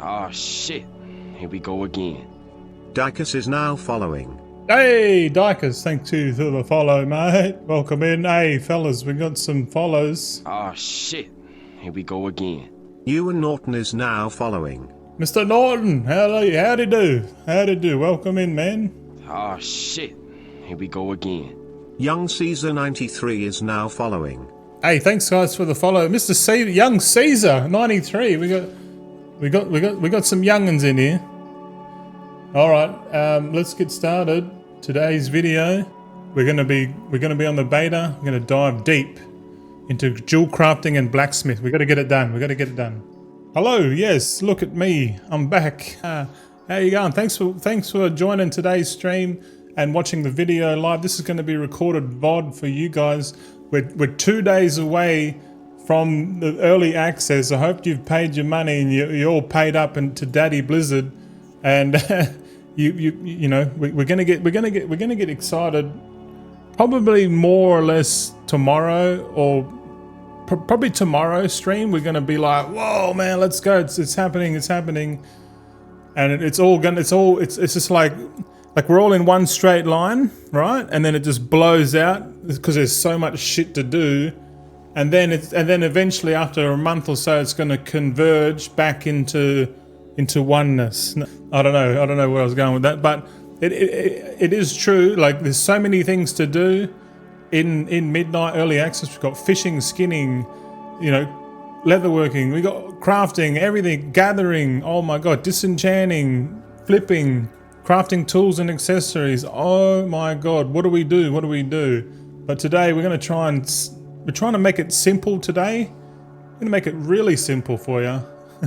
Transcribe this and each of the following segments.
Oh shit, here we go again. Dicus is now following. Hey, Dicus, thank you for the follow, mate. Welcome in. Hey, fellas, we got some follows. Oh shit, here we go again. Ewan Norton is now following. Mr. Norton, howdy do? Howdy do? Welcome in, man. Oh shit, here we go again. Young Caesar 93 is now following. Hey, thanks guys for the follow, Mr. Young Caesar 93. We got some young'uns in here. All right, let's get started. Today's video, we're gonna be on the beta. We're gonna dive deep into jewel crafting and blacksmith. We gotta get it done. Hello, yes, look at me. I'm back. How you going? Thanks for joining today's stream and watching the video live. This is going to be recorded VOD for you guys. We're 2 days away from the early access. I hope you've paid your money and you're all paid up into Daddy Blizzard, and you know we're gonna get excited. Probably more or less tomorrow, or probably tomorrow stream. We're gonna be like, whoa, man, let's go! It's happening, and it's just like we're all in one straight line, right? And then it just blows out because there's so much shit to do, and then eventually after a month or so, it's gonna converge back into oneness. I don't know where I was going with that, but it is true. Like, there's so many things to do in midnight early access. We've got fishing, skinning, leatherworking. We got crafting, everything, gathering. Oh my god, disenchanting, flipping, crafting tools and accessories. Oh my god, what do we do? But today we're trying to make it simple today. We're gonna make it really simple for you.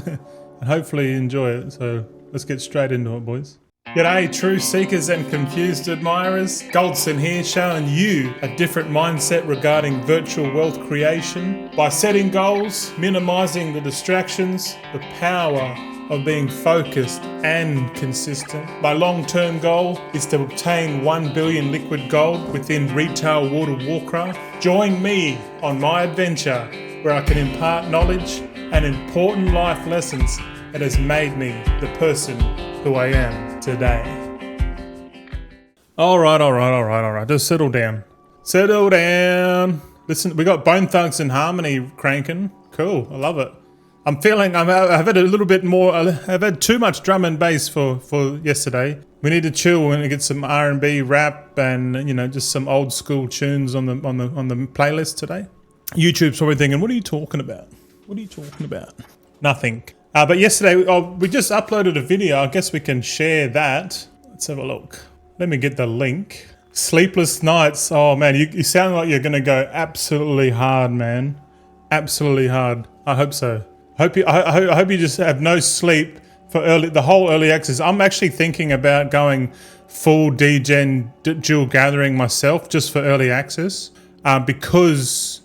And hopefully you enjoy it. So let's get straight into it, boys. G'day, true seekers and confused admirers. Goldzen here, showing you a different mindset regarding virtual wealth creation. By setting goals, minimizing the distractions, the power of being focused and consistent. My long-term goal is to obtain 1 billion liquid gold within retail World of Warcraft. Join me on my adventure where I can impart knowledge and important life lessons that has made me the person who I am today. All right. Just settle down. Listen, we got Bone Thugs and Harmony cranking. Cool, I love it. I've had a little bit more. I've had too much drum and bass for yesterday. We need to chill and get some R&B, rap, and just some old school tunes on the playlist today. YouTube's probably thinking, what are you talking about? Nothing. But yesterday, we just uploaded a video. I guess we can share that. Let's have a look. Let me get the link. Sleepless nights. Oh man, you sound like you're gonna go absolutely hard, man. Absolutely hard. I hope so. I hope you just have no sleep for the whole early access. I'm actually thinking about going full Degen dual gathering myself just for early access, because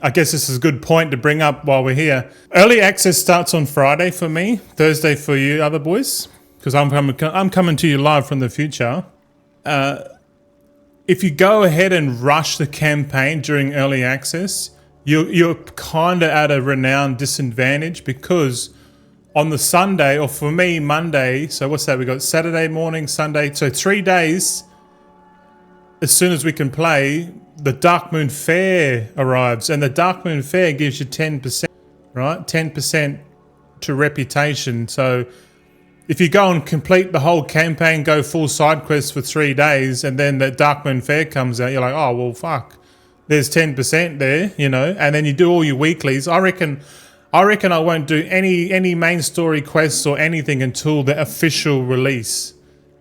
I guess this is a good point to bring up while we're here. Early access starts on Friday for me, Thursday for you other boys, because I'm coming to you live from the future. If you go ahead and rush the campaign during early access, you're kind of at a renowned disadvantage, because on the Sunday, or for me Monday, so what's that? We got Saturday morning, Sunday, so 3 days. As soon as we can play, the Darkmoon Fair arrives, and the Darkmoon Fair gives you 10%, right? 10% to reputation. So if you go and complete the whole campaign, go full side quests for 3 days, and then the Darkmoon Fair comes out, you're like, oh well, fuck. There's 10% there, and then you do all your weeklies. I reckon I won't do any main story quests or anything until the official release,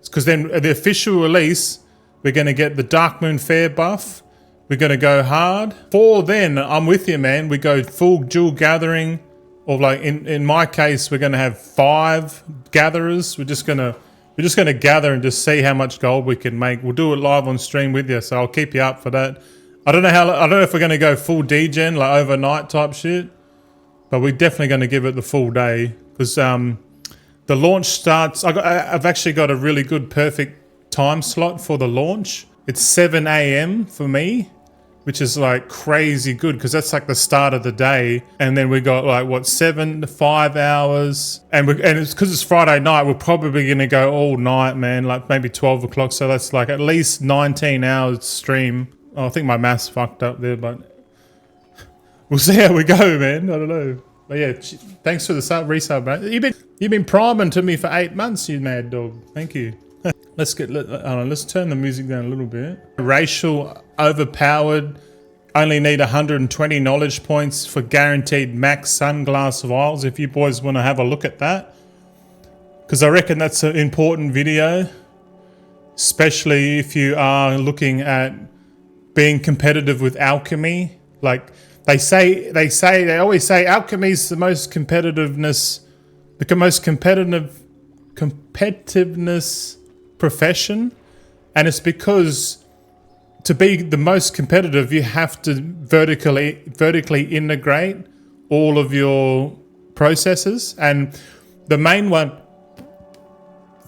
because then the official release, we're going to get the Darkmoon Fair buff. We're going to go hard. For then, I'm with you, man. We go full dual gathering, or like in my case, we're going to have 5 gatherers. We're just going to gather and just see how much gold we can make. We'll do it live on stream with you, so I'll keep you up for that. I don't know if we're going to go full Degen, like overnight type shit, but we're definitely going to give it the full day, because the launch starts. I've actually got a really good perfect time slot for the launch. It's 7 a.m. for me, which is like crazy good because that's like the start of the day. And then we got like what, 7 to 5 hours, and it's because it's Friday night, we're probably gonna go all night, man, like maybe 12 o'clock. So that's like at least 19 hours stream. Oh, I think my math's fucked up there, but we'll see how we go, man. I don't know. But yeah, thanks for the resub, mate. You've been priming to me for 8 months, you mad dog. Thank you. Let's turn the music down a little bit. Racial, overpowered, only need 120 knowledge points for guaranteed max sunglass vials. If you boys want to have a look at that, because I reckon that's an important video, especially if you are looking at being competitive with Alchemy. Like they always say Alchemy's the most competitiveness profession, and it's because to be the most competitive, you have to vertically integrate all of your processes, and the main one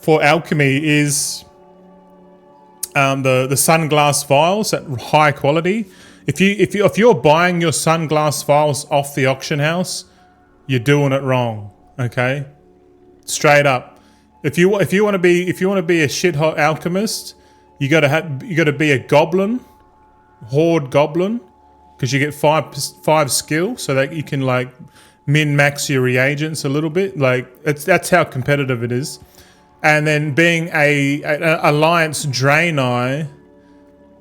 for Alchemy is the sunglass vials at high quality. If you're buying your sunglass vials off the auction house, you're doing it wrong. Okay, straight up. If you want to be a shit hot alchemist, you got to be a goblin, horde goblin, because you get five skill, so that you can like min max your reagents a little bit. Like that's how competitive it is. And then being a alliance Draenei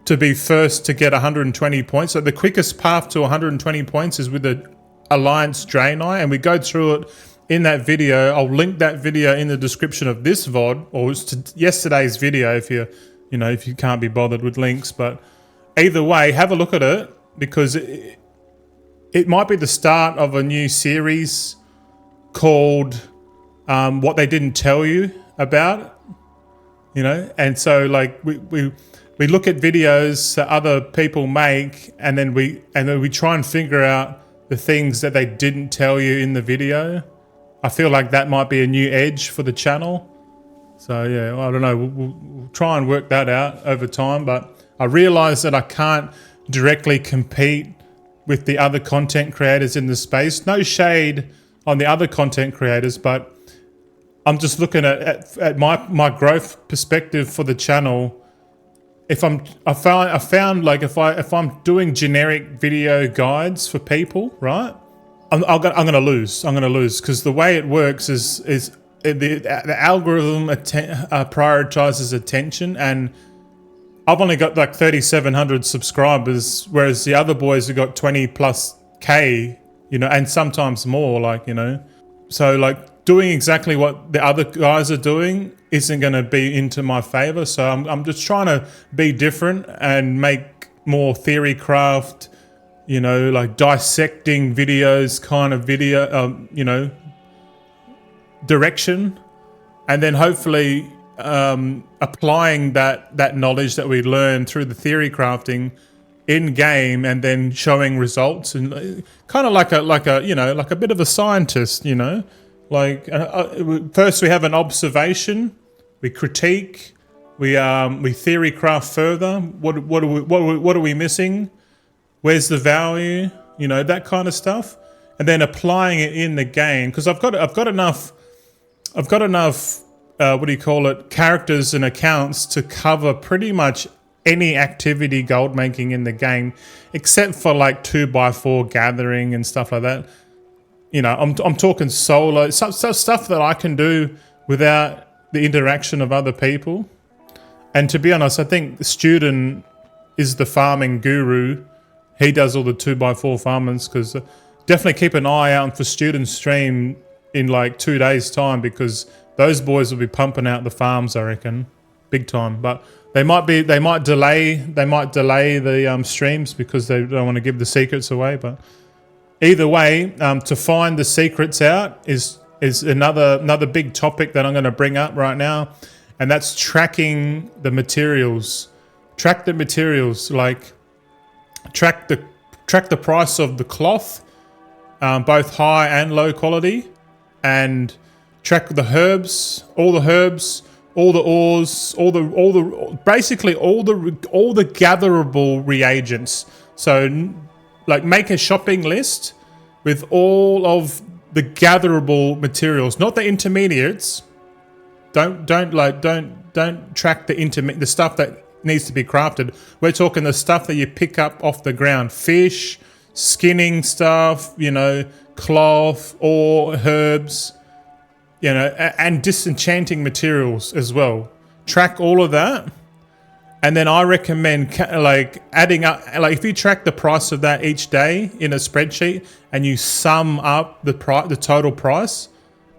to be first to get 120 points. So the quickest path to 120 points is with the alliance Draenei, and we go through it in that video. I'll link that video in the description of this VOD, or yesterday's video if you can't be bothered with links. But either way, have a look at it, because it might be the start of a new series called What They Didn't Tell You About, and so like we look at videos that other people make, and then we try and figure out the things that they didn't tell you in the video. I feel like that might be a new edge for the channel. So yeah, I don't know. We'll try and work that out over time. But I realize that I can't directly compete with the other content creators in the space. No shade on the other content creators, but I'm just looking at my growth perspective for the channel. I found like if I'm doing generic video guides for people, right? I'm gonna lose. I'm gonna lose, because the way it works is the algorithm prioritizes attention, and I've only got like 3,700 subscribers, whereas the other boys have got 20+K, and sometimes more, So like doing exactly what the other guys are doing isn't going to be into my favor. So I'm just trying to be different and make more Theorycraft, like dissecting videos kind of video, direction, and then hopefully applying that knowledge that we learn through the theorycrafting in game, and then showing results, and kind of like a bit of a scientist, like first we have an observation, we critique, we theorycraft further. What are we missing? Where's the value? That kind of stuff, and then applying it in the game, because I've got enough characters and accounts to cover pretty much any activity gold making in the game, except for like 2x4 gathering and stuff like that. I'm talking solo stuff that I can do without the interaction of other people. And to be honest, I think the student is the farming guru. He does all the 2x4 farmings, because definitely keep an eye out for student stream in like 2 days time, because those boys will be pumping out the farms, I reckon, big time. But they might delay the streams because they don't want to give the secrets away. But either way, to find the secrets out is another big topic that I'm going to bring up right now, and that's tracking the materials. Track the materials, like track the price of the cloth, both high and low quality, and track the herbs, all the ores, basically all the gatherable reagents. So like make a shopping list with all of the gatherable materials, not the intermediates. Don't track the stuff that needs to be crafted. We're talking the stuff that you pick up off the ground. Fish, skinning stuff, you know, cloth, ore, herbs, you know, and disenchanting materials as well. Track all of that. And then I recommend like adding up, like if you track the price of that each day in a spreadsheet and you sum up the total price,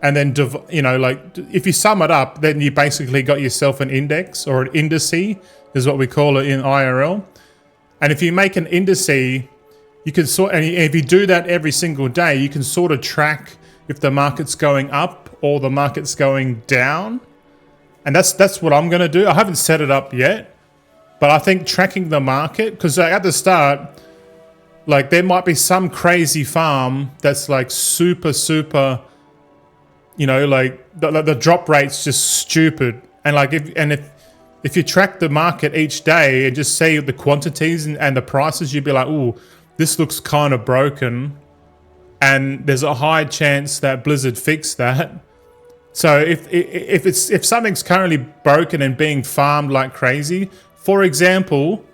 and then, you know, like if you sum it up, then you basically got yourself an index, or an indice is what we call it in IRL. And if you make an indice, you can and if you do that every single day, you can sort of track if the market's going up or the market's going down. And that's what I'm going to do. I haven't set it up yet. But I think tracking the market, because at the start, like there might be some crazy farm that's like super, you know, like the drop rate's just stupid. And like if you track the market each day and just see the quantities and the prices, you'd be like, ooh, this looks kind of broken. And there's a high chance that Blizzard fixed that. So if something's currently broken and being farmed like crazy, for example,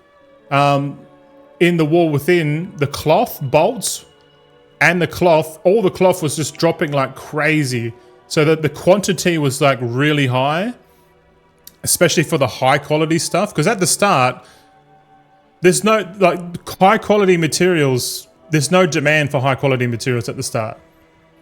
in the War Within, the cloth bolts and all the cloth was just dropping like crazy. So that the quantity was like really high, especially for the high quality stuff. Because at the start, there's no like high quality materials. There's no demand for high quality materials at the start.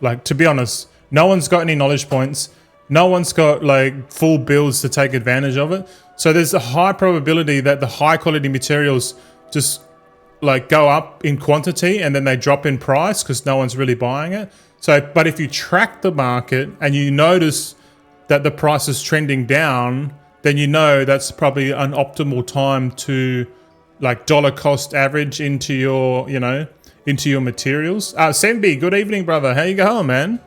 Like, to be honest, no one's got any knowledge points. No one's got like full builds to take advantage of it. So there's a high probability that the high quality materials just like go up in quantity and then they drop in price because no one's really buying it. So, but if you track the market and you notice that the price is trending down, then you know that's probably an optimal time to like dollar cost average into your, you know, into your materials. Senbi, good evening, brother. How you going, man?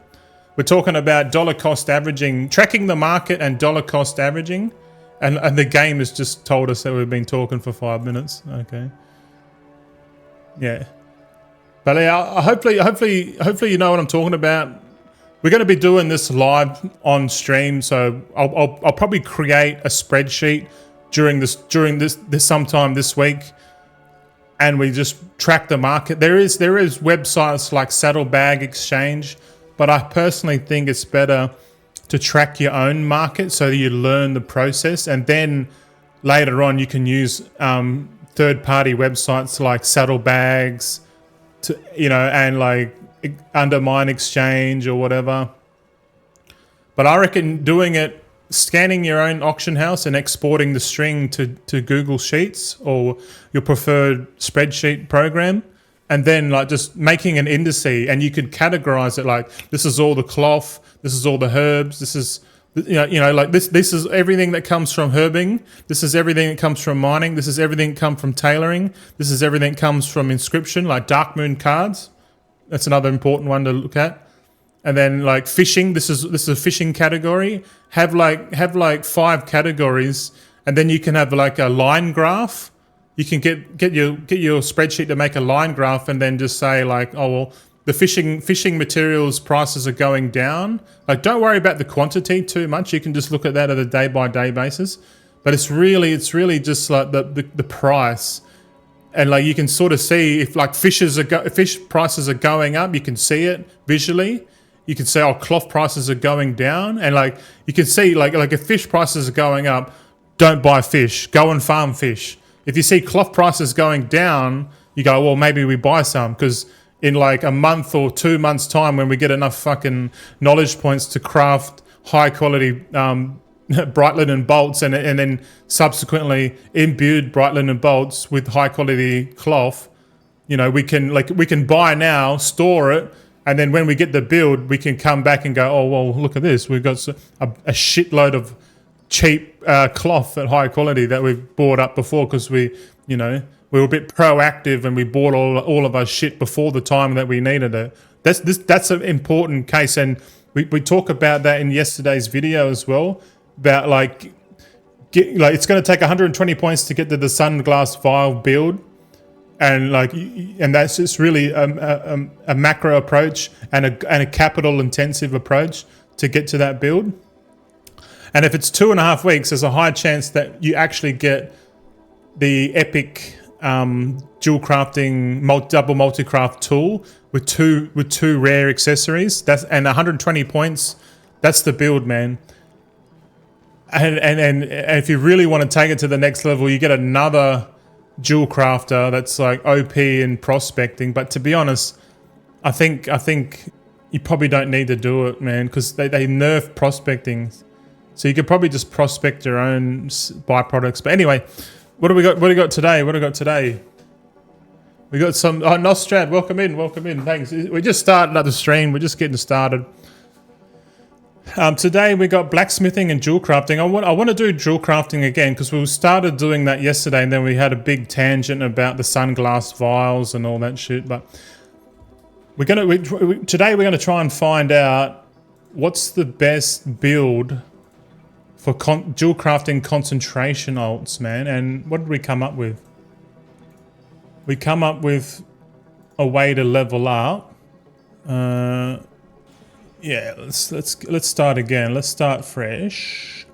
We're talking about dollar cost averaging, tracking the market and dollar cost averaging. And the game has just told us that we've been talking for 5 minutes. Okay. Yeah. But yeah, hopefully you know what I'm talking about. We're going to be doing this live on stream, so I'll probably create a spreadsheet during this sometime this week, and we just track the market. There is websites like Saddlebag Exchange, but I personally think it's better to track your own market so that you learn the process, and then later on you can use third-party websites like Saddlebags, to, you know, and like Undermine Exchange or whatever. But I reckon doing it, scanning your own auction house and exporting the string to Google Sheets or your preferred spreadsheet program, and then like just making an indice, and you could categorize it like this is all the cloth, this is all the herbs, this is, you know, like this is everything that comes from herbing, this is everything that comes from mining, this is everything that comes from tailoring, this is everything that comes from inscription, like Darkmoon cards. That's another important one to look at. And then like fishing, this is a fishing category. Have like 5 categories, and then you can have like a line graph. You can get your spreadsheet to make a line graph, and then just say like, oh well, the fishing materials prices are going down. Like, don't worry about the quantity too much. You can just look at that at a day-by-day basis. But it's really just like the price, and like you can sort of see if like fish prices are going up. You can see it visually. You can say, oh, cloth prices are going down, and like you can see like if fish prices are going up, don't buy fish. Go and farm fish. If you see cloth prices going down, you go, well, maybe we buy some, because in like a month or 2 months' time, when we get enough fucking knowledge points to craft high quality bright linen bolts, and then subsequently imbued bright linen bolts with high quality cloth, you know, we can buy now, store it, and then when we get the build, we can come back and go, oh well, look at this, we've got a shitload of cheap cloth at high quality that we've bought up before, because we were a bit proactive and we bought all of our shit before the time that we needed it. That's an important case, and we talk about that in yesterday's video as well, about like it's going to take 120 points to get to the sunglass vial build, and like, and that's just really a macro approach and a capital intensive approach to get to that build. And if it's 2.5 weeks, there's a high chance that you actually get the epic dual crafting double multi-craft tool with two rare accessories. That's and 120 points. That's the build, man. And if you really want to take it to the next level, you get another dual crafter that's like OP in prospecting. But to be honest, I think you probably don't need to do it, man, because they nerf prospecting. So you could probably just prospect your own byproducts. But anyway, what do we got? What do we got today? What do we got today? We got some. Oh, Nostrad, welcome in. Thanks. We just started up the stream. We're just getting started. Today we got blacksmithing and jewel crafting. I want to do jewel crafting again because we started doing that yesterday, and then we had a big tangent about the sunglass vials and all that shit. But today we're gonna try and find out what's the best build for dual crafting concentration alts, man. And what did we come up with? We come up with a way to level up. Yeah, let's start again. Let's start fresh.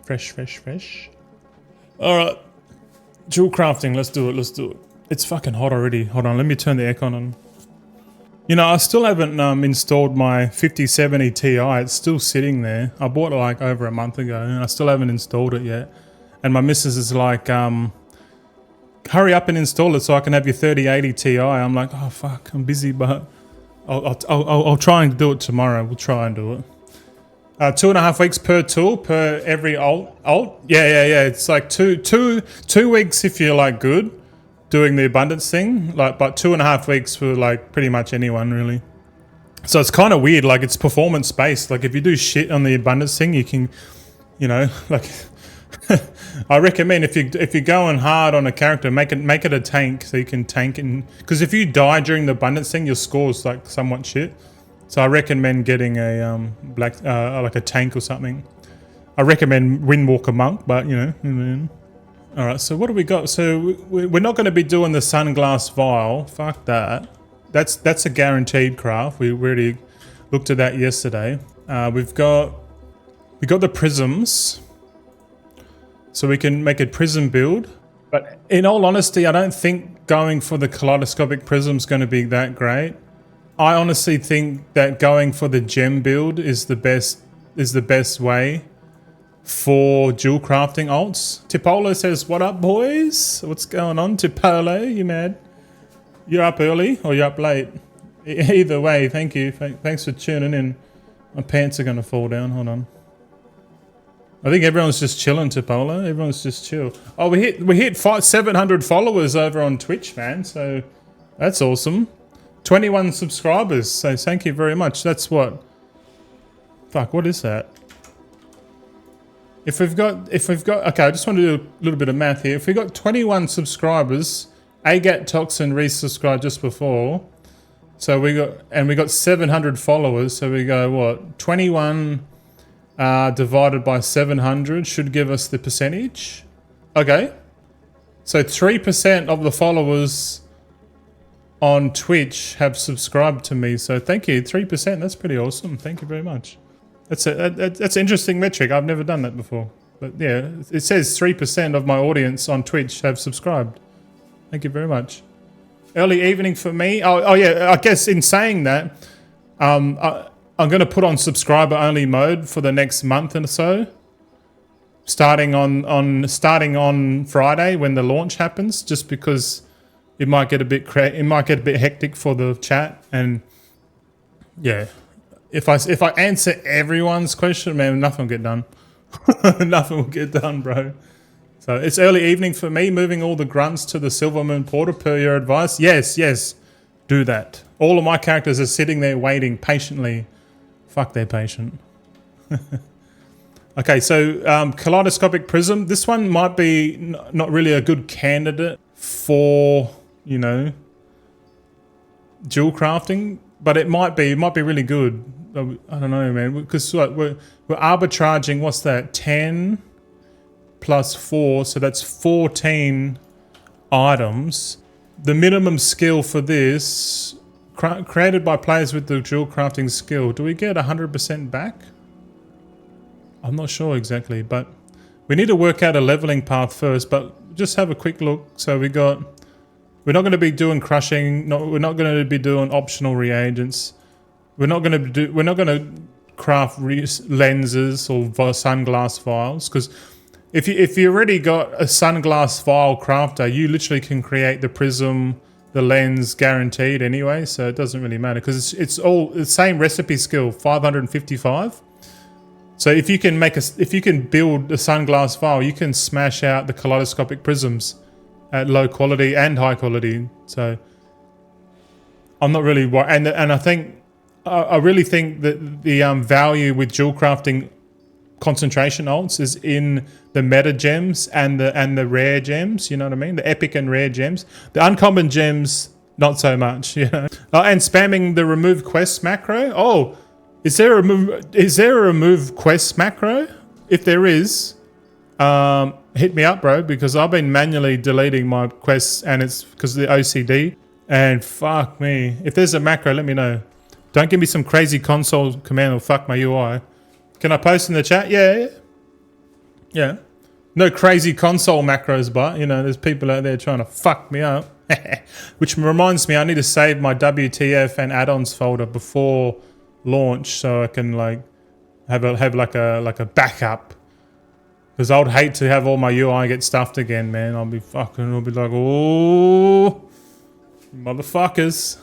All right, dual crafting. Let's do it. It's fucking hot already. Hold on, let me turn the aircon on. You know, I still haven't installed my 5070 Ti. It's still sitting there. I bought it like over a month ago, and I still haven't installed it yet. And my missus is like, hurry up and install it so I can have your 3080 Ti. I'm like, oh fuck, I'm busy, but I'll try and do it tomorrow. We'll try and do it. 2.5 weeks per tool, per every alt. Yeah. It's like two weeks if you're like good doing the abundance thing, like, but 2.5 weeks for like pretty much anyone really. So it's kind of weird, like it's performance based. Like if you do shit on the abundance thing, you can, you know, like I recommend if you're going hard on a character, make it a tank so you can tank it. Because if you die during the abundance thing, your score's like somewhat shit. So I recommend getting a like a tank or something. I recommend Windwalker Monk, but you know. All right, so what do we got? So we're not going to be doing the sunglass vial. Fuck that. That's a guaranteed craft. We already looked at that yesterday. We got the prisms, so we can make a prism build. But in all honesty, I don't think going for the kaleidoscopic prism is going to be that great. I honestly think that going for the gem build is the best way for dual crafting alts. Tipolo says, what up, boys? What's going on? Tipolo, you mad? You're up early or you're up late? Either way, thank you. Thanks for tuning in. My pants are going to fall down. Hold on. I think everyone's just chilling, Tipolo. Everyone's just chill. Oh, we hit 700 followers over on Twitch, man. So that's awesome. 21 subscribers. So thank you very much. That's what? Fuck, what is that? If we've got, okay, I just want to do a little bit of math here. If we've got 21 subscribers, Agat Toxin resubscribed just before. So we got 700 followers. So we go, what? 21 divided by 700 should give us the percentage. Okay. So 3% of the followers on Twitch have subscribed to me. So thank you, 3%. That's pretty awesome. Thank you very much. That's an interesting metric. I've never done that before. But yeah, it says 3% of my audience on Twitch have subscribed. Thank you very much. Early evening for me. Oh yeah, I guess in saying that, I'm going to put on subscriber only mode for the next month or so. Starting on Friday when the launch happens, just because it might get a bit hectic for the chat. And yeah. If I answer everyone's question, man, nothing will get done. Nothing will get done, bro. So it's early evening for me, moving all the grunts to the Silvermoon Portal per your advice. Yes, do that. All of my characters are sitting there waiting patiently. Fuck, they're patient. Okay, so kaleidoscopic prism. This one might be not really a good candidate for, you know, dual crafting, but it might be really good. I don't know, man, because like we're arbitraging. What's that? 10 plus 4, so that's 14 items. the minimum skill for this, created by players with the dual crafting skill, do we get 100% back? I'm not sure exactly, but we need to work out a leveling path first, but just have a quick look. So we're not going to be doing crushing, we're not going to be doing optional reagents. We're not going to craft lenses or sunglass vials, because if you already got a sunglass vial crafter, you literally can create the prism, the lens guaranteed anyway, so it doesn't really matter because it's all the same recipe skill, 555. So if you can build a sunglass vial, you can smash out the kaleidoscopic prisms at low quality and high quality. So I'm not really worried, and I really think that the value with dual crafting concentration alts is in the meta gems and the rare gems. You know what I mean? The epic and rare gems. The uncommon gems, not so much. You know. And spamming the remove quest macro. Oh, is there a remove quest macro? If there is, hit me up, bro, because I've been manually deleting my quests, and it's because of the OCD. And fuck me, if there's a macro, let me know. Don't give me some crazy console command or fuck my UI. Can I post in the chat? Yeah. No crazy console macros, but, you know, there's people out there trying to fuck me up. Which reminds me, I need to save my WTF and addons folder before launch so I can, like, have like a backup. Because I would hate to have all my UI get stuffed again, man. I'll be like, oh, motherfuckers.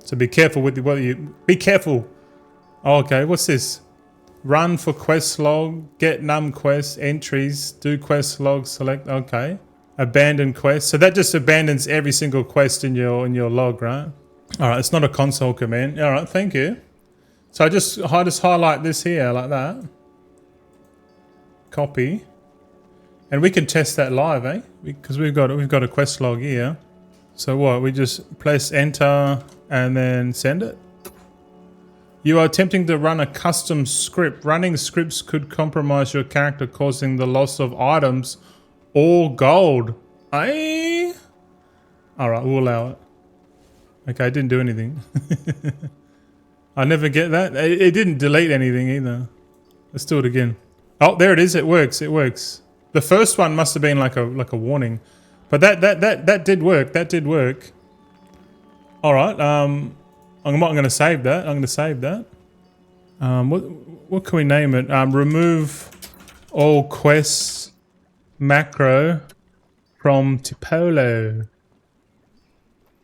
So be careful with what you... Be careful. Oh, okay, what's this? Run for quest log, get num quest, entries, do quest log, select, okay. Abandon quest. So that just abandons every single quest in your log, right? Alright, it's not a console command. Alright, thank you. So I just highlight this here like that. Copy. And we can test that live, eh? Because we've got a quest log here. So what? We just press enter and then send it. You are attempting to run a custom script. Running scripts could compromise your character, causing the loss of items or gold. Aye? Alright, we'll allow it. Okay, I didn't do anything. I never get that. It didn't delete anything either. Let's do it again. Oh, there it is. It works. It works. The first one must have been like a warning. But that did work. That did work. Alright, I'm not going to save that. I'm going to save that. What can we name it? Remove all quests macro from Tipolo.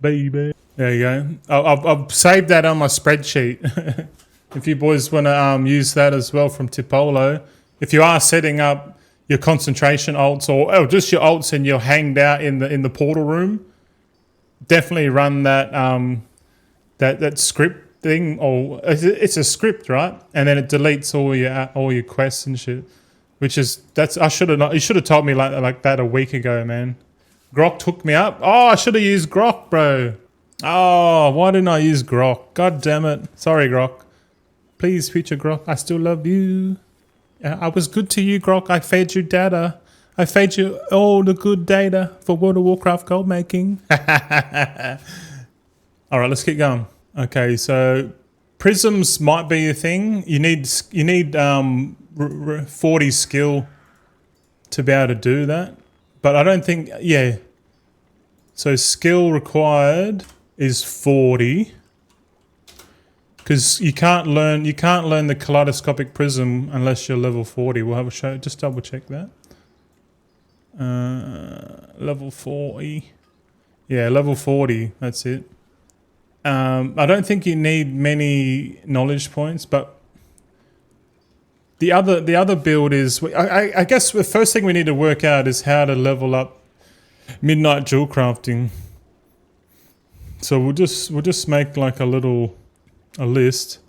Baby. There you go. I've saved that on my spreadsheet. If you boys want to use that as well from Tipolo. If you are setting up your concentration alts or just your alts and you're hanged out in the portal room, definitely run that that script thing, or it's a script, right? And then it deletes all your quests and shit. Which is you should have told me like that a week ago, man. Grok took me up. Oh, I should have used Grok, bro. Oh, why didn't I use Grok? God damn it. Sorry, Grok. Please, future Grok, I still love you. I was good to you, Grok. I fed you data. I fed you all the good data for World of Warcraft gold making. All right, let's keep going. Okay, so prisms might be a thing. You need 40 skill to be able to do that, but I don't think. Yeah. So skill required is 40, because you can't learn the kaleidoscopic prism unless you're level 40. We'll have a show. Just double check that. Level 40. Yeah, level 40. That's it. I don't think you need many knowledge points, but the other build is, I guess the first thing we need to work out is how to level up midnight dual crafting. So we'll just make like a list.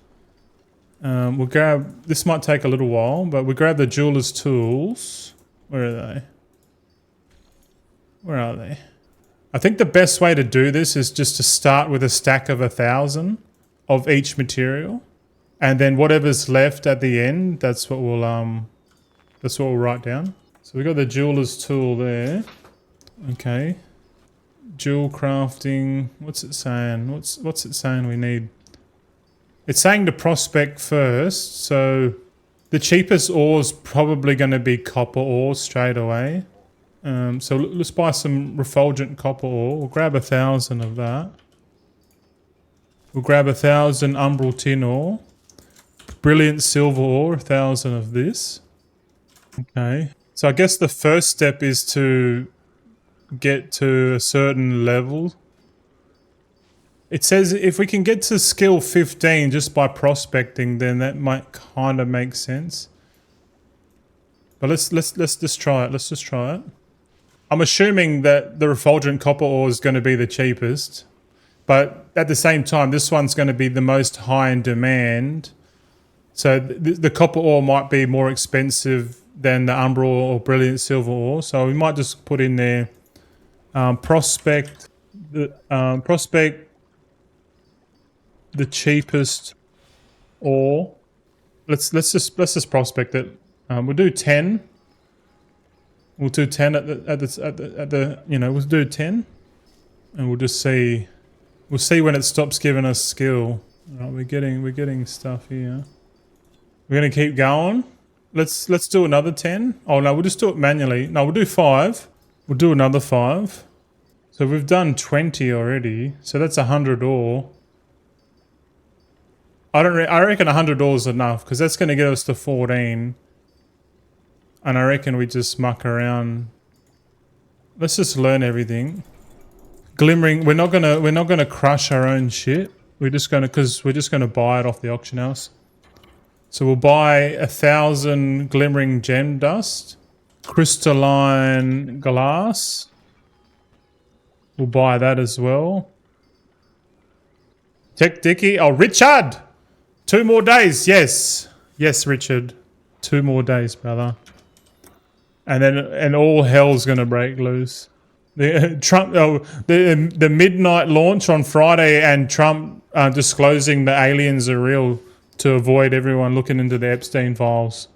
We'll grab, this might take a little while, but we grab the jeweler's tools. Where are they? Where are they? I think the best way to do this is just to start with a stack of 1,000 of each material, and then whatever's left at the end, that's what we'll write down. So we got the jeweler's tool there. Okay. Jewel crafting. What's it saying? What's it saying we need? It's saying to prospect first, so the cheapest ore is probably going to be copper ore straight away. So let's buy some refulgent copper ore. We'll grab 1,000 of that. We'll grab 1,000 umbral tin ore. Brilliant silver ore, 1,000 of this. Okay. So I guess the first step is to get to a certain level. It says if we can get to skill 15 just by prospecting, then that might kind of make sense. But let's just try it. Let's just try it. I'm assuming that the refulgent copper ore is going to be the cheapest, but at the same time, this one's going to be the most high in demand. So the copper ore might be more expensive than the umbral or brilliant silver ore. So we might just put in there prospect the cheapest ore. Let's just prospect it. We'll do 10. We'll do 10 at the we'll do 10, and we'll just see. We'll see when it stops giving us skill. Right, we're getting stuff here. We're gonna keep going. Let's do another 10. Oh no, we'll just do it manually. No, we'll do 5. We'll do another 5. So we've done 20 already. So that's 100 ore. I reckon 100 ore is enough, because that's going to get us to 14. And I reckon we just muck around. Let's just learn everything. Glimmering. We're not gonna crush our own shit. We're just gonna buy it off the auction house. So we'll buy 1,000 glimmering gem dust, crystalline glass. We'll buy that as well. Tech Dicky. Oh, Richard! 2 more days. Yes, Richard. 2 more days, brother. And all hell's gonna break loose. The midnight launch on Friday, and Trump disclosing the aliens are real to avoid everyone looking into the Epstein files.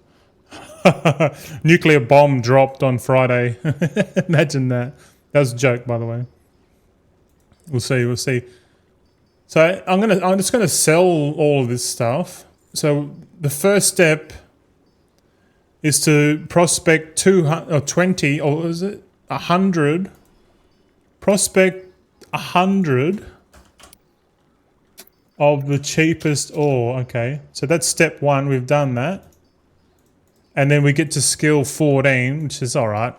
Nuclear bomb dropped on Friday. Imagine that. That was a joke, by the way. We'll see. So I'm just gonna sell all of this stuff. So the first step is to prospect 20, or is it 100? Prospect 100 of the cheapest ore. Okay, so that's step 1. We've done that, and then we get to skill 14, which is all right.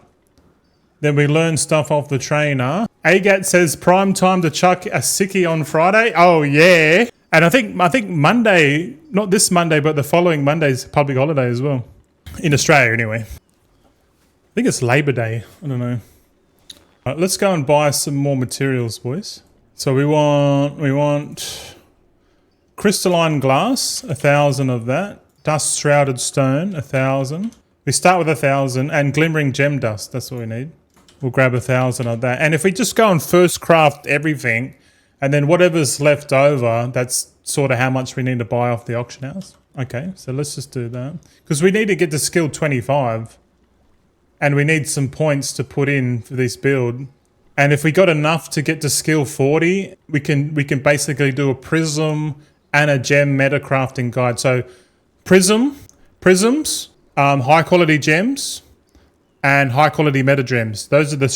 Then we learn stuff off the trainer. Agat says prime time to chuck a sickie on Friday. Oh yeah, and I think Monday, not this Monday, but the following Monday is public holiday as well. In Australia, anyway. I think it's Labor Day. I don't know. Right, let's go and buy some more materials, boys. So we want crystalline glass, 1,000 of that. Dust shrouded stone, 1,000. We start with 1,000, and glimmering gem dust. That's what we need. We'll grab 1,000 of that. And if we just go and first craft everything, and then whatever's left over, that's sort of how much we need to buy off the auction house. Okay, so let's just do that. Because we need to get to skill 25. And we need some points to put in for this build. And if we got enough to get to skill 40, we can basically do a prism and a gem meta crafting guide. So prisms, high quality gems, and high quality meta gems. Those are the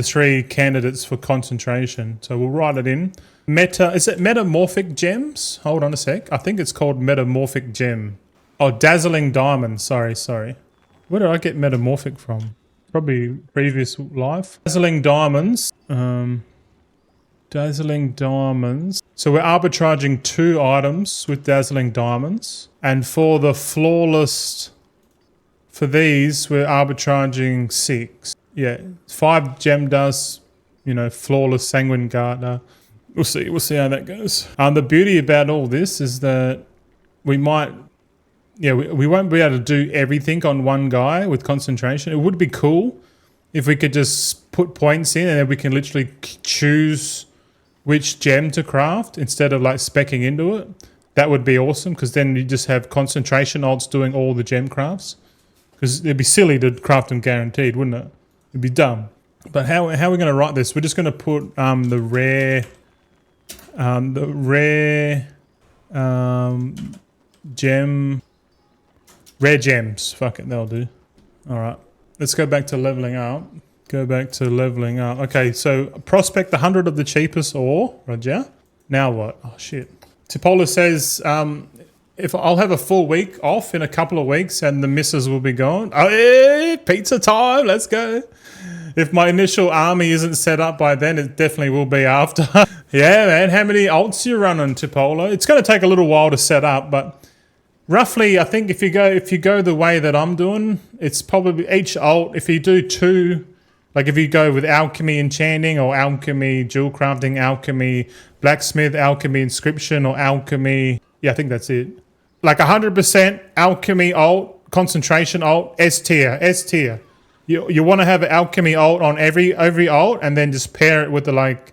three candidates for concentration. So we'll write it in. Is it metamorphic gems? Hold on a sec. I think it's called metamorphic gem. Oh, dazzling diamond. Sorry. Where did I get metamorphic from? Probably previous life. Dazzling diamonds. Dazzling diamonds. So we're arbitraging 2 items with dazzling diamonds. And for the flawless, for these, we're arbitraging 6. Yeah, 5 gem dust, flawless sanguine gardener. We'll see how that goes. The beauty about all this is that we won't be able to do everything on one guy with concentration. It would be cool if we could just put points in and then we can literally choose which gem to craft instead of like speccing into it. That would be awesome, because then you just have concentration alts doing all the gem crafts. Because it'd be silly to craft them guaranteed, wouldn't it? It'd be dumb. But how are we going to write this? We're just going to put the rare gems. Fuck it, that'll do. All right, let's go back to leveling up. Okay, so prospect 100 of the cheapest ore, Roger. Now what? Oh shit. Tipola says, if I'll have a full week off in a couple of weeks and the missus will be gone. Oh, yeah, pizza time, let's go. If my initial army isn't set up by then, it definitely will be after. Yeah, man, how many alts you running, Tipola? It's going to take a little while to set up, but roughly, I think if you go the way that I'm doing, it's probably each alt, if you do 2, like if you go with alchemy enchanting or alchemy jewel crafting, alchemy blacksmith, alchemy inscription, or alchemy, yeah, I think that's it. Like 100% alchemy alt, concentration alt, S tier. You want to have an alchemy alt on every alt, and then just pair it with the like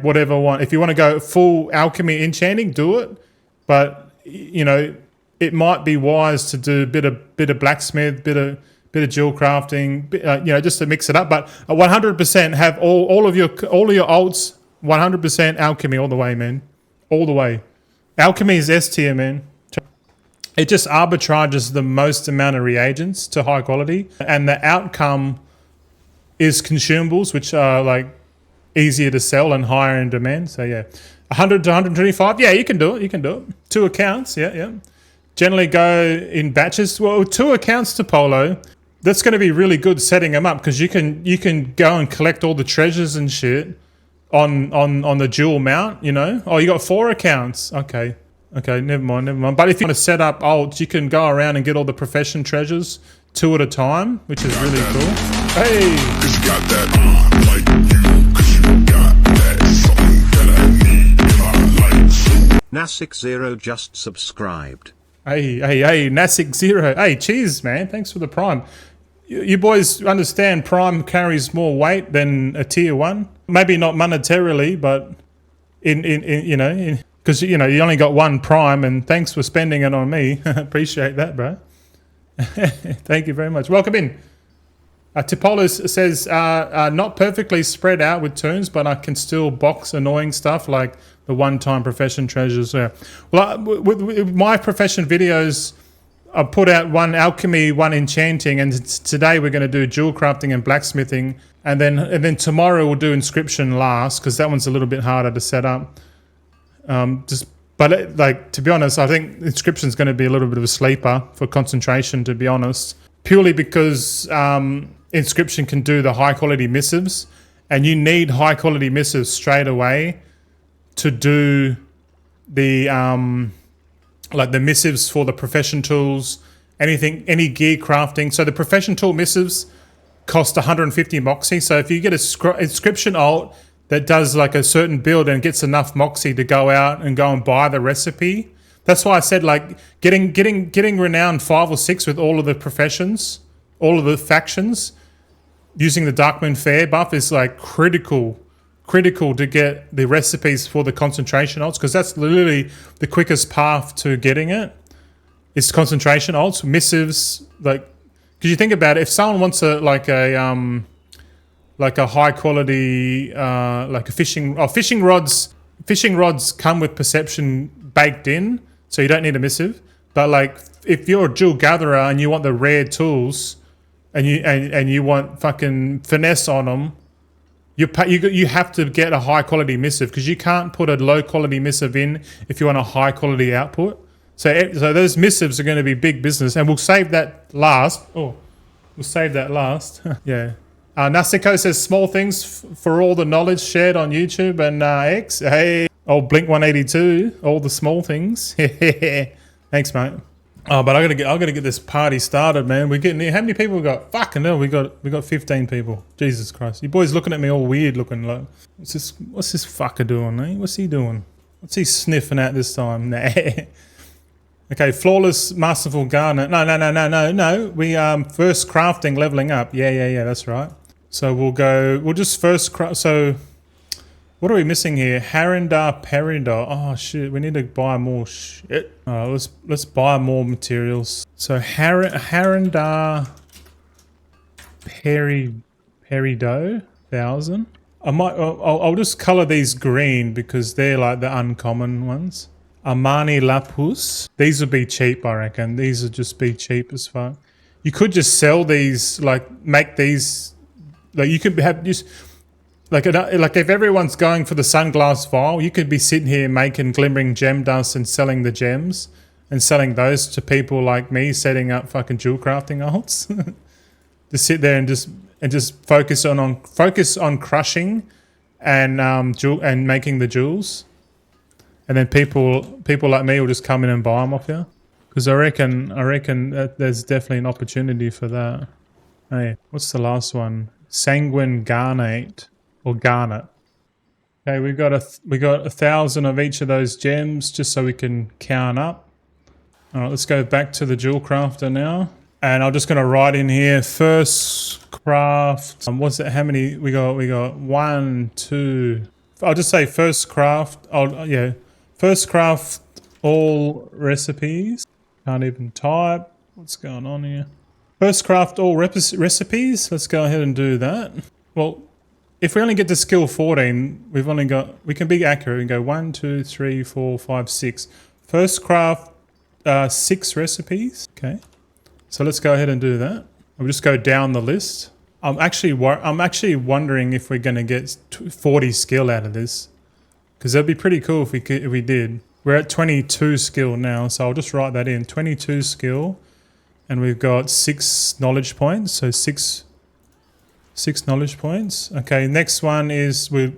whatever one. If you want to go full alchemy enchanting, do it. But you know, it might be wise to do a bit of blacksmith, bit of jewel crafting, you know, just to mix it up. But 100% have all of your alts 100% alchemy all the way, man, all the way. Alchemy is S tier, man. It just arbitrages the most amount of reagents to high quality, and the outcome is consumables, which are like easier to sell and higher in demand. So yeah, 100 to 125. Yeah, you can do it. 2 accounts. Yeah. Generally go in batches. Well, 2 accounts to Polo. That's going to be really good setting them up, because you can go and collect all the treasures and shit on the dual mount. You know. Oh, you got 4 accounts. Okay, never mind. But if you want to set up alts, you can go around and get all the profession treasures 2 at a time, which is really cool. Hey! Cause you got that like you, cause you got that something that I need in my life. Nasik0 just subscribed. Hey, Nasik0. Hey, cheers, man. Thanks for the Prime. You boys understand Prime carries more weight than a tier 1? Maybe not monetarily, but in you know, because, you know, you only got 1 Prime, and thanks for spending it on me. Appreciate that, bro. Thank you very much. Welcome in. Tipolis says, not perfectly spread out with turns, but I can still box annoying stuff like the one-time profession treasures. Yeah. Well, with my profession videos, I put out 1 alchemy, 1 enchanting, and today we're going to do jewel crafting and blacksmithing, and then tomorrow we'll do inscription last, because that one's a little bit harder to set up. Like, to be honest, I think inscription's going to be a little bit of a sleeper for concentration, to be honest, purely because inscription can do the high quality missives, and you need high quality missives straight away to do the like the missives for the profession tools, any gear crafting. So the profession tool missives cost 150 moxie. So if you get a inscription alt that does like a certain build and gets enough moxie to go out and go and buy the recipe. That's why I said, like, getting renowned 5 or 6 with all of the professions, all of the factions, using the Darkmoon Fair buff is like critical to get the recipes for the concentration alts, because that's literally the quickest path to getting it. It's concentration alts, missives, like, because you think about it, if someone wants like a high quality, like a fishing rods come with perception baked in, so you don't need a missive. But like, if you're a jewel gatherer and you want the rare tools, and you want fucking finesse on them, you have to get a high quality missive, because you can't put a low quality missive in if you want a high quality output. So those missives are going to be big business, and we'll save that last. Yeah. Nasiko says, small things for all the knowledge shared on YouTube and X. Hey, old Blink 182, all the small things. Thanks, mate. Oh, but I gotta get this party started, man. We're getting here. How many people we got? Fucking hell, we got 15 people. Jesus Christ. You boys looking at me all weird looking like, what's this fucker doing, eh? What's he doing? What's he sniffing at this time? Nah. Okay, flawless, masterful garnet. No. We first crafting, leveling up. Yeah, that's right. So we'll just first craft. So what are we missing here? Harindar Perindar. Oh shit, we need to buy more shit. Alright, let's buy more materials. So Harindar Peridot, 1,000. I'll just color these green because they're like the uncommon ones. Armani Lapus. These would be cheap, I reckon. These would just be cheap as fuck. You could just sell these, like make these, like you could have just, like if everyone's going for the sunglass vial, you could be sitting here making glimmering gem dust and selling the gems and selling those to people like me setting up fucking jewel crafting alts. Just sit there and just focus on crushing and and making the jewels. And then people like me will just come in and buy them off you, because I reckon that there's definitely an opportunity for that. Hey, what's the last one? Sanguine Garnet or Garnet. Okay, we got 1,000 of each of those gems just so we can count up. All right, let's go back to the jewel crafter now, and I'm just gonna write in here first craft. What's it? How many we got? We got 1, 2. I'll just say first craft. First craft all recipes. Can't even type. What's going on here? First craft all recipes. Let's go ahead and do that. Well, if we only get to skill 14, we can be accurate and go 1, 2, 3, 4, 5, 6. First craft 6 recipes. Okay. So let's go ahead and do that. We'll just go down the list. I'm actually wondering if we're going to get 40 skill out of this, because that'd be pretty cool if we did. We're at 22 skill now, so I'll just write that in. 22 skill, and we've got 6 knowledge points. So 6 knowledge points. Okay, next one is we'll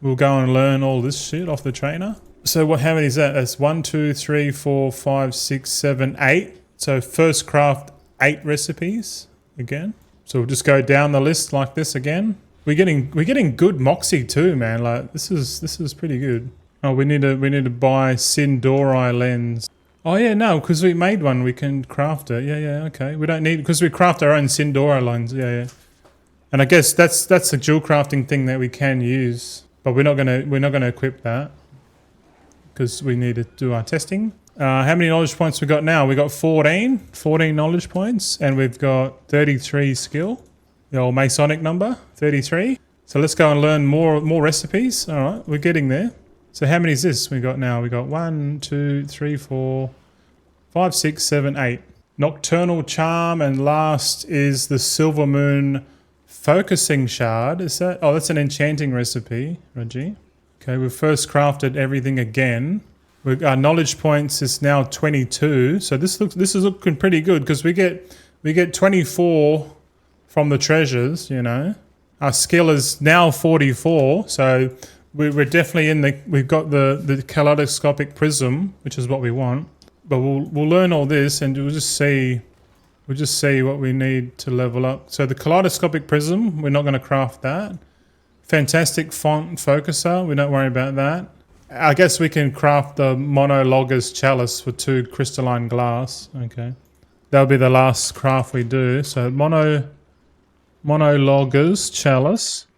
go and learn all this shit off the trainer. So how many is that? That's 1, 2, 3, 4, 5, 6, 7, 8. So first craft 8 recipes again. So we'll just go down the list like this again. We're getting good moxie too, man. Like this is pretty good. Oh, we need to buy Sindori lens. Oh yeah, no, because we made one, we can craft it. Yeah, okay. We don't need, because we craft our own Sindori lens. Yeah. And I guess that's a jewel crafting thing that we can use, but we're not gonna equip that because we need to do our testing. How many knowledge points we got now? We got 14 knowledge points, and we've got 33 skill. The old Masonic number, 33. So let's go and learn more recipes. All right, we're getting there. So how many is this we got now? We got 1, 2, 3, 4, 5, 6, 7, 8. Nocturnal Charm, and last is the Silver Moon Focusing Shard. Is that? Oh, that's an enchanting recipe, Reggie. Okay, we've first crafted everything again. Our knowledge points is now 22. So this is looking pretty good, because we get 24 from the treasures. You know, our skill is now 44. So we're definitely we've got the kaleidoscopic prism, which is what we want. But we'll learn all this, and we'll just see what we need to level up. So the kaleidoscopic prism, we're not going to craft that. Fantastic font focuser, we don't worry about that. I guess we can craft the monologers chalice for 2 crystalline glass. Okay, that'll be the last craft we do. So monologers chalice,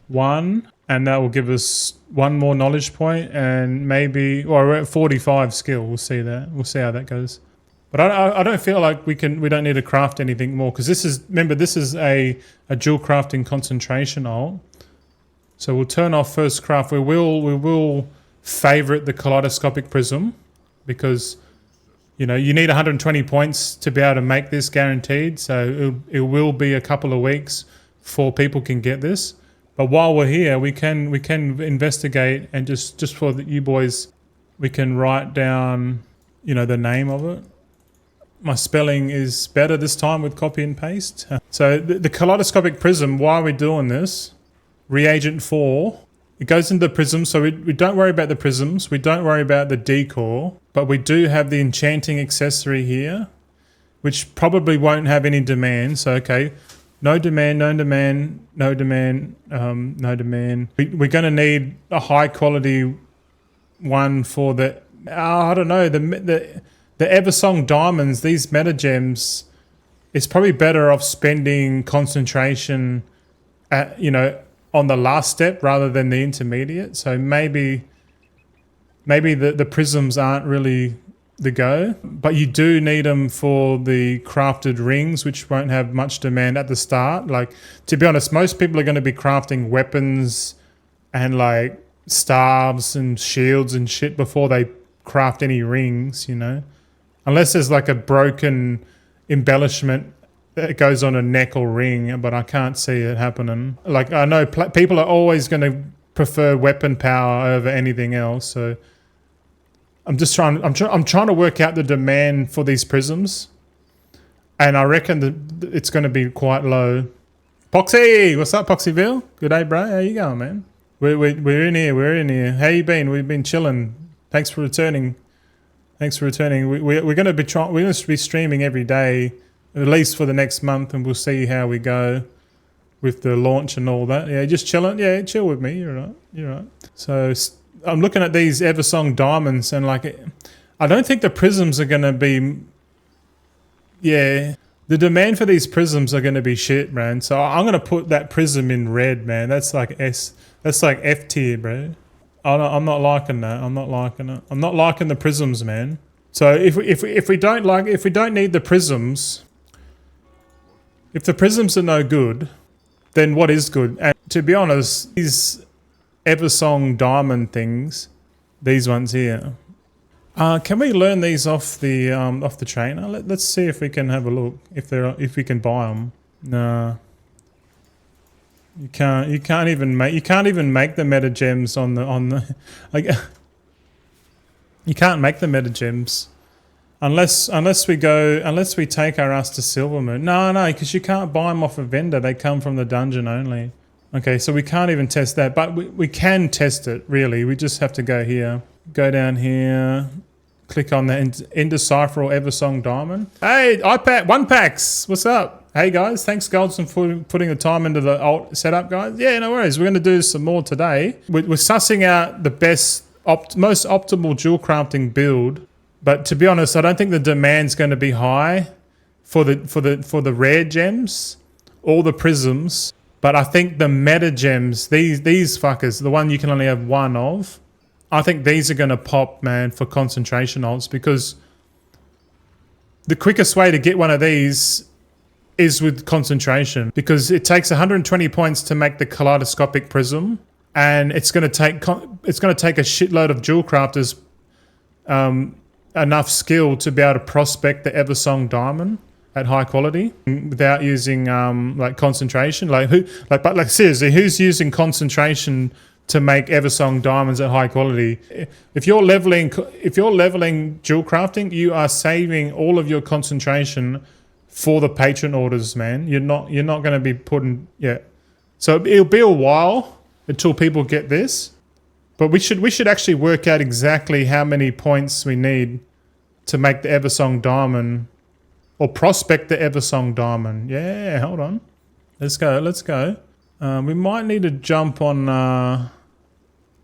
1, and that will give us 1 more knowledge point, and maybe, well, we're at 45 skill. We'll see that. We'll see how that goes. But I don't feel like we don't need to craft anything more, because this is a dual crafting concentration ult. So we'll turn off first craft. We will favorite the kaleidoscopic prism, because you need 120 points to be able to make this guaranteed. So it will be a couple of weeks before people can get this. But while we're here, we can investigate, and just for you boys, we can write down the name of it. My spelling is better this time with copy and paste. So the kaleidoscopic prism, why are we doing this? Reagent 4, it goes into the prism, so we don't worry about the prisms, we don't worry about the decor, but we do have the enchanting accessory here, which probably won't have any demand. So okay, no demand, no demand, no demand, no demand. We're going to need a high quality one for the, I don't know, the Eversong diamonds, these meta gems. It's probably better off spending concentration at, on the last step rather than the intermediate. So maybe the prisms aren't really the go. But you do need them for the crafted rings, which won't have much demand at the start. Like, to be honest, most people are going to be crafting weapons and like staves and shields and shit before they craft any rings, you know. Unless there's like a broken embellishment that goes on a neck or ring, but I can't see it happening. Like, I know people are always going to prefer weapon power over anything else, so I'm trying to work out the demand for these prisms, and I reckon that it's going to be quite low. Poxy, what's up, Poxyville? Good day, bro. How you going, man? We're in here. We're in here. How you been? We've been chilling. Thanks for returning. Thanks for returning. We're going to be we're going to be streaming every day, at least for the next month, and we'll see how we go with the launch and all that. Yeah, just chilling. Yeah, chill with me. You're right. You're right. So I'm looking at these Eversong diamonds, and like, I don't think the prisms are going to be. Yeah, the demand for these prisms are going to be shit, man. So I'm going to put that prism in red, man. That's like S. That's like F tier, bro. I'm not liking that. I'm not liking it. I'm not liking the prisms, man. So if we don't need the prisms, if the prisms are no good, then what is good? And to be honest, these Eversong diamond things, these ones here, can we learn these off the trainer? Let's see if we can have a look if we can buy them. Nah. You can't even make the meta gems on the like, you can't make the meta gems unless we take our ass to Silvermoon. No, because you can't buy them off a vendor. They come from the dungeon only. Okay, so we can't even test that, but we can test it. Really, we just have to go here, go down here, click on the indecipherable Eversong diamond. Hey, iPad one packs. What's up? Hey guys, thanks Goldzen for putting the time into the alt setup, guys. Yeah, no worries. We're going to do some more today. We're sussing out the best, most optimal dual crafting build. But to be honest, I don't think the demand's going to be high for the rare gems or the prisms. But I think the meta gems, these fuckers, the one you can only have one of, I think these are going to pop, man, for concentration alts, because the quickest way to get one of these is with concentration, because it takes 120 points to make the kaleidoscopic prism, and it's going to take a shitload of jewel crafters enough skill to be able to prospect the Eversong diamond at high quality without using like concentration. Like seriously, who's using concentration to make Eversong diamonds at high quality? If you're leveling jewel crafting, you are saving all of your concentration for the patron orders, man. You're not going to be putting, yeah. So it'll be a while until people get this, but we should actually work out exactly how many points we need to make the Eversong diamond, or prospect the Eversong diamond. Yeah, hold on. Let's go. We might need to jump on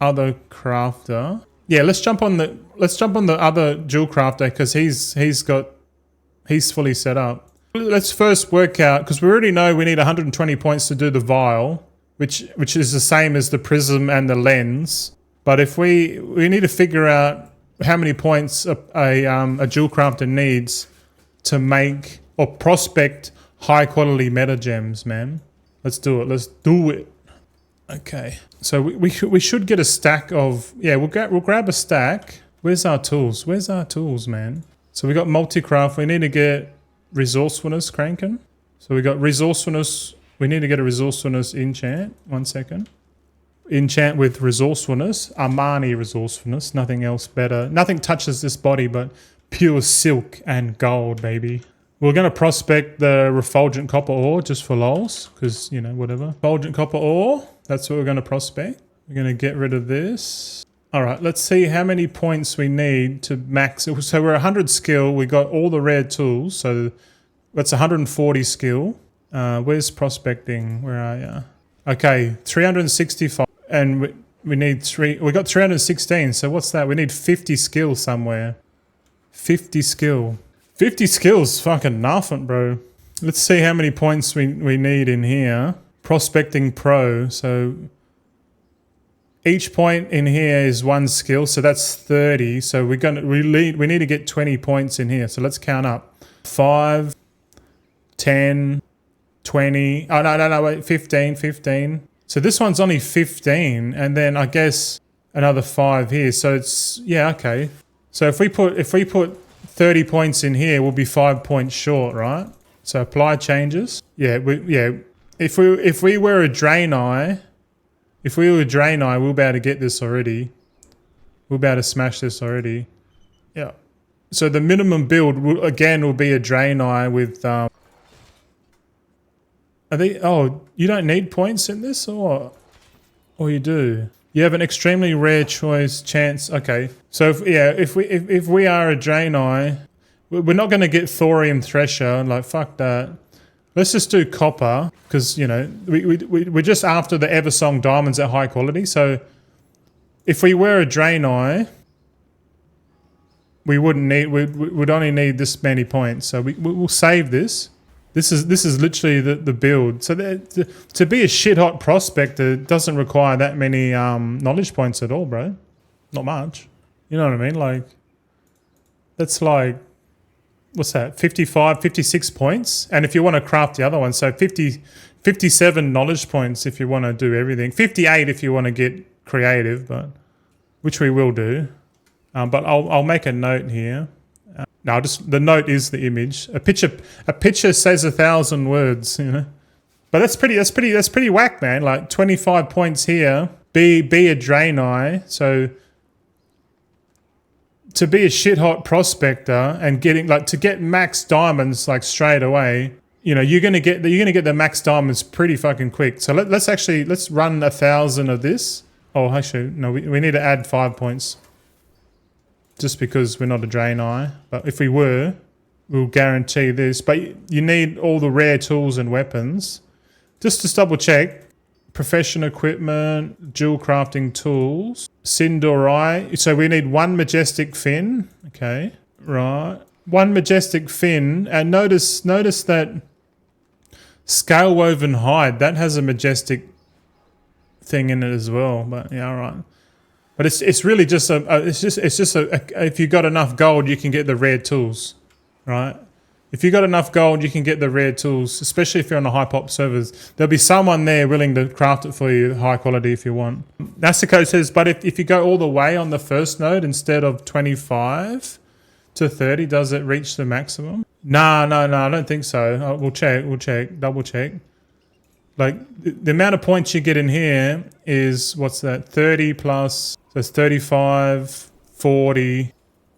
other crafter. Yeah, let's jump on the other jewel crafter, because he's fully set up. Let's first work out, because we already know we need 120 points to do the vial, which is the same as the prism and the lens. But if we need to figure out how many points a jewel crafter needs to make or prospect high quality meta gems, man. Let's do it. Let's do it. Okay. So we should get a stack of, yeah, we'll grab a stack. Where's our tools? Where's our tools, man? So we got multi-craft. We need to get resourcefulness cranking. So we got resourcefulness. We need to get a resourcefulness enchant. 1 second. Enchant with resourcefulness. Armani resourcefulness. Nothing else better. Nothing touches this body but pure silk and gold, baby. We're going to prospect the refulgent copper ore just for lols, because, you know, whatever. Refulgent copper ore. That's what we're going to prospect. We're going to get rid of this. All right, let's see how many points we need to max it. So we're 100 skill. We got all the rare tools. So that's 140 skill. Where's prospecting? Where are you? Okay, 365. And we need we got 316. So what's that? We need 50 skill somewhere. 50 skill. 50 skills, fucking nothing, bro. Let's see how many points we need in here. Prospecting pro. So each point in here is 1 skill, so that's 30. So we need to get 20 points in here. So let's count up. 5, 10, 20. Oh no, wait, 15. So this one's only 15, and then I guess another 5 here. So it's, yeah, okay. So if we put 30 points in here, we'll be 5 points short, right? So apply changes. Yeah, if we were a Draenei, we'll be able to get this already. We'll be able to smash this already. Yeah. So the minimum build will be a Draenei with you don't need points in this, or you do? You have an extremely rare choice chance. Okay. So if we are a Draenei, we're not going to get thorium thresher. Like, fuck that. Let's just do copper, because, you know, we're just after the Eversong diamonds at high quality. So if we were a Draenei, we'd only need this many points. So we'll save this. This is literally the build. So to be a shit hot prospector doesn't require that many knowledge points at all, bro. Not much. You know what I mean? Like, that's like, what's that? 55, 56 points. And if you want to craft the other one, so 57 knowledge points if you want to do everything. 58 if you want to get creative, but which we will do. But I'll make a note here. No, just the note is the image. A picture says 1,000 words, you know. But that's pretty whack, man. Like 25 points here. Be a Draenei. So to be a shit hot prospector and to get max diamonds like straight away, you know, you're gonna get the max diamonds pretty fucking quick. So let's run 1,000 of this. Oh, actually, no, we need to add 5 points. Just because we're not a Draenei. But if we were, we'll guarantee this. But you need all the rare tools and weapons. Just to double check, profession equipment, jewel crafting tools, Sindorai. So we need 1 majestic fin. Okay, right. 1 majestic fin. And notice that scale woven hide, that has a majestic thing in it as well. But yeah, all right. But it's really just if you got enough gold, you can get the rare tools, right? If you got enough gold, you can get the rare tools, especially if you're on the high pop servers. There'll be someone there willing to craft it for you, high quality if you want. Nasico says, but if you go all the way on the first node instead of 25 to 30, does it reach the maximum? No, I don't think so. We'll check, double check. Like the amount of points you get in here is, what's that? 30 plus, so it's 35, 40,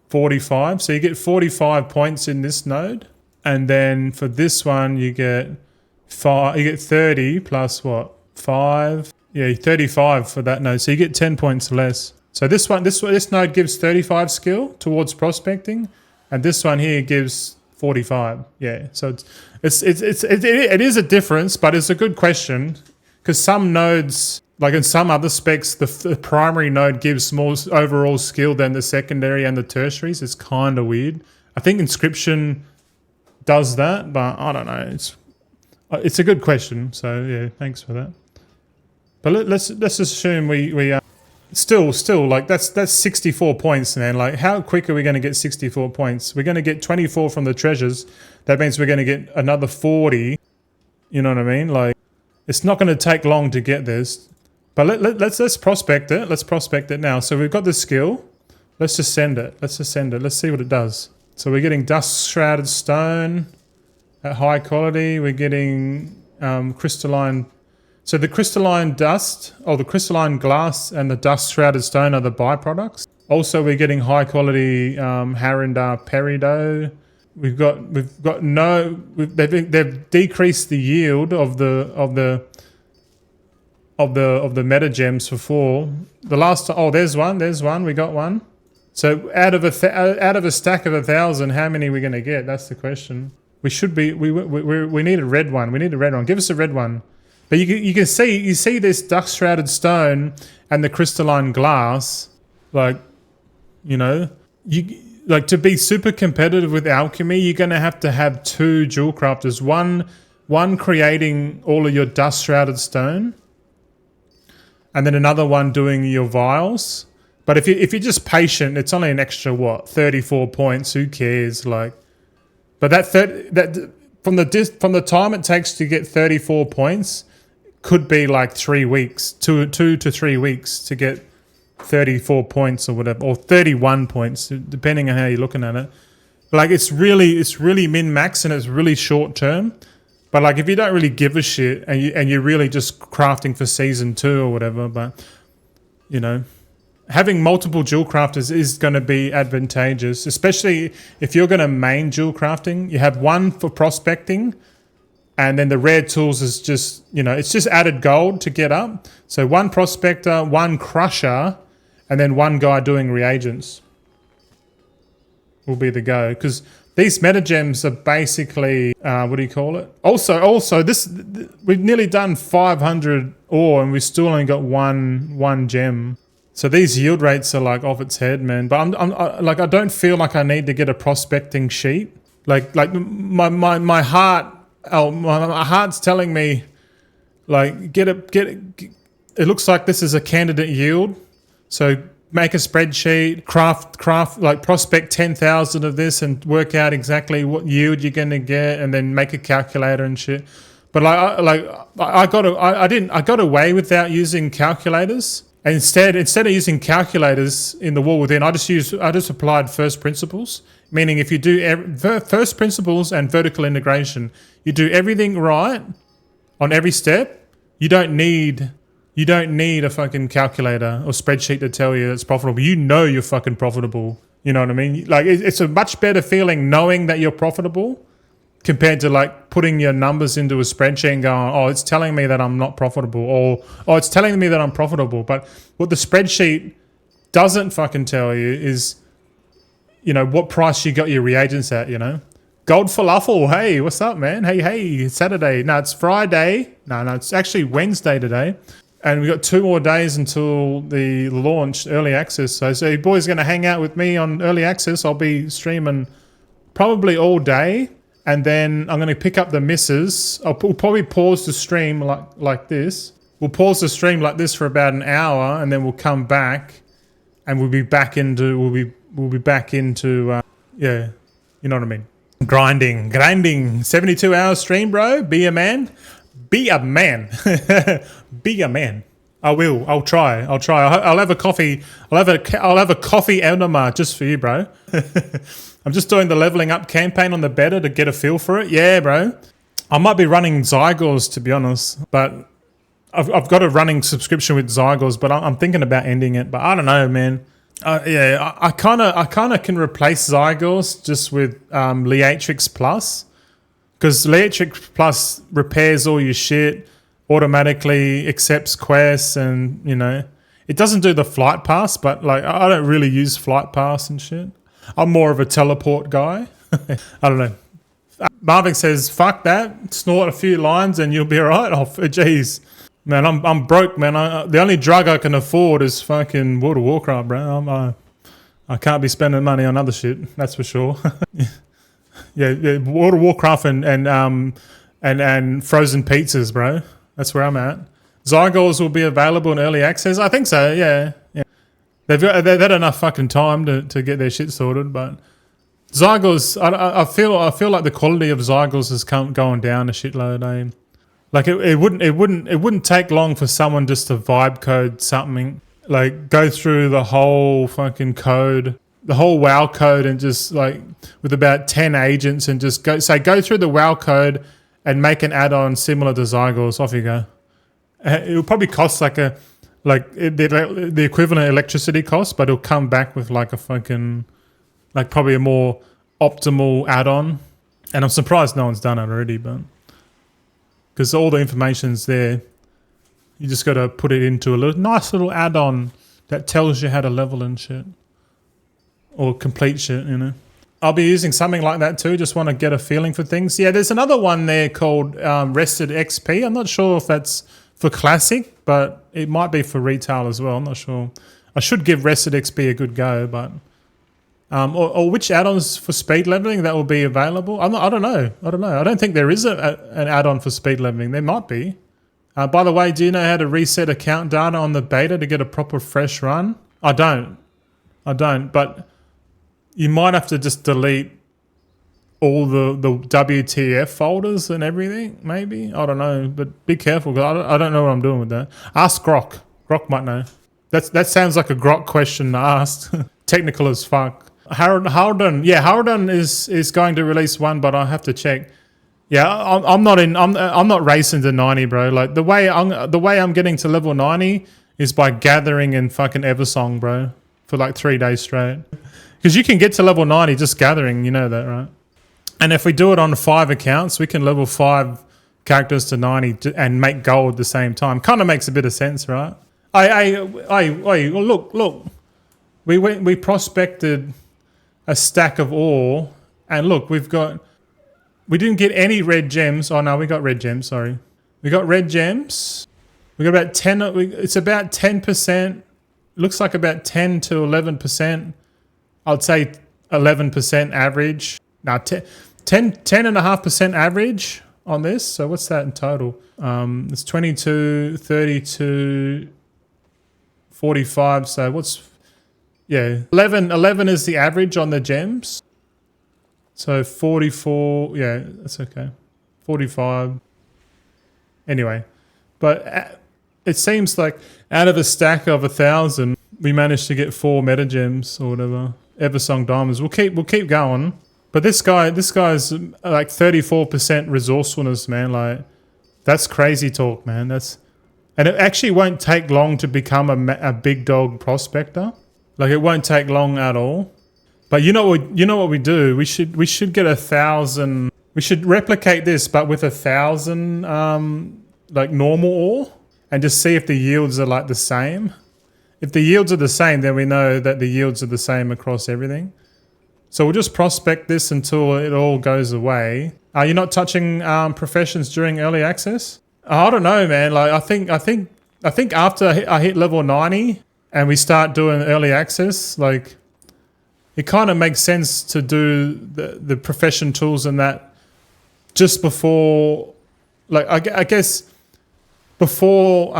45. So you get 45 points in this node. And then for this one, you get 30 plus what? 5? Yeah, 35 for that node. So you get 10 points less. So this node gives 35 skill towards prospecting, and this one here gives 45. Yeah, so it is a difference, but it's a good question, because some nodes, like in some other specs, the primary node gives more overall skill than the secondary and the tertiaries. It's kind of weird. I think Inscription does that, but I don't know. It's a good question. So yeah, thanks for that. But let's assume we still like that's 64 points, man. Like, how quick are we going to get 64 points? We're going to get 24 from the treasures. That means we're going to get another 40. You know what I mean? Like, it's not going to take long to get this. But let's prospect it. Let's prospect it now. So we've got the skill. Let's just send it. Let's see what it does. So we're getting dust shrouded stone at high quality. We're getting crystalline. So the crystalline dust, or the crystalline glass and the dust shrouded stone are the byproducts. Also, we're getting high quality Harindar Peridot. They've decreased the yield of the meta gems for 4. The last, there's one. We got one. So out of a stack of 1,000, how many are we going to get? That's the question. We need a red one. We need a red one. Give us a red one. But you can see this dust shrouded stone and the crystalline glass, like, you know, like to be super competitive with Alchemy, you're going to have 2 jewel crafters, one creating all of your dust shrouded stone, and then another one doing your vials. But if you're just patient, it's only an extra, what, 34 points, who cares? Like, but from the time it takes to get 34 points, could be like 3 weeks, 2 to 3 weeks to get 34 points or whatever, or 31 points, depending on how you're looking at it. Like, it's really min-max and it's really short term. But like, if you don't really give a shit and you're really just crafting for season 2 or whatever, but you know, having multiple jewel crafters is going to be advantageous, especially if you're going to main jewel crafting. You have one for prospecting, and then the rare tools is just, you know, it's just added gold to get up. So one prospector, one crusher, and then one guy doing reagents will be the go. Because these metagems are basically, what do you call it? Also, we've nearly done 500 ore and we still only got one gem. So these yield rates are like off its head, man. But I don't feel like I need to get a prospecting sheet. Like my heart's telling me, like, get it. It looks like this is a candidate yield. So make a spreadsheet, craft, like prospect 10,000 of this and work out exactly what yield you're going to get, and then make a calculator and shit. But I got away without using calculators. And instead of using calculators in the wall within, I just applied first principles. Meaning, if you do first principles and vertical integration, you do everything right on every step. You don't need a fucking calculator or spreadsheet to tell you it's profitable. You know you're fucking profitable. You know what I mean? Like, it's a much better feeling knowing that you're profitable compared to like putting your numbers into a spreadsheet and going, oh, it's telling me that I'm not profitable, or oh, it's telling me that I'm profitable. But what the spreadsheet doesn't fucking tell you is, you know, what price you got your reagents at, you know? Gold falafel, hey, what's up, man? Hey, it's Saturday. No, it's Friday. No, it's actually Wednesday today. And we've got 2 more days until the launch, early access. So you boys going to hang out with me on early access. I'll be streaming probably all day. And then I'm going to pick up the missus. We'll probably pause the stream like this. We'll pause the stream like this for about an hour, and then we'll come back, and we'll be back into yeah, you know what I mean. Grinding. 72 hours stream, bro. Be a man. Be a man. Be a man. I will. I'll try. I'll have a coffee. I'll have a coffee enema just for you, bro. I'm just doing the leveling up campaign on the beta to get a feel for it. Yeah, bro. I might be running Zygors, to be honest, but I've got a running subscription with Zygors, but I'm thinking about ending it. But I don't know, man. Yeah, I kind of can replace Zygors just with Leatrix Plus, because Leatrix Plus repairs all your shit, automatically accepts quests, and you know, it doesn't do the flight pass, but like I don't really use flight pass and shit. I'm more of a teleport guy. I don't know. Marvin says, fuck that, snort a few lines and you'll be alright. Oh, geez. Man, I'm broke, man. The only drug I can afford is fucking World of Warcraft, bro. I can't be spending money on other shit, that's for sure. yeah, World of Warcraft and frozen pizzas, bro. That's where I'm at. Zygors will be available in early access. I think so, yeah. They've had enough fucking time to get their shit sorted, but Zygors, I feel like the quality of Zygors is going down a shitload. Eh? Like it wouldn't take long for someone just to vibe code something, like go through the whole fucking code, the whole WoW code, and just like with about 10 agents and just go through the WoW code and make an add-on similar to Zygors. Off you go. It will probably cost the equivalent electricity cost, but it'll come back with like a fucking, like probably a more optimal add-on. And I'm surprised no one's done it already, but because all the information's there, you just got to put it into a nice little add-on that tells you how to level and shit, or complete shit, you know. I'll be using something like that too. Just want to get a feeling for things. Yeah, there's another one there called Rested XP. I'm not sure if that's for classic, but it might be for retail as well. I'm not sure. I should give Rested XP a good go, but or which add-ons for speed leveling that will be available? I don't know. I don't think there is an add-on for speed leveling. There might be. By the way, do you know how to reset account data on the beta to get a proper fresh run? I don't, but you might have to just delete all the WTF folders and everything, maybe. I don't know, but be careful, because I don't know what I'm doing with that. Ask Grok. Grok might know. That sounds like a Grok question to ask. Technical as fuck. Addon. Yeah, Addon is going to release one, but I have to check. Yeah, I'm not racing to 90, bro. Like the way I'm getting to level 90 is by gathering in fucking Eversong, bro, for like 3 days straight. Because you can get to level 90 just gathering, you know that, right? And if we do it on 5 accounts, we can level 5 characters to 90 and make gold at the same time. Kind of makes a bit of sense, right? Look. We prospected a stack of ore, and look, we didn't get any red gems. Oh no, we got red gems, sorry. We got red gems. We got about 10, it's about 10%. Looks like about 10 to 11%. I'd say 11% average. No, 10.5% average on this. So what's that in total? It's 22, 32, 45. So what's, yeah, 11 is the average on the gems. So 44, yeah, that's okay. 45. Anyway, but it seems like out of a stack of 1,000, we managed to get 4 meta gems or whatever. Eversong diamonds. We'll keep going. But this guy's like 34% resourcefulness, man. Like, that's crazy talk, man. And it actually won't take long to become a big dog prospector. Like, it won't take long at all. But you know what we do? We should get 1,000. We should replicate this, but with 1,000 like normal ore, and just see if the yields are like the same. If the yields are the same, then we know that the yields are the same across everything. So we'll just prospect this until it all goes away. Are you not touching professions during early access? I don't know, man. Like I think after I hit level 90 and we start doing early access, like it kind of makes sense to do the profession tools and that just before, like I guess before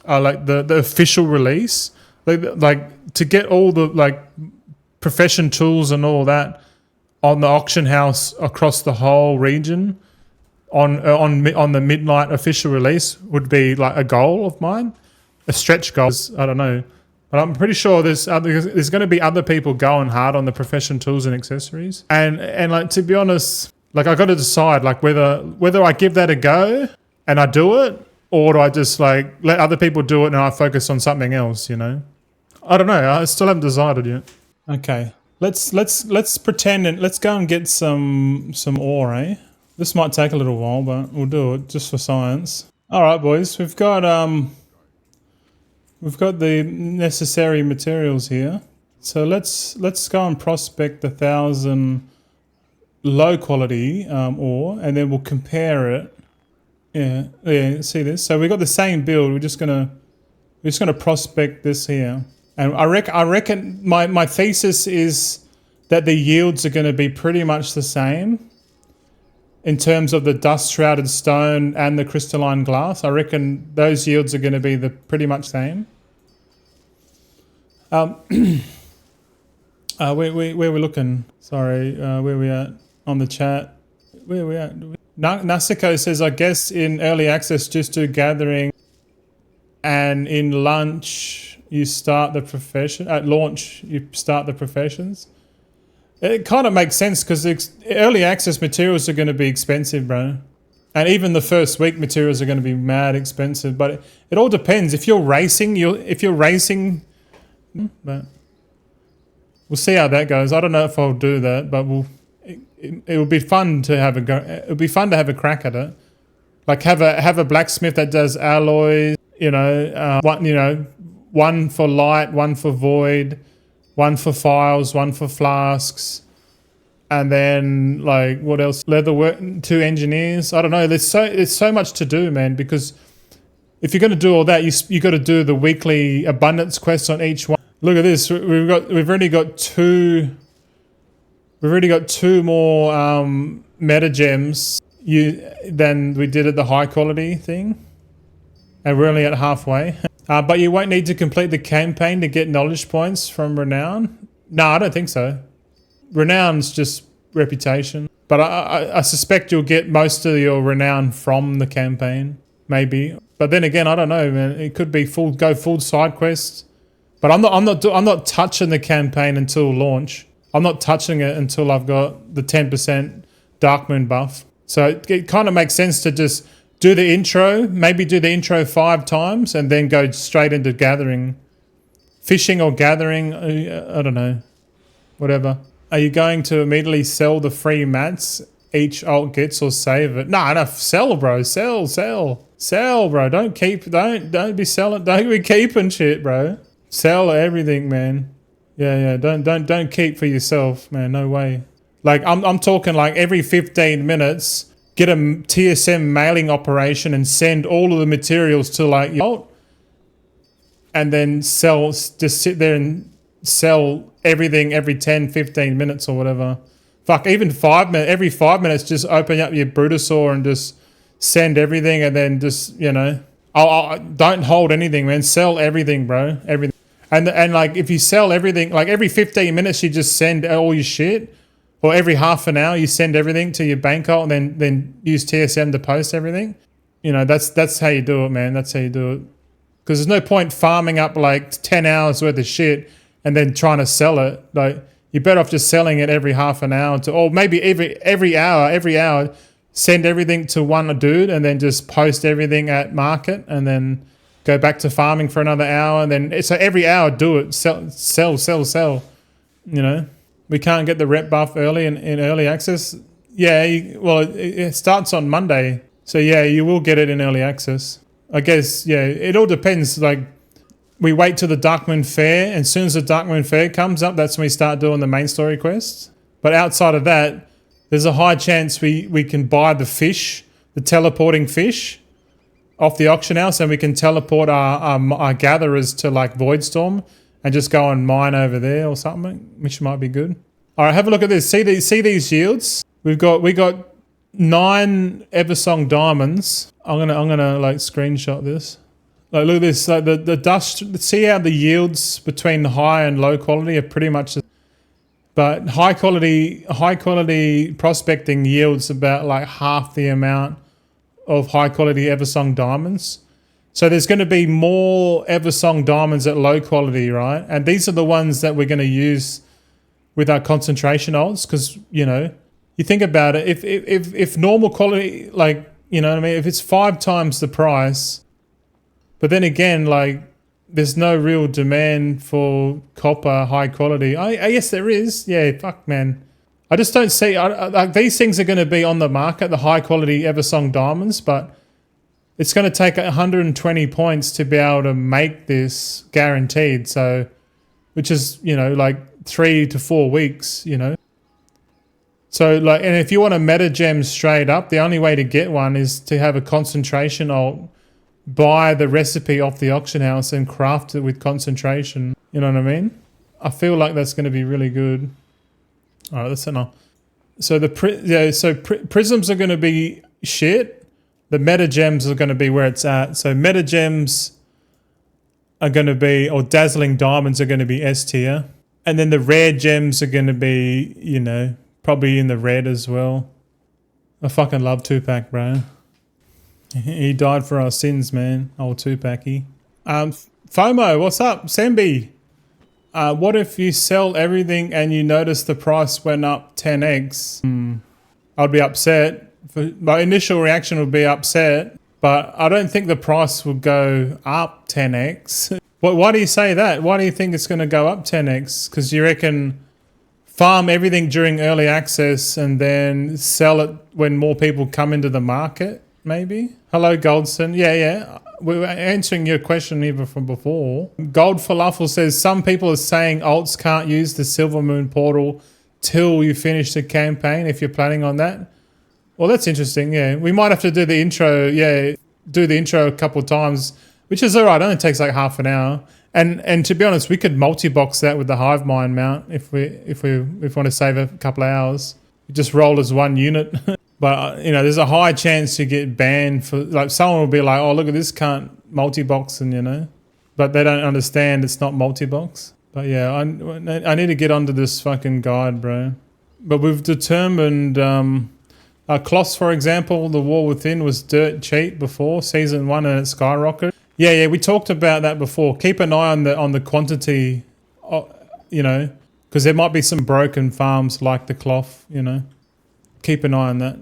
like the official release, like to get all the like profession tools and all that on the auction house across the whole region on the midnight official release would be like a goal of mine, a stretch goal. I don't know, but I'm pretty sure there's going to be other people going hard on the profession tools and accessories. And like, to be honest, like I got to decide like whether I give that a go and I do it, or do I just like let other people do it and I focus on something else, you know? I don't know. I still haven't decided yet. Okay, let's pretend and let's go and get some ore, eh? This might take a little while, but we'll do it just for science. All right, boys, we've got the necessary materials here. So let's go and prospect 1,000 low quality ore, and then we'll compare it. Yeah. See this? So we got the same build. We're just gonna prospect this here. And I reckon my thesis is that the yields are going to be pretty much the same in terms of the dust shrouded stone and the crystalline glass. I reckon those yields are going to be the pretty much same. Where we looking? Sorry, where we at on the chat? Where we at? Nasiko says, I guess in early access just do gathering, and in lunch you start the profession. At launch, you start the professions. It kind of makes sense because early access materials are going to be expensive, bro. And even the first week materials are going to be mad expensive. But it all depends. If you're racing, but we'll see how that goes. I don't know if I'll do that, but it will be fun to have a go. It would be fun to have a crack at it. Like have a blacksmith that does alloys. One for light, one for void, one for files, one for flasks, and then like what else? Leatherwork, 2 engineers. I don't know. There's so much to do, man. Because if you're going to do all that, you got to do the weekly abundance quests on each one. Look at this. We've already got 2. We've already got 2 more meta gems than we did at the high quality thing. And we're only at halfway. But you won't need to complete the campaign to get knowledge points from Renown. No, I don't think so. Renown's just reputation. But I suspect you'll get most of your Renown from the campaign. Maybe. But then again, I don't know, man. It could be go full side quests. But I'm not touching the campaign until launch. I'm not touching it until I've got the 10% Darkmoon buff. So it kind of makes sense to just do the intro, maybe do the intro 5 times and then go straight into gathering. Fishing or gathering, I don't know. Whatever. Are you going to immediately sell the free mats each alt gets or save it? No, sell, bro. Sell. Sell, bro. Don't be selling, don't be keeping shit, bro. Sell everything, man. Yeah, don't keep for yourself, man. No way. Like I'm talking like every 15 minutes, get a TSM mailing operation and send all of the materials to like your alt, and then sell. Just sit there and sell everything every 10-15 minutes or whatever. Fuck, even 5 minutes. Every 5 minutes, just open up your Brutosaur and just send everything, and then just I'll don't hold anything, man. Sell everything, bro. Everything. And like if you sell everything, like every 15 minutes you just send all your shit, or every half an hour you send everything to your bank alt and then use TSM to post everything. That's how you do it, man. That's how you do it. Because there's no point farming up like 10 hours worth of shit and then trying to sell it. Like you're better off just selling it every half an hour or maybe every hour, send everything to one dude and then just post everything at market and then go back to farming for another hour, and then so every hour do it. Sell. We can't get the rep buff early in early access. Yeah, it starts on Monday, so yeah, you will get it in early access. I guess yeah, it all depends. Like we wait till the Darkmoon Fair, and as soon as the Darkmoon Fair comes up, that's when we start doing the main story quests. But outside of that, there's a high chance we can buy the fish, the teleporting fish, off the auction house, and we can teleport our gatherers to like Voidstorm and just go and mine over there or something, which might be good. All right, have a look at this. See these yields? We got 9 Eversong diamonds. I'm gonna like screenshot this. Like look at this. Like the dust. See how the yields between high and low quality are pretty much. But high quality prospecting yields about like half the amount of high quality Eversong diamonds. So there's going to be more Eversong diamonds at low quality, right? And these are the ones that we're going to use with our concentration alts, because you think about it, if normal quality, like what I mean, if it's 5 times the price, but then again, like there's no real demand for copper high quality. I guess there is. Yeah, fuck man. I just don't see, like these things are going to be on the market, the high quality Eversong diamonds, but it's going to take 120 points to be able to make this guaranteed. So, which is, like 3 to 4 weeks, So like, and if you want a meta gem straight up, the only way to get one is to have a concentration alt, buy the recipe off the auction house and craft it with concentration. You know what I mean? I feel like that's going to be really good. All right, that's enough. So prisms are going to be shit. The meta gems are going to be where it's at. So meta gems are going to be, or dazzling diamonds are going to be S tier, and then the rare gems are going to be, probably in the red as well. I fucking love Tupac, bro. He died for our sins, man. Old Tupac-y. FOMO, what's up? Sembi. What if you sell everything and you notice the price went up 10x? I'd be upset. My initial reaction would be upset, but I don't think the price would go up 10x. Why do you say that? Why do you think it's going to go up 10x? Because you reckon farm everything during early access and then sell it when more people come into the market, maybe? Hello, Goldzen. Yeah. We were answering your question even from before. Gold Falafel says, some people are saying alts can't use the Silver Moon portal till you finish the campaign if you're planning on that. Well, that's interesting, yeah. We might have to do the intro, do the intro a couple of times, which is all right. It only takes like half an hour. And to be honest, we could multi-box that with the hive mind mount if we want to save a couple of hours. We just roll as one unit. But you know, there's a high chance you get banned for, like, someone will be like, "Oh, look at this cunt multi-boxing," you know, but they don't understand it's not multi-box. But yeah, I need to get onto this fucking guide, bro. But we've determined, Cloths, for example, the War Within was dirt cheap before season 1 and it skyrocketed. Yeah, we talked about that before. Keep an eye on the quantity, you know, because there might be some broken farms like the cloth, you know. Keep an eye on that.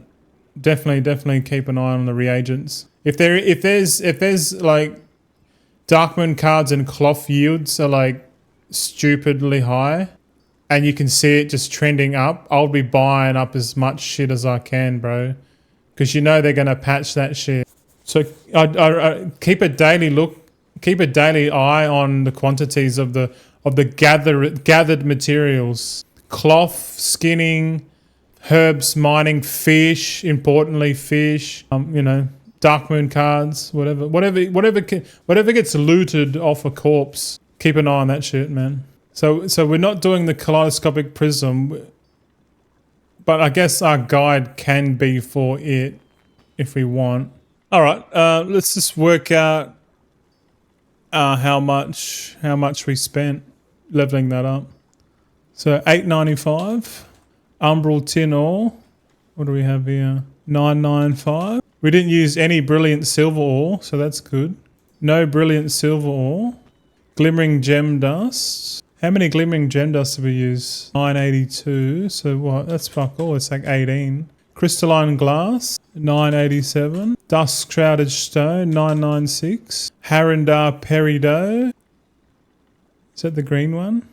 Definitely keep an eye on the reagents. If there's like Darkmoon cards and cloth yields are like stupidly high, and you can see it just trending up, I'll be buying up as much shit as I can, bro, because you know they're gonna patch that shit. So I keep a daily eye on the quantities of the gathered materials, cloth, skinning, herbs, mining, fish. Importantly, fish. You know, Darkmoon cards, whatever gets looted off a corpse. Keep an eye on that shit, man. So we're not doing the kaleidoscopic prism, but I guess our guide can be for it if we want. All right, let's just work out how much we spent leveling that up. So 895, umbral tin ore. What do we have here? 995. We didn't use any brilliant silver ore, so that's good. No brilliant silver ore. Glimmering gem dust. How many glimmering gem dusts have we used? 982. So what? That's fuck all. It's like 18. Crystalline glass. 987. Dust shrouded stone. 996. Harindar peridot. Is that the green one?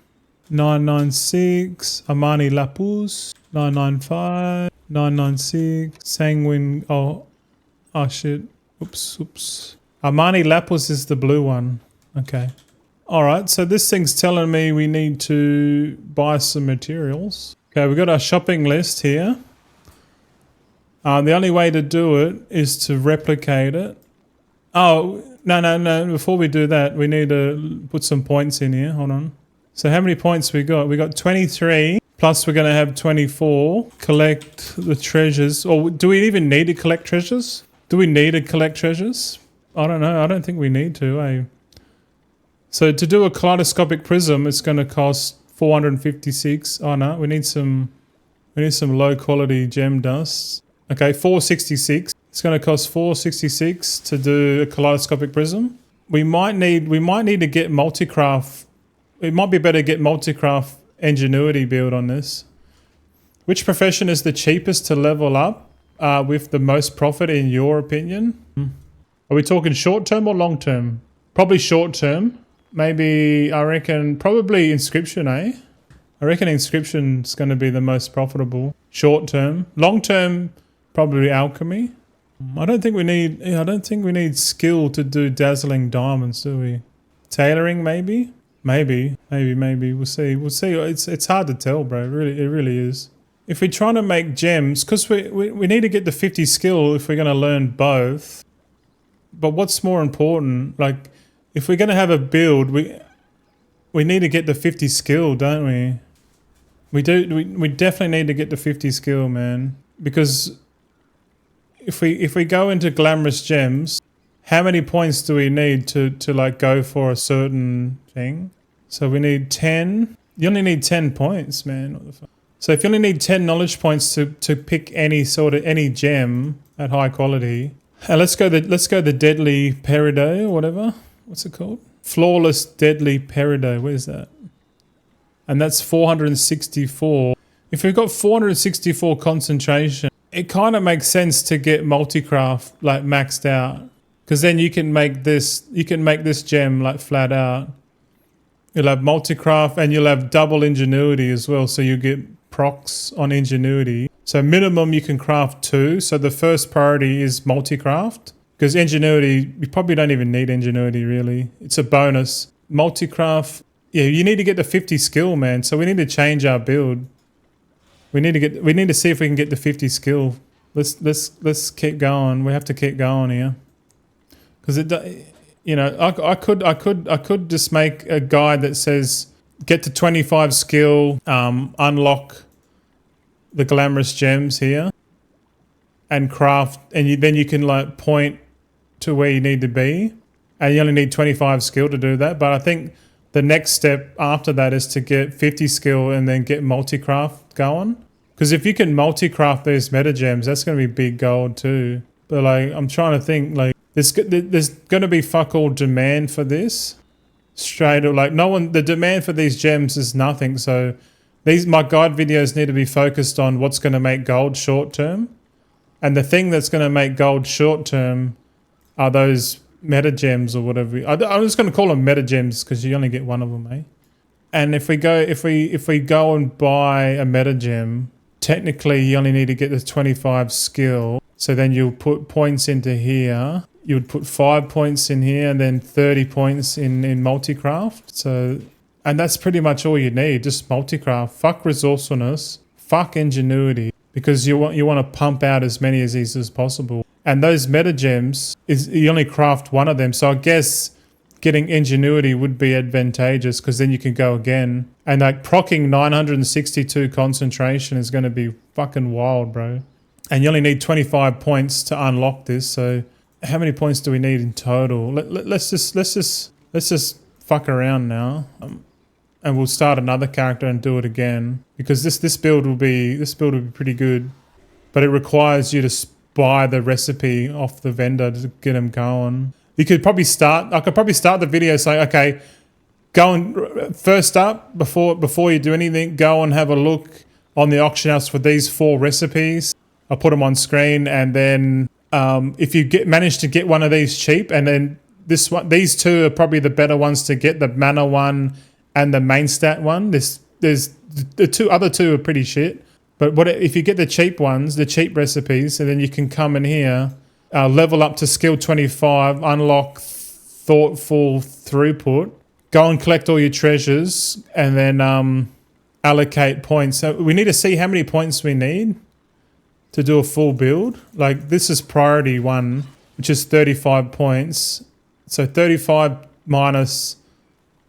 996. Armani lapus. 995. 996. Sanguine. Oh shit. Oops. Armani lapus is the blue one. Okay. Alright, so this thing's telling me we need to buy some materials. Okay, we've got our shopping list here. The only way to do it is to replicate it. Oh, no. Before we do that, we need to put some points in here. Hold on. So how many points we got? We got 23, plus we're going to have 24. Collect the treasures. Or do we even need to collect treasures? Do we need to collect treasures? I don't know. I don't think we need to, eh? So to do a kaleidoscopic prism, it's going to cost 456. Oh no, we need some low quality gem dust. Okay, 466. It's going to cost 466 to do a kaleidoscopic prism. We might need to get multicraft. It might be better to get multicraft ingenuity build on this. Which profession is the cheapest to level up with the most profit in your opinion? Are we talking short term or long term? Probably short term. Maybe, I reckon, probably inscription, eh? I reckon inscription's going to be the most profitable. Short term. Long term, probably alchemy. I don't think we need skill to do dazzling diamonds, do we? Tailoring, maybe? Maybe. We'll see. It's hard to tell, bro. It really is. If we're trying to make gems, because we need to get the 50 skill if we're going to learn both. But what's more important, like, if we're going to have a build, we need to get the 50 skill, don't we? We definitely need to get the 50 skill, man. Because if we go into glamorous gems, how many points do we need to like go for a certain thing? So we need 10. You only need 10 points, man. What the fuck? So if you only need 10 knowledge points to pick any gem at high quality, let's go the deadly peridot or whatever. What's it called? Flawless deadly peridot. Where's that? And that's 464. If we've got 464 concentration, it kind of makes sense to get multicraft like maxed out, because then you can make this gem like flat out. You'll have multicraft and you'll have double ingenuity as well, so you get procs on ingenuity. So minimum you can craft 2. So the first priority is multicraft. Because ingenuity, you probably don't even need ingenuity really. It's a bonus. Multicraft, yeah, you need to get the 50 skill, man. So we need to change our build. We need to see if we can get the 50 skill. Let's keep going. We have to keep going here. Because you know, I could just make a guide that says get to 25 skill, unlock the glamorous gems here. and craft, and then you can like point to where you need to be, and you only need 25 skill to do that. But I think the next step after that is to get 50 skill and then get multi-craft going. Because if you can multi-craft these meta gems, that's going to be big gold too. But like, I'm trying to think, like, there's going to be fuck all demand for this. Straight up, like, the demand for these gems is nothing. So my guide videos need to be focused on what's going to make gold short term. And the thing that's going to make gold short term are those meta gems or whatever. I'm just going to call them meta gems because you only get one of them, eh? And if we go and buy a meta gem, technically you only need to get the 25 skill. So then you'll put points into here. You would put 5 points in here and then 30 points in multi-craft. So, and that's pretty much all you need, just multi-craft. Fuck resourcefulness, fuck ingenuity, because you want to pump out as many of these as possible. And those meta gems, you only craft one of them. So I guess getting ingenuity would be advantageous because then you can go again. And like proccing 962 concentration is going to be fucking wild, bro. And you only need 25 points to unlock this. So how many points do we need in total? Let's just fuck around now, and we'll start another character and do it again because this build will be pretty good, but it requires you to buy the recipe off the vendor to get them going. I could probably start the video saying, okay, go and first up before you do anything, go and have a look on the auction house for these 4 recipes. I'll put them on screen, and then if you manage to get one of these cheap, and then these 2 are probably the better ones to get, the mana one and the main stat one. There's the other two are pretty shit, but if you get the cheap ones, the cheap recipes, and then you can come in here, level up to skill 25, unlock thoughtful throughput, go and collect all your treasures, and then allocate points. So we need to see how many points we need to do a full build. Like this is priority 1, which is 35 points. So 35 minus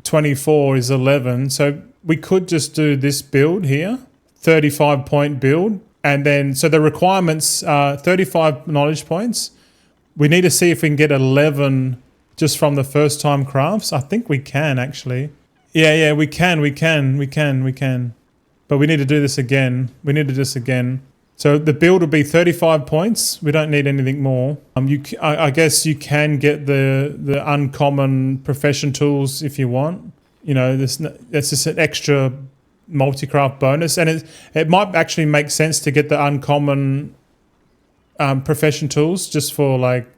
24 is 11. So we could just do this build here, 35 point build. And then, so the requirements are 35 knowledge points. We need to see if we can get 11 just from the first time crafts. I think we can actually. Yeah, we can. But we need to do this again. So the build will be 35 points. We don't need anything more. I guess you can get the uncommon profession tools if you want. You know, that's just an extra multi-craft bonus, and it might actually make sense to get the uncommon profession tools just for like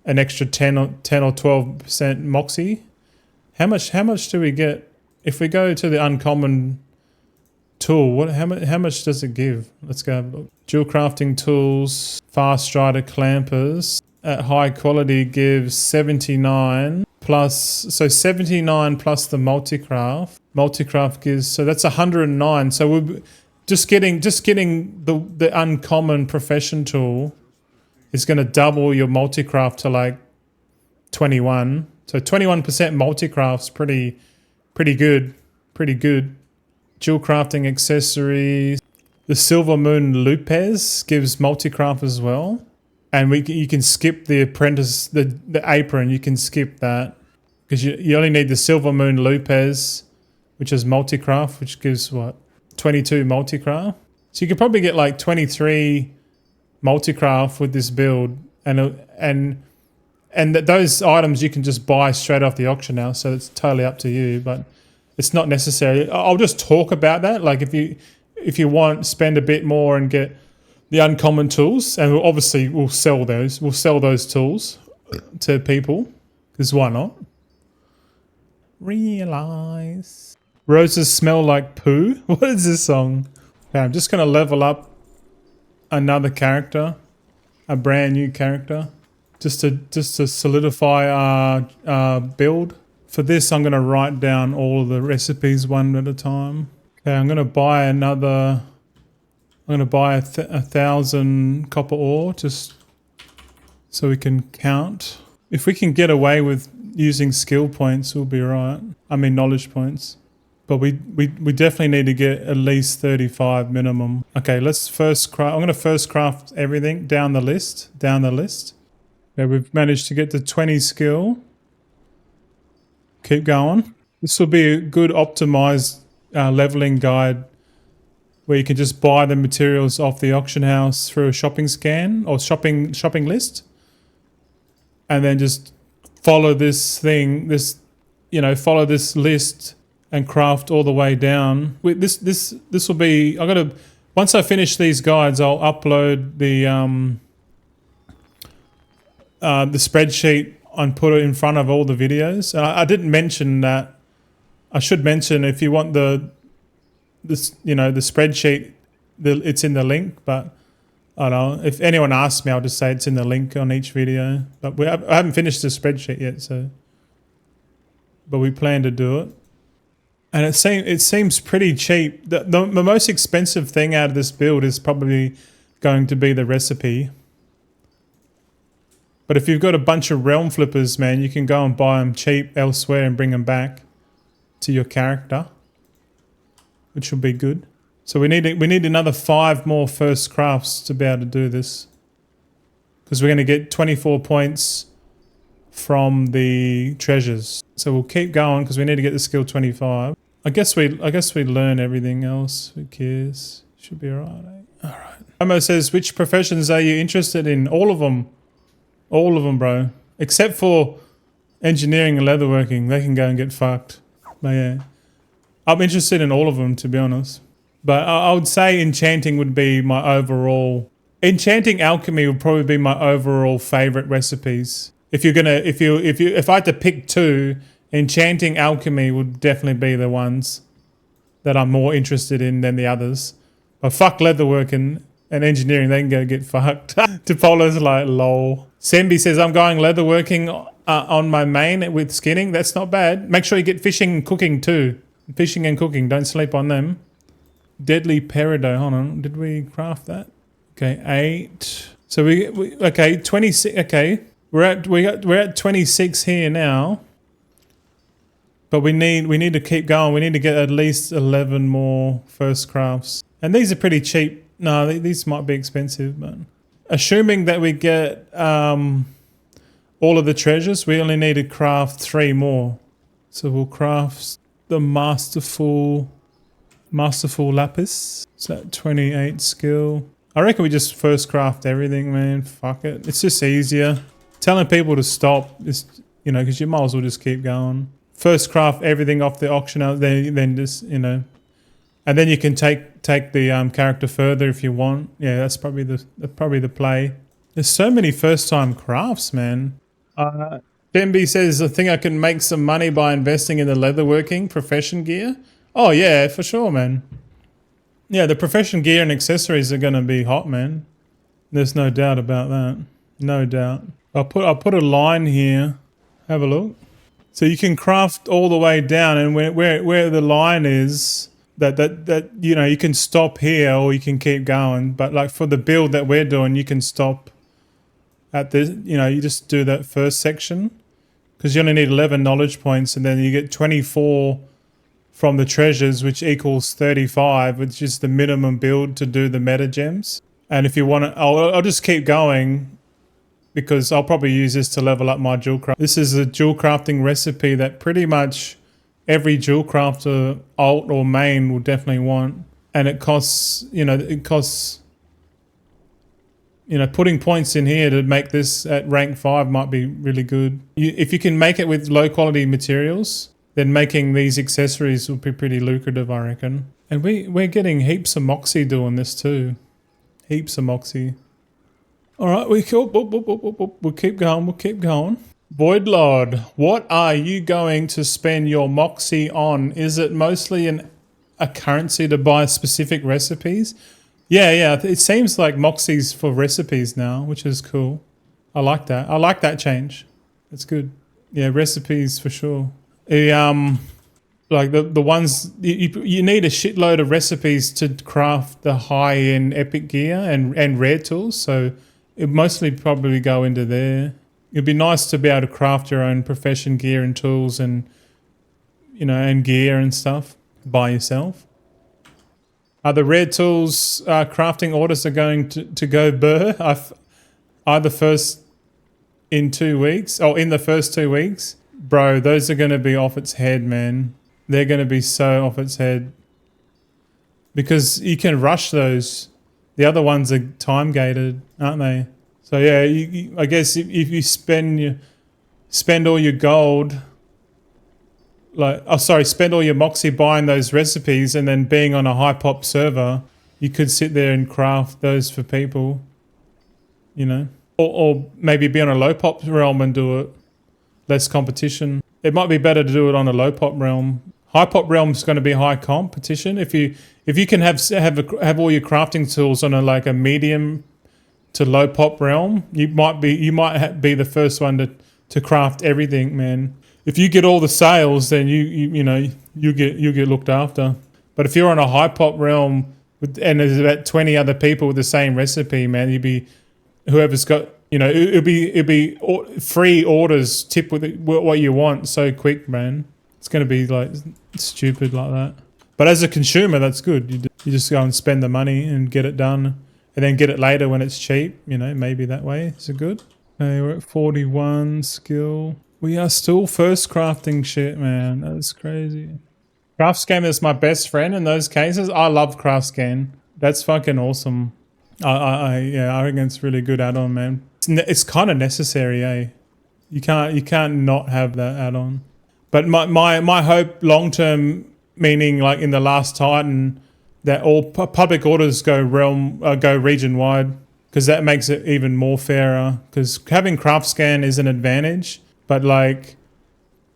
an extra 10 or 12% moxie. How much do we get if we go to the uncommon tool? How much does it give? Let's go have a look. Dual crafting tools, fast strider clampers at high quality gives 79 plus, so 79 plus the multi-craft. Multi-craft gives, so that's 109. So we're just getting the uncommon profession tool is going to double your multi-craft to like 21. So 21% multi-craft's pretty good. Dual crafting accessories. The Silver Moon Lupez gives multi-craft as well. And you can skip the apprentice, the apron, you can skip that. Because you only need the Silver Moon Lupez, which is multi-craft, which gives what? 22 multi-craft. So you could probably get like 23 multi-craft with this build. And those items you can just buy straight off the auction now, so it's totally up to you, but it's not necessary. I'll just talk about that. Like if you want, spend a bit more and get the uncommon tools, and we'll sell those. We'll sell those tools to people, because why not? Realize. Roses smell like poo. What is this song? Okay, I'm just going to level up another character, a brand new character, just to solidify our build. For this, I'm going to write down all the recipes one at a time. Okay, I'm going to buy another. I'm going to buy 1,000 copper ore just so we can count. If we can get away with using skill points, we'll be right. I mean knowledge points. But we definitely need to get at least 35 minimum. Okay, let's first craft. I'm going to first craft everything down the list. Okay, we've managed to get to 20 skill. Keep going. This will be a good optimized leveling guide where you can just buy the materials off the auction house through a shopping scan or shopping list, and then just follow this thing, follow this list and craft all the way down. This will be. Once I finish these guides, I'll upload the spreadsheet and put it in front of all the videos. I didn't mention that. I should mention if you want the spreadsheet, it's in the link. But I don't know if anyone asks me, I'll just say it's in the link on each video. But I haven't finished the spreadsheet yet, but we plan to do it. And it seems pretty cheap. The most expensive thing out of this build is probably going to be the recipe. But if you've got a bunch of realm flippers, man, you can go and buy them cheap elsewhere and bring them back to your character, which will be good. So we need another 5 more first crafts to be able to do this, because we're going to get 24 points from the treasures. So we'll keep going because we need to get the skill 25. I guess we learn everything else. Who cares? Should be alright. Eh? Alright. Homo says, which professions are you interested in? All of them. All of them, bro. Except for engineering and leatherworking. They can go and get fucked. But yeah. I'm interested in all of them, to be honest. But I would say enchanting would be my overall... Enchanting alchemy would probably be my overall favorite recipes. If I had to pick 2, enchanting alchemy would definitely be the ones that I'm more interested in than the others. But fuck leatherworking and engineering, they can go get fucked. Topolo's like, lol. Sembi says, I'm going leatherworking on my main with skinning. That's not bad. Make sure you get fishing and cooking too. Fishing and cooking, don't sleep on them. Deadly Peridot, hold on, did we craft that? Okay, 8. So we okay, 26, okay. We're at 26 here now. But we need to keep going. We need to get at least 11 more first crafts. And these are pretty cheap. No, these might be expensive, but assuming that we get all of the treasures, we only need to craft 3 more. So we'll craft the masterful lapis. It's at 28 skill. I reckon we just first craft everything, man. Fuck it. It's just easier. Telling people to stop is, because you might as well just keep going. First craft everything off the auction house, then just, and then you can take the character further if you want. Yeah, that's probably the play. There's so many first time crafts, man. Bemby says, I think I can make some money by investing in the leatherworking profession gear. Oh yeah, for sure, man. Yeah, the profession gear and accessories are gonna be hot, man. There's no doubt about that. No doubt. I'll put a line here. Have a look. So you can craft all the way down, and where the line is, that you can stop here or you can keep going. But like for the build that we're doing, you can stop at the you just do that first section, because you only need 11 knowledge points, and then you get 24 from the treasures, which equals 35, which is the minimum build to do the meta gems. And if you want to, I'll just keep going, because I'll probably use this to level up my jewel craft. This is a jewel crafting recipe that pretty much every jewel crafter, alt or main, will definitely want. And it costs, putting points in here to make this at rank 5 might be really good. If you can make it with low quality materials, then making these accessories will be pretty lucrative, I reckon. And we're getting heaps of moxie doing this too. Heaps of moxie. All right, we'll keep going. Void Lord, what are you going to spend your moxie on? Is it mostly a currency to buy specific recipes? Yeah. It seems like moxie's for recipes now, which is cool. I like that. I like that change. It's good. Yeah, recipes for sure. Like the ones you need a shitload of recipes to craft the high-end epic gear and rare tools, so it mostly probably go into there. It'd be nice to be able to craft your own profession gear and tools and and gear and stuff. by yourself. Are the rare tools crafting orders are going to go burr? Either first in 2 weeks or in the first 2 weeks, bro. Those are going to be off its head, man. They're going to be so off its head because you can rush those. The other ones are time gated, aren't they? So yeah, I guess if you spend all your gold, spend all your moxie buying those recipes and then being on a high pop server, you could sit there and craft those for people, you know, or maybe be on a low pop realm and do it. Less competition. It might be better to do it on a low pop realm. High pop realm is going to be high competition. If you can have all your crafting tools on a medium to low pop realm, you might be the first one to craft everything, man. If you get all the sales, then you get looked after. But if you're on a high pop realm and there's about 20 other people with the same recipe, man, you'd be whoever's got, it'll be free orders, tip with what you want so quick, man. It's going to be like stupid like that. But as a consumer, that's good. You just go and spend the money and get it done and then get it later when it's cheap, maybe that way. Is it good? Okay, we're at 41 skill. We are still first crafting shit, man. That's crazy. CraftScan is my best friend in those cases. I love CraftScan. That's fucking awesome. I reckon it's really good add-on, man. It's kind of necessary, eh? You can't not have that add-on. But my hope long-term, meaning like in the last Titan, that all public orders go region-wide, because that makes it even more fairer. Because having CraftScan is an advantage, but like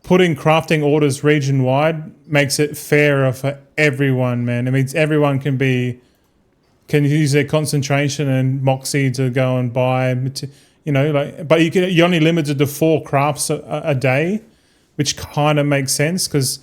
putting crafting orders region-wide makes it fairer for everyone, man. It means everyone can use their concentration and moxie to go and buy, but you're only limited to 4 crafts a day, which kind of makes sense because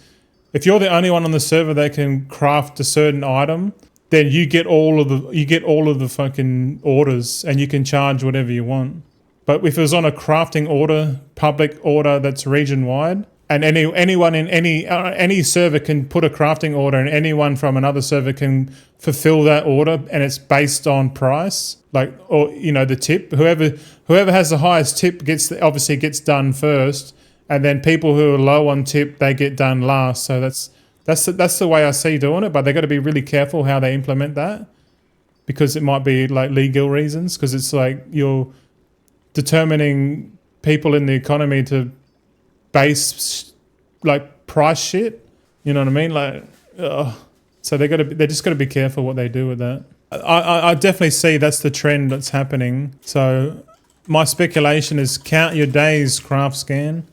if you're the only one on the server that can craft a certain item, then you get all of the fucking orders and you can charge whatever you want. But if it was on a crafting order, public order that's region wide, and anyone in any server can put a crafting order, and anyone from another server can fulfill that order, and it's based on price, the tip. Whoever has the highest tip obviously gets done first, and then people who are low on tip, they get done last. So that's the way I see doing it. But they got to be really careful how they implement that, because it might be like legal reasons, because it's like you're determining people in the economy to base like price shit, you know what I mean? So they just got to be careful what they do with that. I definitely see that's the trend that's happening. So my speculation is count your days, CraftScan.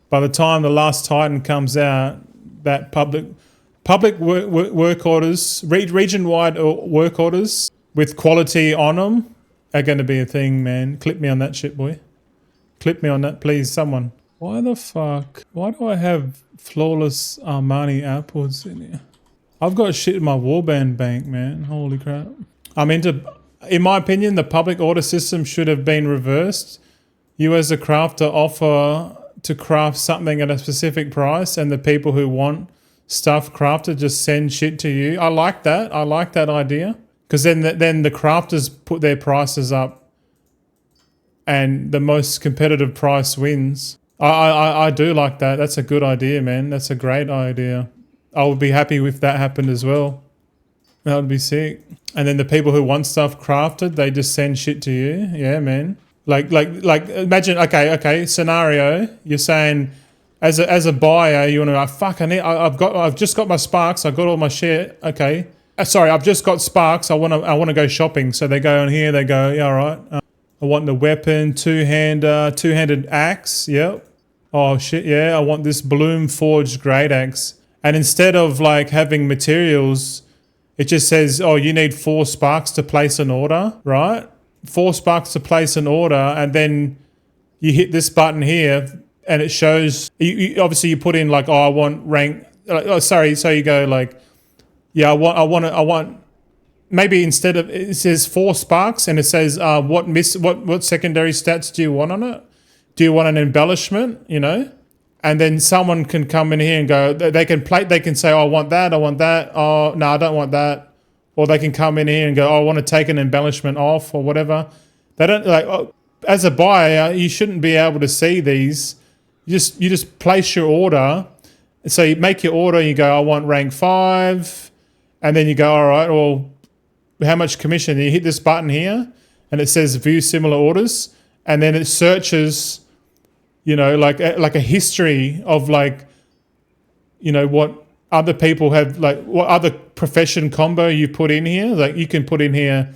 By the time the last Titan comes out, that public work orders, region-wide work orders with quality on them are going to be a thing, man. Clip me on that shit, boy. Clip me on that, please, someone. Why the fuck? Why do I have flawless Armani outputs in here? I've got shit in my warband bank, man. Holy crap. In my opinion, the public order system should have been reversed. You as a crafter offer to craft something at a specific price, and the people who want stuff crafted just send shit to you. I like that. I like that idea. Because then the crafters put their prices up and the most competitive price wins. I do like that. That's a good idea, man. That's a great idea. I would be happy if that happened as well. That would be sick. And then the people who want stuff crafted, they just send shit to you. Yeah, man. Like imagine, okay, scenario, you're saying as a buyer, you want to I've just got my sparks, I got all my shit. Okay. Sorry, I've just got sparks. I want to go shopping. So they go on here, they go, yeah, all right. I want the weapon, two-handed axe. Yep. Oh shit, yeah, I want this bloom forged great axe. And instead of like having materials, it just says, oh, you need 4 sparks to place an order, right? 4 sparks to place an order, and then you hit this button here and it shows, obviously you put in like, oh, I want rank, so you go like, yeah, I want maybe instead of, it says 4 sparks and it says what secondary stats do you want on it? Do you want an embellishment, and then someone can come in here and go, they can say, oh, I want that, oh, no, I don't want that. Or they can come in here and go, oh, I want to take an embellishment off or whatever. They don't, like, as a buyer, you shouldn't be able to see these. You just place your order. So you make your order, you go, I want rank 5, and then you go, all right, well, how much commission? And you hit this button here, and it says view similar orders, and then it searches, you know, like a history of, like, you know, what other people have, like what other profession combo you put in here. Like you can put in here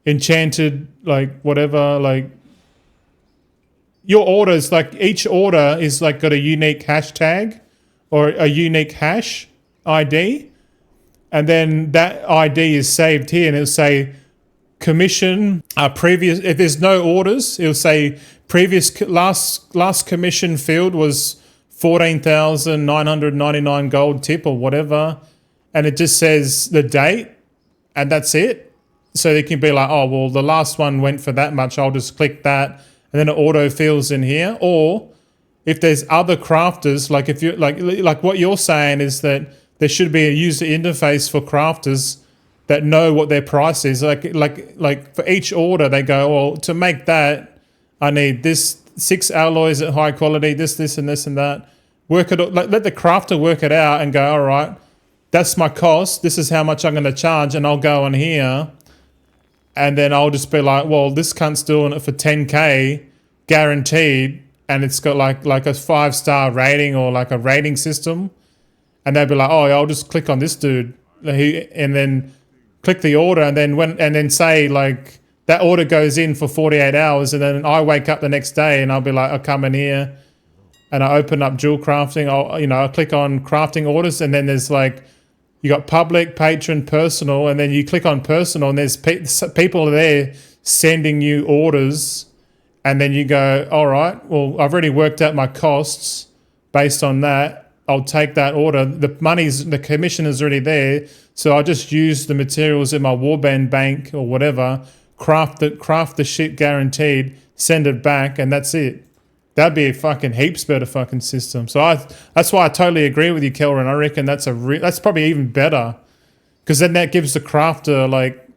enchanted, like whatever, like your orders, like each order is like got a unique hashtag or a unique hash ID. And then that ID is saved here, and it'll say commission previous. If there's no orders, it'll say previous last commission field was 14,999 gold tip or whatever, and it just says the date, and that's it. So they can be like, oh well, the last one went for that much. I'll just click that, and then it auto fills in here. Or if there's other crafters, like if you like what you're saying is that there should be a user interface for crafters that know what their price is. Like for each order, they go, well, to make that, I need this 6 alloys at high quality, this, and this, and that. Work it, like let the crafter work it out and go, all right, that's my cost. This is how much I'm going to charge, and I'll go on here, and then I'll just be like, well, this cunt's doing it for 10K guaranteed, and it's got like a 5-star rating or like a rating system. And they'd be like, oh, I'll just click on this dude, and then click the order, and then say like that order goes in for 48 hours, and then I wake up the next day and I'll be like, I'll come in here and I open up dual crafting. I'll click on crafting orders, and then there's like you got public, patron, personal, and then you click on personal, and there's people there sending you orders, and then you go, all right, well, I've already worked out my costs based on that. I'll take that order. The commission is already there, so I'll just use the materials in my warband bank or whatever, craft the shit guaranteed, send it back, and that's it. That'd be a fucking heaps better fucking system. So that's why I totally agree with you, Kelvin. I reckon that's probably even better, because then that gives the crafter like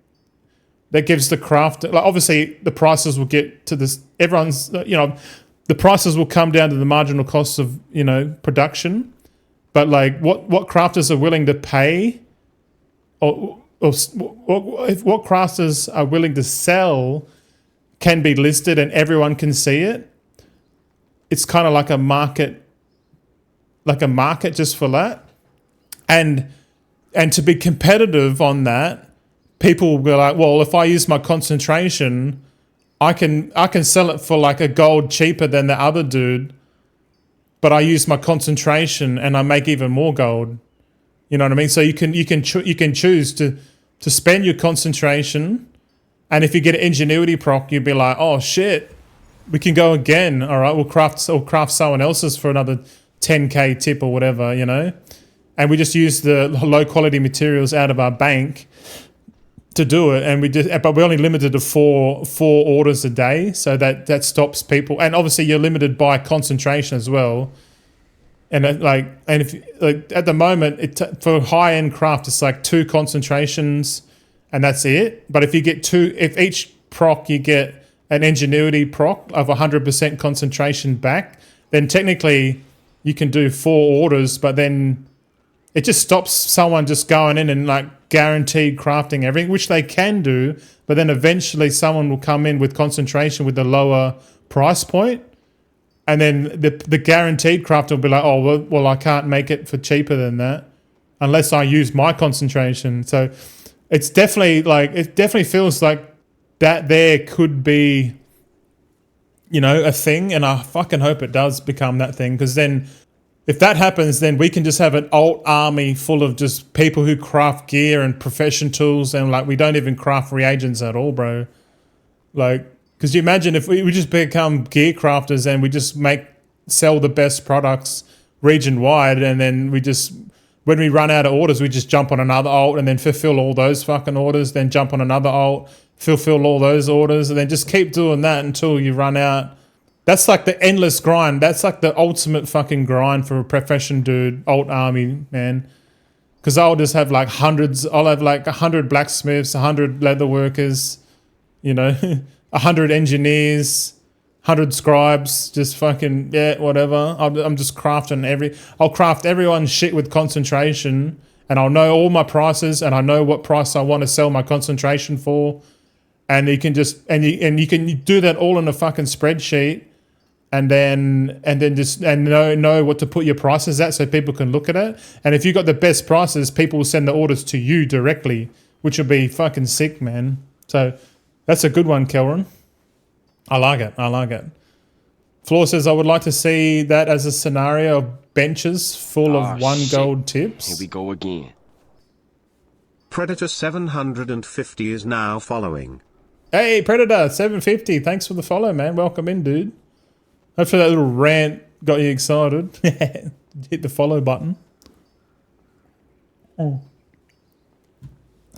obviously the prices will get to this. Everyone's the prices will come down to the marginal costs of production. But like what crafters are willing to pay, or what crafters are willing to sell, can be listed and everyone can see it. It's kind of like a market just for that, and to be competitive on that, people will be like, well, if I use my concentration, I can sell it for like a gold cheaper than the other dude. But I use my concentration and I make even more gold. You know what I mean? So you can choose to spend your concentration, and if you get an ingenuity proc, you'd be like, oh shit, we can go again. All right, we'll craft someone else's for another 10K tip or whatever, And we just use the low quality materials out of our bank to do it, and but we're only limited to four orders a day, so that stops people. And obviously you're limited by concentration as well. And if at the moment for high end craft, it's like 2 concentrations, and that's it. But if you get if each proc you get an ingenuity proc of 100% concentration back, then technically you can do 4 orders, but then it just stops someone just going in and like guaranteed crafting everything, which they can do, but then eventually someone will come in with concentration with the lower price point, and then the guaranteed crafter will be like, oh well, I can't make it for cheaper than that unless I use my concentration. So it's definitely it definitely feels like that there could be a thing, and I fucking hope it does become that thing, because then if that happens, then we can just have an alt army full of just people who craft gear and profession tools, and like we don't even craft reagents at all, bro. Like, because you imagine if we just become gear crafters and we just sell the best products region wide, and then when we run out of orders, we just jump on another alt and then fulfill all those fucking orders, then jump on another alt, fulfill all those orders, and then just keep doing that until you run out That's like the endless grind. That's like the ultimate fucking grind for a profession dude, alt army, man. Because I'll just have like hundreds. I'll have like 100 blacksmiths, 100 leather workers, you know, 100 engineers, 100 scribes. Just fucking, yeah, whatever. I'm just crafting I'll craft everyone's shit with concentration, and I'll know all my prices, and I know what price I want to sell my concentration for. And you can just, and you can do that all in a fucking spreadsheet. And then just know what to put your prices at so people can look at it. And if you got the best prices, people will send the orders to you directly, which will be fucking sick, man. So that's a good one, Kelron. I like it. Floor says, I would like to see that as a scenario of benches full of 1 gold tips. Here we go again. Predator 750 is now following. Hey, Predator 750. Thanks for the follow, man. Welcome in, dude. Hopefully that little rant got you excited. Hit the follow button.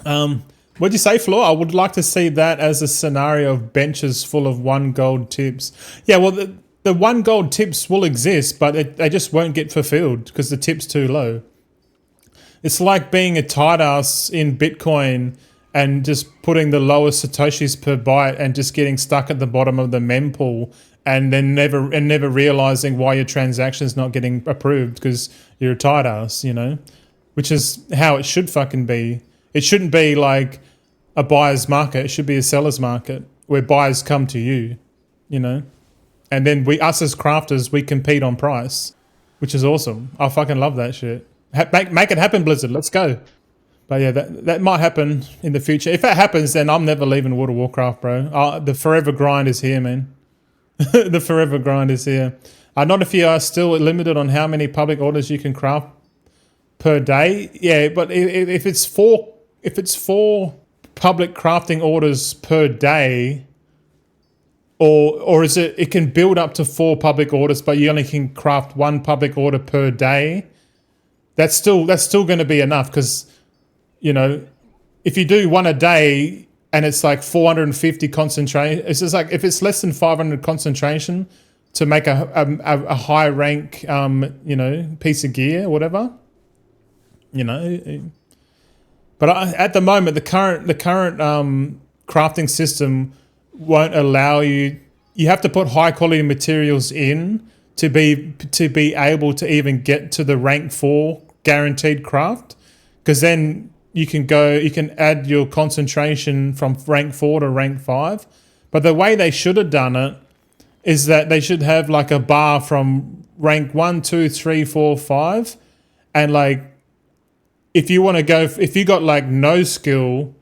What'd you say, Flo? I would like to see that as a scenario of benches full of 1 gold tips. Yeah, well, the 1 gold tips will exist, but they just won't get fulfilled because the tip's too low. It's like being a tight ass in Bitcoin and just putting the lowest satoshis per byte and just getting stuck at the bottom of the mempool. And then never realizing why your transaction's not getting approved because you're a tight ass, you know, which is how it should fucking be. It shouldn't be like a buyer's market. It should be a seller's market where buyers come to you, you know, and then us as crafters, we compete on price, which is awesome. I fucking love that shit. Make it happen, Blizzard. Let's go. But yeah, that might happen in the future. If that happens, then I'm never leaving World of Warcraft, bro. The forever grind is here, man. The forever grind is here. Not if you are still limited on how many public orders you can craft per day. Yeah, but if it's four public crafting orders per day, or is it can build up to 4 public orders, but you only can craft 1 public order per day? That's still going to be enough because, you know, if you do 1 a day. And it's like 450 concentration. It's just like if it's less than 500 concentration to make a high rank, you know, piece of gear, or whatever, you know. But at the moment, the current crafting system won't allow you. You have to put high quality materials in to be able to even get to the rank 4 guaranteed craft, because then. You can add your concentration from rank 4 to rank 5. But the way they should have done it is that they should have like a bar from rank 1, 2, 3, 4, 5. And like, if you got like no skill,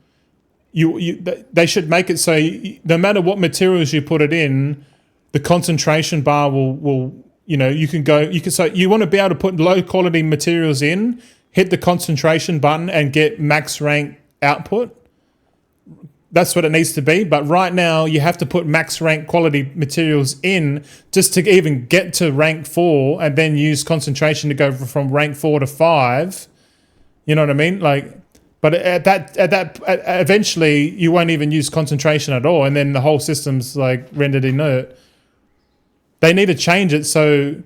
they should make it so no matter what materials you put it in, the concentration bar will you know, so you want to be able to put low quality materials in, hit the concentration button and get max rank output. That's what it needs to be. But right now you have to put max rank quality materials in just to even get to rank 4 and then use concentration to go from rank 4 to 5. You know what I mean? Like, but eventually you won't even use concentration at all. And then the whole system's like rendered inert. They need to change it so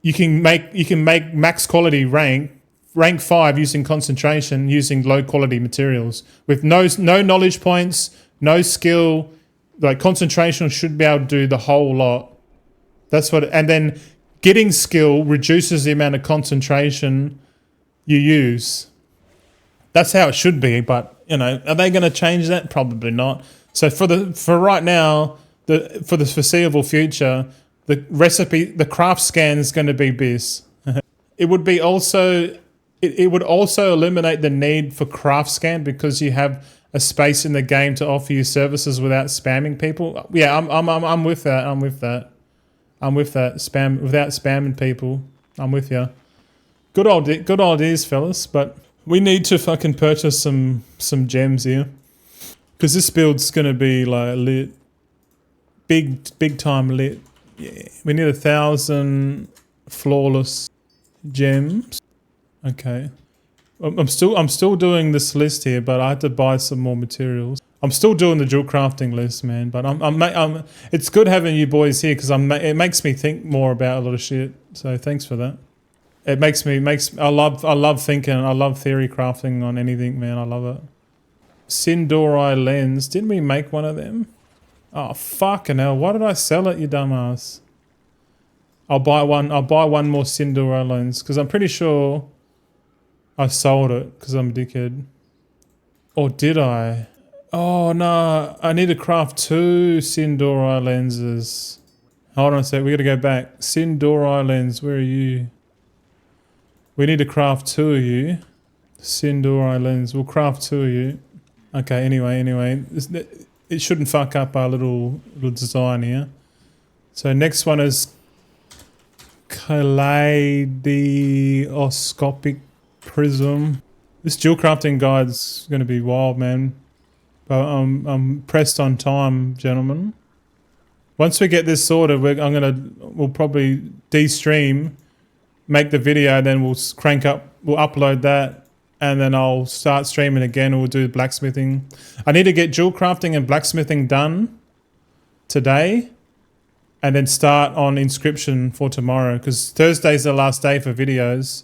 you can make max quality rank 5 using concentration, using low quality materials with no knowledge points, no skill. Like concentration should be able to do the whole lot. That's what, and then getting skill reduces the amount of concentration you use. That's how it should be. But you know, are they going to change that? Probably not. So for right now, for the foreseeable future. The craft scan is going to be BIS. It would also eliminate the need for craft scan because you have a space in the game to offer you services without spamming people. Yeah, I'm with that. I'm with that. Spam without spamming people. I'm with you. Good ideas, fellas. But we need to fucking purchase some gems here because this build's going to be like lit, big time lit. Yeah, we need 1,000 flawless gems. Okay, I'm still doing this list here, but I had to buy some more materials. I'm still doing the dual crafting list, man. But it's good having you boys here because it makes me think more about a lot of shit. So thanks for that. It makes I love thinking. I love theory crafting on anything, man. I love it. Sindori lens. Didn't we make one of them? Oh fucking hell! Why did I sell it, you dumbass? I'll buy one more Sindori lens because I'm pretty sure I sold it because I'm a dickhead. Or did I? Oh no! I need to craft 2 Sindori lenses. Hold on a sec. We got to go back. Sindori lens. Where are you? We need to craft 2 of you. Sindori lens. We'll craft 2 of you. Okay. Anyway. It shouldn't fuck up our little design here. So next one is kaleidoscopic prism. This dual crafting guide's going to be wild, man. But I'm pressed on time, gentlemen. Once we get this sorted, we'll probably de-stream, make the video, then we'll upload that. And then I'll start streaming again and we'll do blacksmithing. I need to get dual crafting and blacksmithing done today. And then start on inscription for tomorrow. Because Thursday's the last day for videos.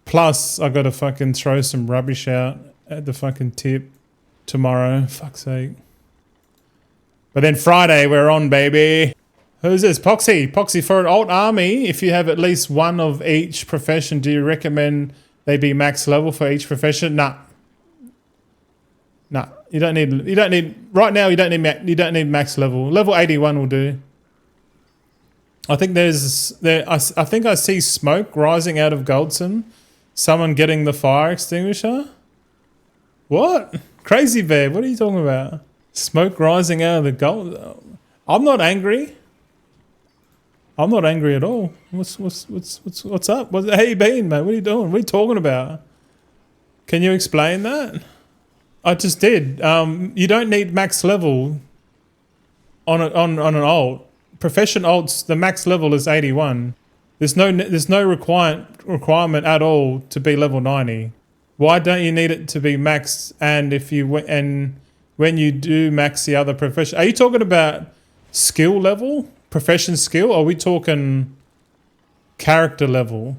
Plus, I got to fucking throw some rubbish out at the fucking tip tomorrow. Fuck's sake. But then Friday, we're on, baby. Who's this? Poxy. Poxy, for an alt army, if you have at least one of each profession, do you recommend they be max level for each profession? Nah. You don't need right now. You don't need max level. Level 81 will do. I think I think I see smoke rising out of Goldzen. Someone getting the fire extinguisher. What? Crazy Bear, what are you talking about? Smoke rising out of the gold. I'm not angry. I'm not angry at all. What's up? How you been, mate? What are you doing? What are you talking about? Can you explain that? I just did. You don't need max level on an alt. Profession alts, the max level is 81. There's no requirement at all to be level 90. Why don't you need it to be maxed? And when you do max the other profession, are you talking about skill level, profession skill? Or are we talking character level?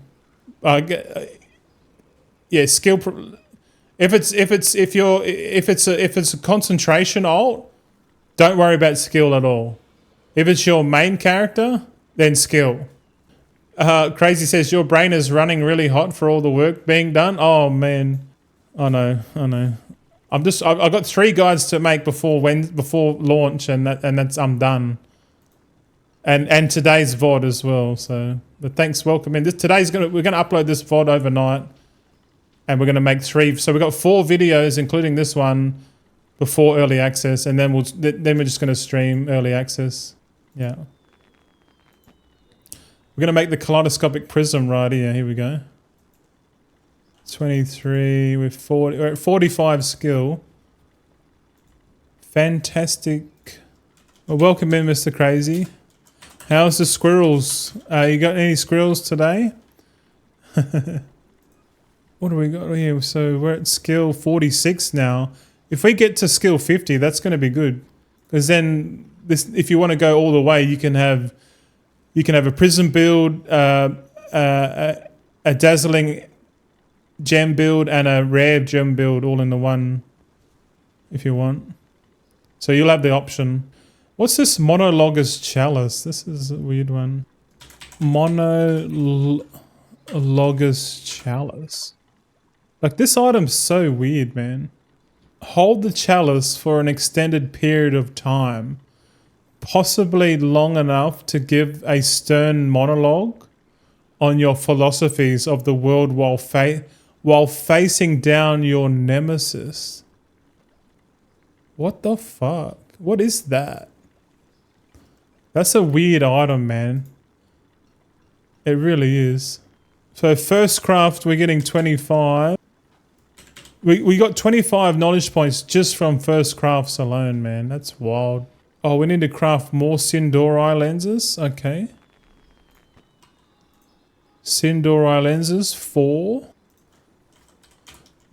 Yeah, skill. If it's a concentration alt, don't worry about skill at all. If it's your main character, then skill. Crazy says your brain is running really hot for all the work being done. Oh man, I know. I've got 3 guides to make before launch, and I'm done. And today's VOD as well. So, but thanks, welcome in. We're gonna upload this VOD overnight, and we're gonna make 3. So we got 4 videos, including this one, before early access, and then we're just gonna stream early access. Yeah. We're going to make the kaleidoscopic prism right here. Here we go. 23 with 40. We're at 45 skill. Fantastic. Well, welcome in, Mr. Crazy. How's the squirrels? You got any squirrels today? What do we got here? So we're at skill 46 now. If we get to skill 50, that's going to be good. Because then, if you want to go all the way, you can have a prism build, a dazzling gem build, and a rare gem build all in the one, if you want. So you'll have the option. What's this monologus chalice? This is a weird one. Monologus chalice. Like, this item's so weird, man. Hold the chalice for an extended period of time, possibly long enough to give a stern monologue on your philosophies of the world while facing down your nemesis. What the fuck? What is that? That's a weird item, man. It really is. So first craft, we're getting 25. We got 25 knowledge points just from first crafts alone, man. That's wild. Oh, we need to craft more Sindori lenses. Okay. Sindori lenses, 4.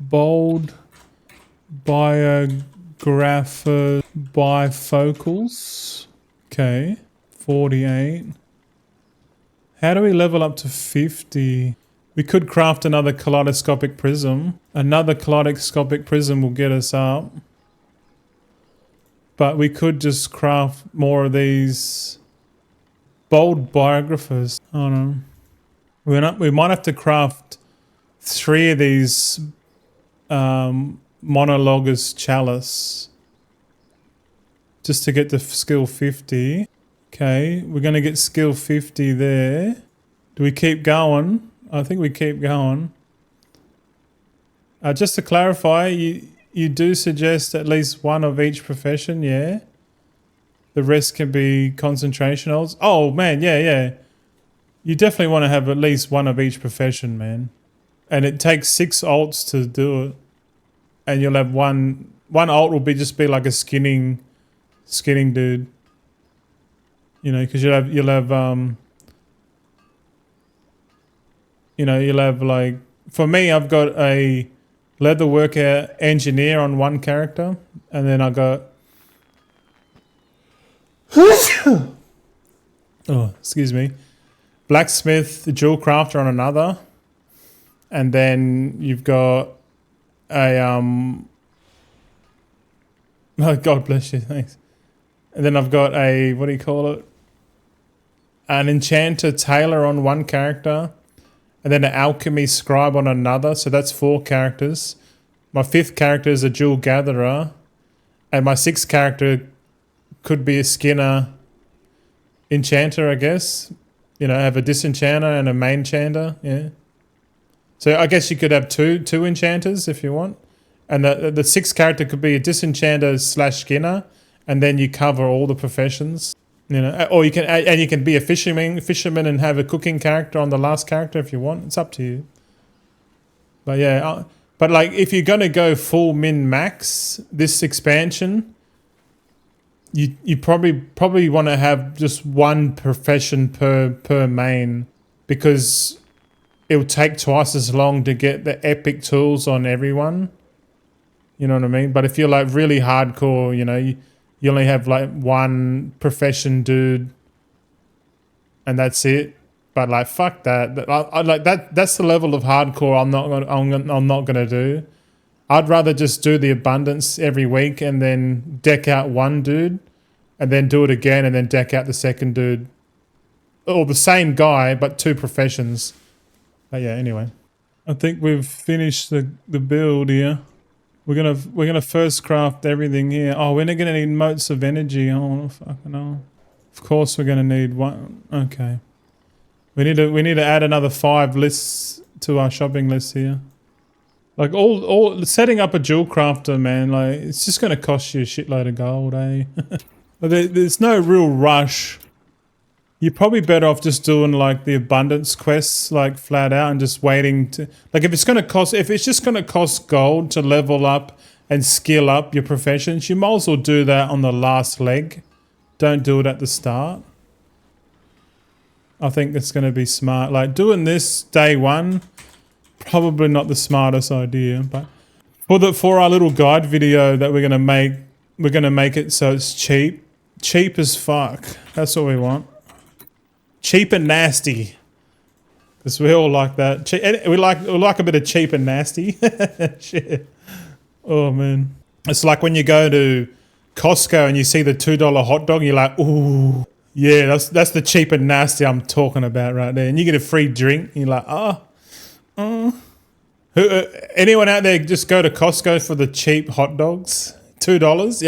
Bold grapher bifocals. Okay, 48. How do we level up to 50? We could craft another kaleidoscopic prism. Another kaleidoscopic prism will get us up. But we could just craft more of these bold biographers. I don't know. We might have to craft 3 of these monologus chalice just to get to skill 50. Okay, we're going to get skill 50 there. Do we keep going? I think we keep going. Just to clarify, you do suggest at least 1 of each profession, yeah? The rest can be concentration holds. Oh, man, yeah. You definitely want to have at least 1 of each profession, man. And it takes 6 alts to do it. And you'll have one alt will just be like a skinning dude. You know, because you'll have like, for me, I've got a leatherworker engineer on 1 character, and then I got oh, excuse me, blacksmith, jewel crafter on another, and then you've got a oh, God bless you, thanks. And then I've got a, what do you call it? An enchanter tailor on 1 character. And then an alchemy scribe on another. So that's 4 characters. My 5th character is a jewel gatherer. And my 6th character could be a skinner enchanter, I guess. You know, have a disenchanter and a main enchanter. Yeah. So I guess you could have two enchanters if you want. And the 6th character could be a disenchanter / skinner. And then you cover all the professions. You know, or you can be a fisherman and have a cooking character on the last character if you want. It's up to you. But yeah, but like if you're gonna go full min max this expansion, you probably want to have just 1 profession per main, because it'll take twice as long to get the epic tools on everyone. You know what I mean? But if you're like really hardcore, you know, you only have like 1 profession dude and that's it. But like, fuck that. I like that. That's the level of hardcore I'm not gonna do. I'd rather just do the abundance every week and then deck out 1 dude and then do it again and then deck out the 2nd dude. Or the same guy, but 2 professions. But yeah, anyway. I think we've finished the build here. We're gonna first craft everything here. Oh, we're not gonna need motes of energy. Oh, fucking hell. Of course we're gonna need 1. Okay. We need to add another 5 lists to our shopping list here. Like all setting up a jewel crafter, man, like it's just gonna cost you a shitload of gold, eh? There's no real rush. You're probably better off just doing like the abundance quests like flat out and just waiting to, like if it's just gonna cost gold to level up and skill up your professions, you might as well do that on the last leg. Don't do it at the start. I think it's gonna be smart. Like doing this day 1, probably not the smartest idea, but for our little guide video that we're gonna make it so it's cheap as fuck. That's what we want. Cheap and nasty, because we all like that. We like a bit of cheap and nasty. Shit. Oh man, it's like when you go to Costco and you see the $2 hot dog, you're like, ooh, yeah, that's the cheap and nasty I'm talking about right there. And you get a free drink, and you're like, anyone out there just go to Costco for the cheap hot dogs? $2,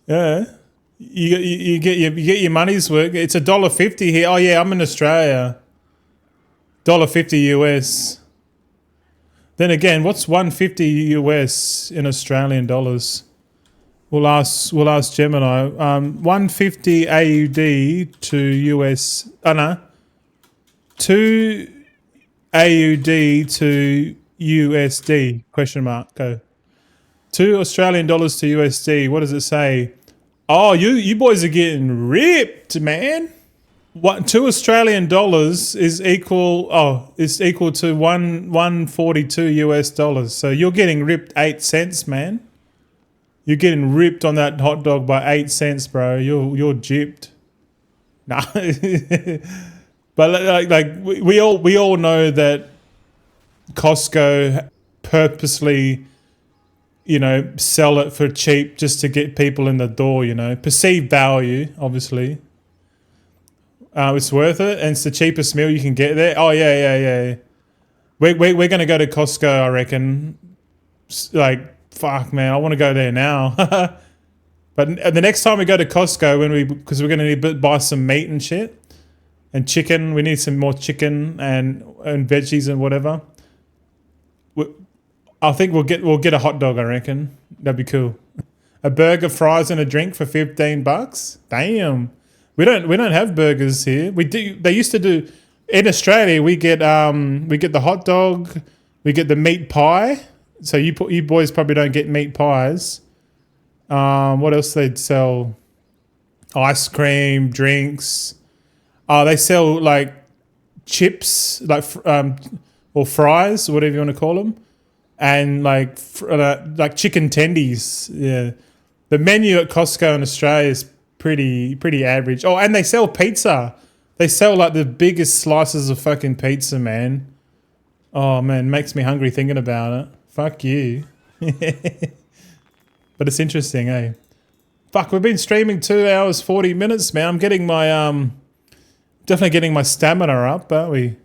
yeah. You get your money's worth. It's $1.50 here. Oh yeah, I'm in Australia. $1.50 US. Then again, what's $1.50 US in Australian dollars? We'll ask Gemini. 150 AUD to US. Oh no. 2 AUD to USD? Question mark. Go. 2 Australian dollars to USD. What does it say? Oh, you boys are getting ripped, man. 2 Australian dollars is equal to 142 US dollars. So you're getting ripped 8 cents, man. You're getting ripped on that hot dog by 8 cents, bro. You're gypped. Nah. But we all know that Costco purposely, sell it for cheap just to get people in the door, Perceived value, obviously. It's worth it, and it's the cheapest meal you can get there. Oh, yeah. We're going to go to Costco, I reckon. Like, fuck, man, I want to go there now. But the next time we go to Costco, because we're going to need to buy some meat and shit, and chicken, we need some more chicken and veggies and whatever. I think we'll get a hot dog, I reckon. That'd be cool. A burger, fries, and a drink for $15. Damn. We don't have burgers here. We do. They used to do in Australia. We get the hot dog. We get the meat pie. So you boys probably don't get meat pies. What else they'd sell? Ice cream, drinks. They sell like chips, or fries, whatever you want to call them, and like chicken tendies. Yeah, the menu at Costco in Australia is pretty average. Oh, and they sell pizza. They sell like the biggest slices of fucking pizza, man. Oh man, makes me hungry thinking about it. Fuck you. But it's interesting, eh? Fuck, we've been streaming 2 hours 40 minutes, man. I'm getting my definitely getting my stamina up, aren't we?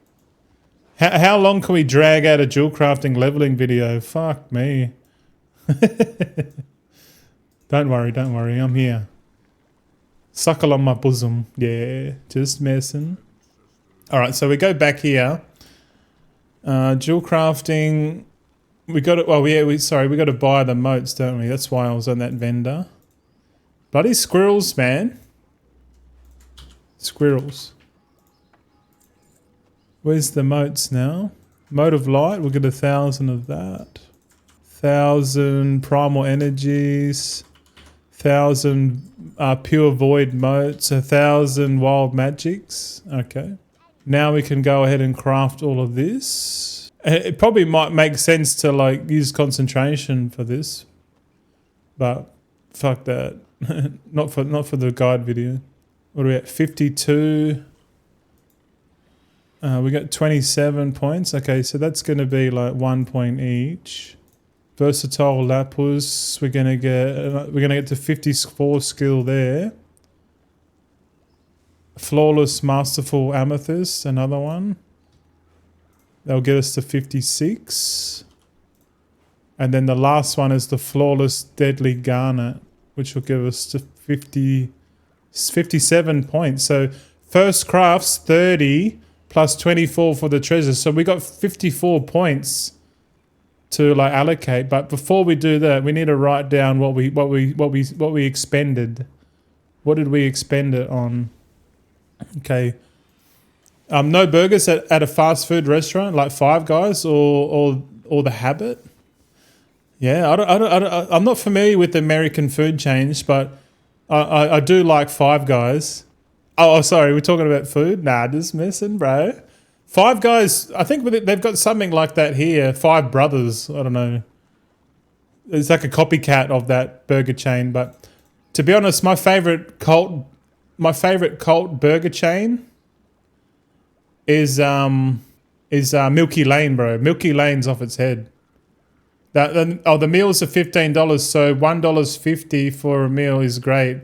How long can we drag out a dual crafting leveling video? Fuck me. Don't worry, I'm here. Suckle on my bosom. Yeah, just messing. All right, so we go back here. Dual crafting. We got it. Well, we got to buy the moats, don't we? That's why I was on that vendor. Bloody squirrels, man. Squirrels. Where's the moats now? Mote of light. We'll get 1,000 of that. 1,000 primal energies. 1,000 pure void motes. 1,000 wild magics. Okay. Now we can go ahead and craft all of this. It probably might make sense to like use concentration for this, but fuck that. not for the guide video. What are we at? 52. We got 27 points. Okay, so that's going to be like 1 point each. Versatile lapis. We're gonna get to 54 skill there. Flawless masterful amethyst. Another one. That'll get us to 56. And then the last one is the flawless deadly garnet, which will give us to 57 points. So first craft's 30 plus 24 for the treasure. So we got 54 points to like allocate. But before we do that, we need to write down what we expended. What did we expend it on? Okay. No burgers at a fast food restaurant like Five Guys or the Habit. Yeah, I'm not familiar with the American food chains, but I do like Five Guys. Oh, sorry, we're talking about food? Nah, just messing, bro. Five Guys, I think they've got something like that here. Five Brothers, I don't know. It's like a copycat of that burger chain, but to be honest, my favorite cult burger chain is Milky Lane, bro. Milky Lane's off its head. The meals are $15, so $1.50 for a meal is great.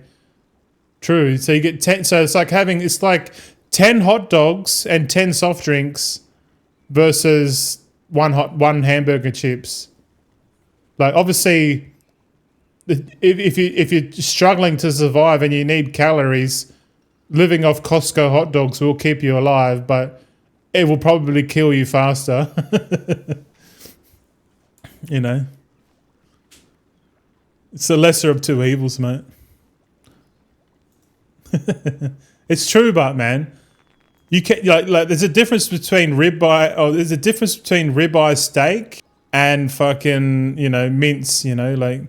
True. So you get 10. So it's like 10 hot dogs and 10 soft drinks versus one hamburger chips. Like obviously, if you're struggling to survive and you need calories, living off Costco hot dogs will keep you alive, but it will probably kill you faster. You know, it's the lesser of two evils, mate. It's true, but man, you can like there's a difference between ribeye steak and fucking mince, like.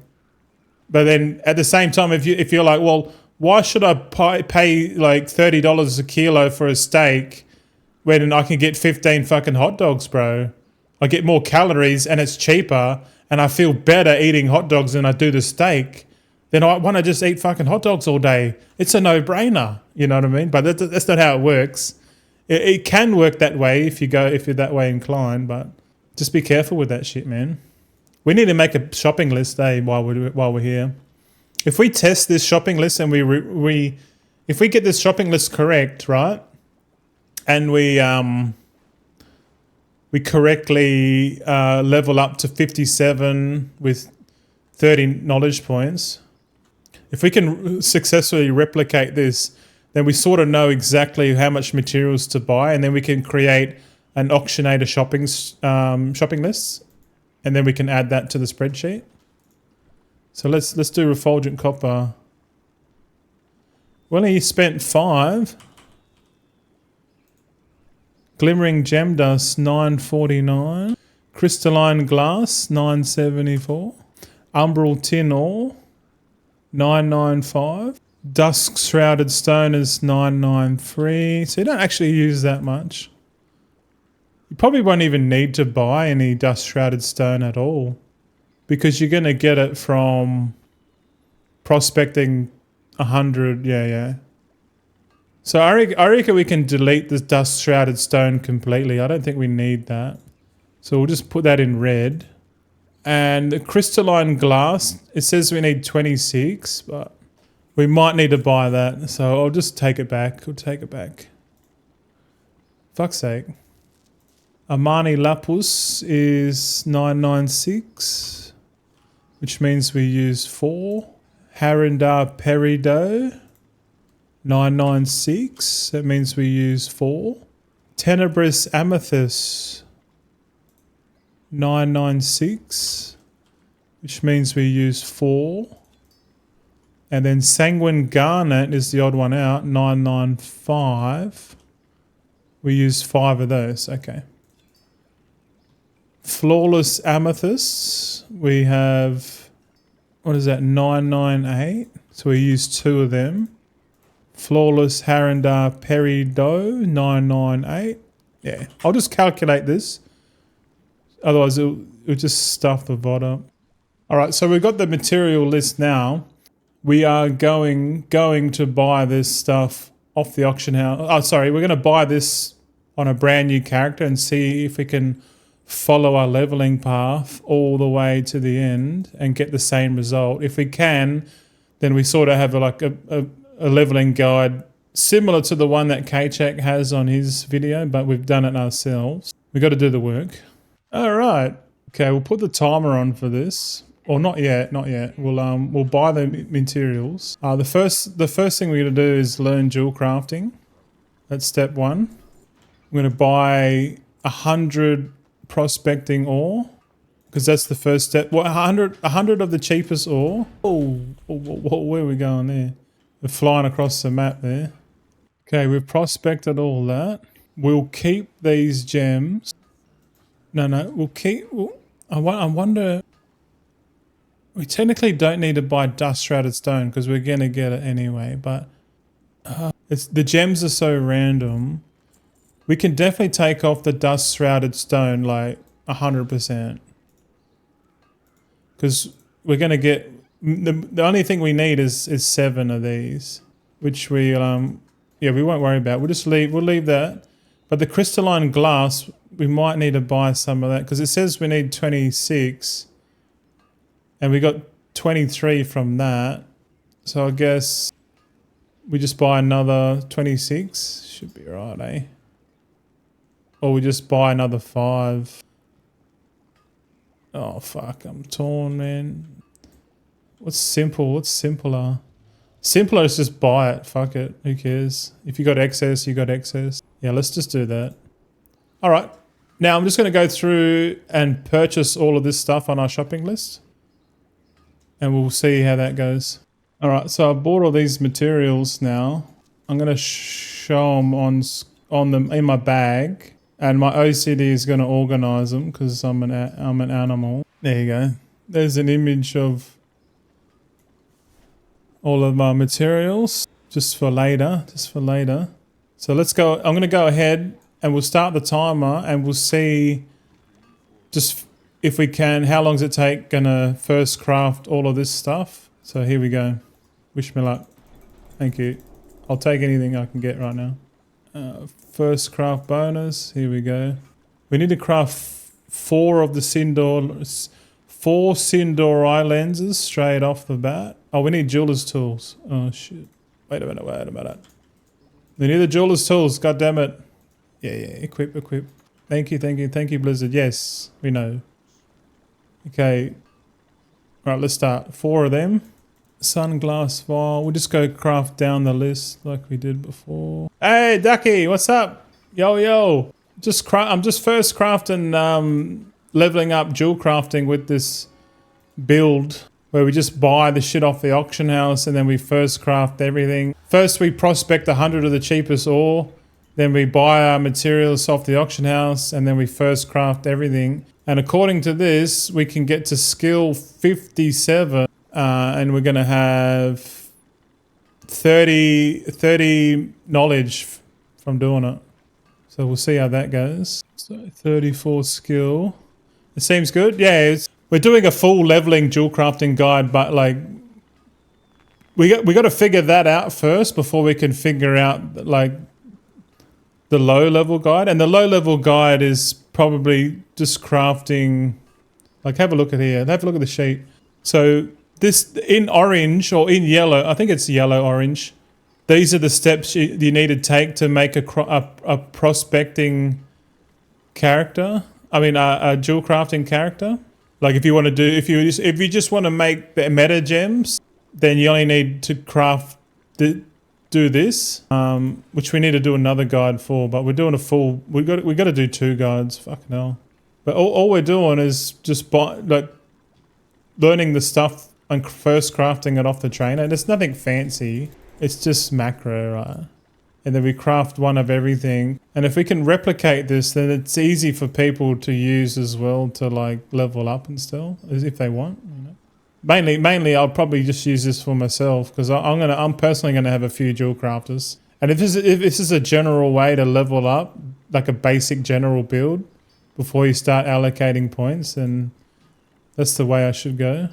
But then at the same time, if you're like, well, why should I pay like $30 a kilo for a steak when I can get 15 fucking hot dogs, bro? I get more calories and it's cheaper and I feel better eating hot dogs than I do the steak, then I want to just eat fucking hot dogs all day. It's a no-brainer, you know what I mean? But that's not how it works. It can work that way if you're that way inclined, but just be careful with that shit, man. We need to make a shopping list, while we're here. If we test this shopping list and if we get this shopping list correct, right, and we correctly level up to 57 with 30 knowledge points, if we can successfully replicate this, then we sort of know exactly how much materials to buy, and then we can create an auctionator shopping list, and then we can add that to the spreadsheet. So let's do refulgent copper. Well, he spent 5. Glimmering gem dust 949. Crystalline glass 974. Umbral tin ore 995. Dusk shrouded stone is 993. So you don't actually use that much. You probably won't even need to buy any dust shrouded stone at all, because you're going to get it from prospecting 100. Yeah. So I reckon we can delete the dust shrouded stone completely. I don't think we need that. So we'll just put that in red. And the crystalline glass, it says we need 26, but we might need to buy that. So I'll just take it back. We'll take it back. Fuck's sake. Armani Lapus is 996, which means we use 4. Harindar Perido 996, that means we use 4. Tenebris Amethyst 996, which means we use 4. And then Sanguine Garnet is the odd one out, 995. We use 5 of those, okay. Flawless Amethyst, we have, what is that, 998? So we use 2 of them. Flawless Harindar Perido 998. Yeah, I'll just calculate this. Otherwise it'll just stuff the VOD up. Alright, so we've got the material list now. We are going to buy this stuff off the auction house. Oh, sorry, we're going to buy this on a brand new character and see if we can follow our leveling path all the way to the end and get the same result. If we can, then we sort of have a leveling guide similar to the one that K-Check has on his video, but we've done it ourselves. We've got to do the work. All right. Okay, we'll put the timer on for this. Or not yet. We'll buy the materials. The first thing we're going to do is learn jewel crafting. That's step 1. I'm going to buy 100 prospecting ore, because that's the first step. What, 100 of the cheapest ore? Oh, where are we going there? We're flying across the map there. Okay, we've prospected all that. We'll keep these gems. No, we'll keep... I wonder... We technically don't need to buy dust shrouded stone because we're going to get it anyway, but... the gems are so random. We can definitely take off the dust shrouded stone like 100%. Because we're going to get... The only thing we need is 7 of these, which we won't worry about. We'll leave that. But the crystalline glass, we might need to buy some of that because it says we need 26, and we got 23 from that. So I guess we just buy another 26. Should be right, eh? Or we just buy another 5. Oh fuck, I'm torn, man. What's simple? What's simpler? Simpler is just buy it. Fuck it. Who cares? If you got excess, you got excess. Yeah, let's just do that. All right. Now I'm just going to go through and purchase all of this stuff on our shopping list. And we'll see how that goes. All right. So I bought all these materials now. I'm going to show them on them in my bag. And my OCD is going to organize them because I'm an animal. There you go. There's an image of all of my materials just for later. So let's go. I'm going to go ahead and we'll start the timer and we'll see just if we can. How long does it take? Gonna first craft all of this stuff. So here we go. Wish me luck. Thank you. I'll take anything I can get right now. First craft bonus. Here we go. We need to craft 4 of the Sindor, 4 Sindor eye lenses straight off the bat. Oh, we need jeweler's tools. Oh shit. Wait a minute. We need the jeweler's tools. God damn it. Yeah. Equip. Thank you, Blizzard. Yes, we know. Okay. Right, let's start. 4 of them. Sunglass vial. We'll just go craft down the list like we did before. Hey, Ducky, what's up? Yo. I'm just first crafting, leveling up jewel crafting with this build where we just buy the shit off the auction house and then we first craft everything. First we prospect 100 of the cheapest ore, then we buy our materials off the auction house and then we first craft everything. And according to this, we can get to skill 57 and we're going to have 30 knowledge from doing it. So we'll see how that goes. So 34 skill. It seems good. Yeah, we're doing a full leveling jewel crafting guide, but like we got to figure that out first before we can figure out like the low level guide. And the low level guide is probably just crafting. Like have a look at here. Have a look at the sheet. So this in orange or in yellow. I think it's yellow orange. These are the steps you need to take to make a prospecting character. I mean, a jewel crafting character. Like if you want to do, if you just want to make the meta gems, then you only need to do this, which we need to do another guide for. But we're doing a full. We got to do 2 guides. Fucking hell. But all we're doing is just learning the stuff and first crafting it off the trainer. And it's nothing fancy. It's just macro, right? And then we craft 1 of everything. And if we can replicate this, then it's easy for people to use as well to like level up and still, as if they want. You know? Mainly, I'll probably just use this for myself because I'm personally gonna have a few jewel crafters. And if this is a general way to level up, like a basic general build, before you start allocating points, then that's the way I should go.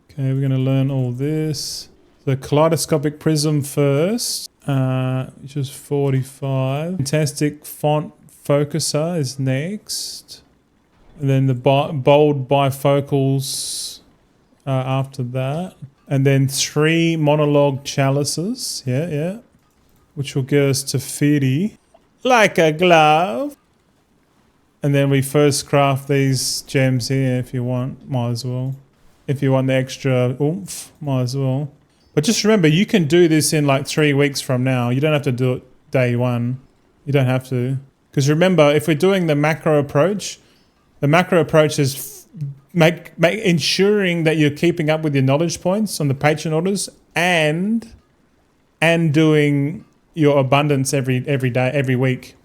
Okay, we're gonna learn all this. The kaleidoscopic prism first, which is 45. Fantastic font focuser is next. And then the bold bifocals after that. And then 3 monologue chalices. Yeah. Which will get us to 50. Like a glove. And then we first craft these gems here if you want. Might as well. If you want the extra oomph, might as well. But just remember, you can do this in like 3 weeks from now. You don't have to do it day 1. You don't have to. Because remember, if we're doing the macro approach is ensuring that you're keeping up with your knowledge points on the patron orders and doing your abundance every day, every week.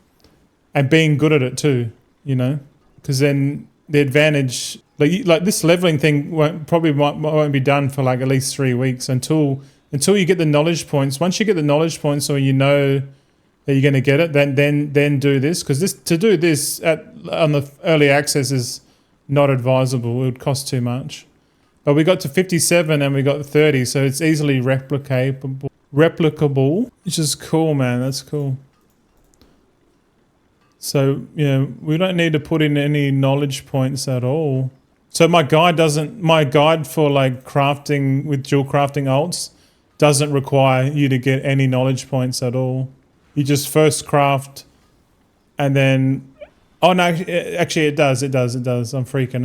And being good at it too, you know. Because then the advantage... Like this leveling thing won't be done for like at least 3 weeks until you get the knowledge points. Once you get the knowledge points, or you know that you're going to get it, then do this, because to do this on the early access is not advisable. It would cost too much. But we got to 57 and we got 30, so it's easily replicable, which is cool, man. That's cool. So we don't need to put in any knowledge points at all. So my guide for like crafting with dual crafting alts doesn't require you to get any knowledge points at all. You just first craft and then, oh no, actually it does. I'm freaking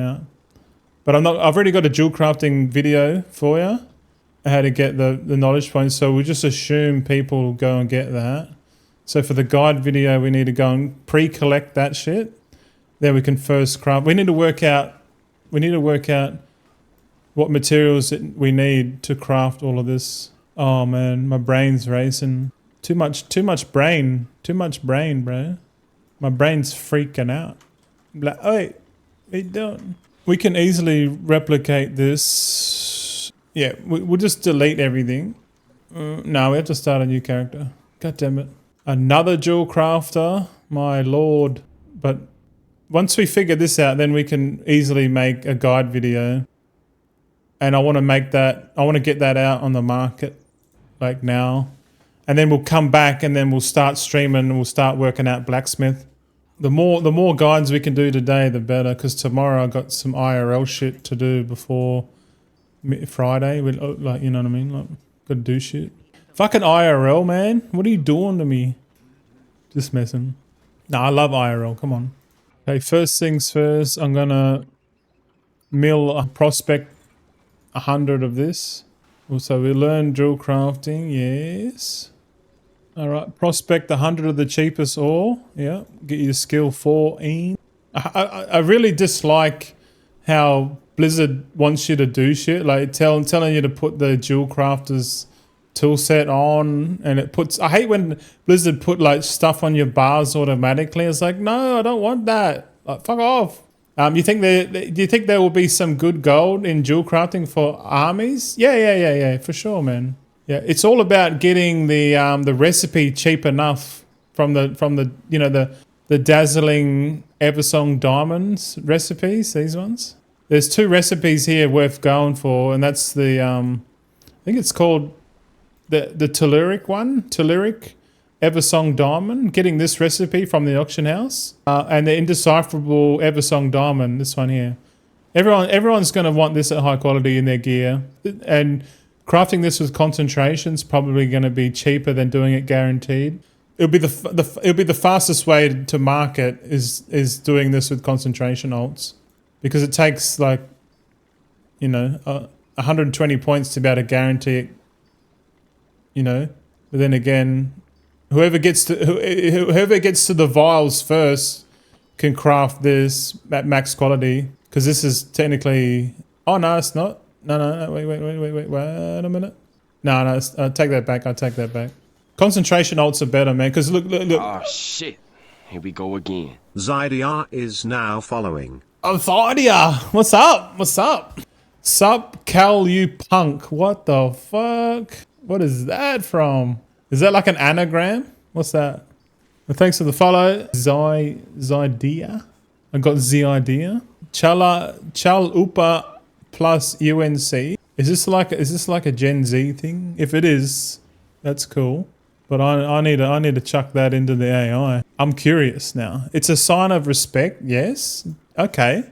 out. But I've already got a dual crafting video for you, how to get the knowledge points. So we just assume people go and get that. So for the guide video, we need to go and pre-collect that shit. Then we can first craft. We need to work out what materials we need to craft all of this. Oh man, my brain's racing. Too much brain, bro. My brain's freaking out. I'm like, wait, what are you doing? We can easily replicate this. Yeah, we'll just delete everything. No, we have to start a new character. God damn it. Another jewel crafter, my lord. But once we figure this out, then we can easily make a guide video. And I want to make that, I want to get that out on the market like now. And then we'll come back and then we'll start streaming and we'll start working out blacksmith. The more guides we can do today, the better, because tomorrow I got some IRL shit to do before Friday. Like, you know what I mean? Like, gotta do shit. Fucking IRL, man. What are you doing to me? Just messing. Nah, I love IRL. Come on. Okay, first things first, I'm gonna mill a prospect 100 of this. Also, we learn drill crafting. Yes. All right, prospect 100 of the cheapest ore. Yeah, get your skill 14. I really dislike how Blizzard wants you to do shit, like telling you to put the jewel crafter's tool set on, and it puts. I hate when Blizzard put like stuff on your bars automatically. It's like, no, I don't want that. Like, fuck off. Do you think there will be some good gold in jewel crafting for armies? Yeah, for sure, man. Yeah, it's all about getting the recipe cheap enough from the you know the dazzling Eversong diamonds recipes. These ones. There's 2 recipes here worth going for, and that's the I think it's called the Telluric one, Telluric Eversong diamond. Getting this recipe from the auction house, and the indecipherable Eversong diamond. This one here. Everyone's going to want this at high quality in their gear, and crafting this with concentration is probably going to be cheaper than doing it guaranteed. It'll be the fastest way to market is doing this with concentration alts, because it takes like, you know, 120 points to be able to guarantee it. You know, but then again, whoever gets to the vials first can craft this at max quality, because this is technically. Oh no, it's not. No, wait a minute. No, take that back. I take that back. Concentration alts are better, man, because look. Oh, shit. Here we go again. Zydia is now following. Oh, Zydia! What's up? Sup, Cal, you punk. What the fuck? What is that from? Is that like an anagram? What's that? Well, thanks for the follow. Zydia. I got the idea. Chal Upa plus UNC. Is this like a Gen Z thing? If it is, that's cool. But I need to chuck that into the AI. I'm curious now. It's a sign of respect, yes. Okay.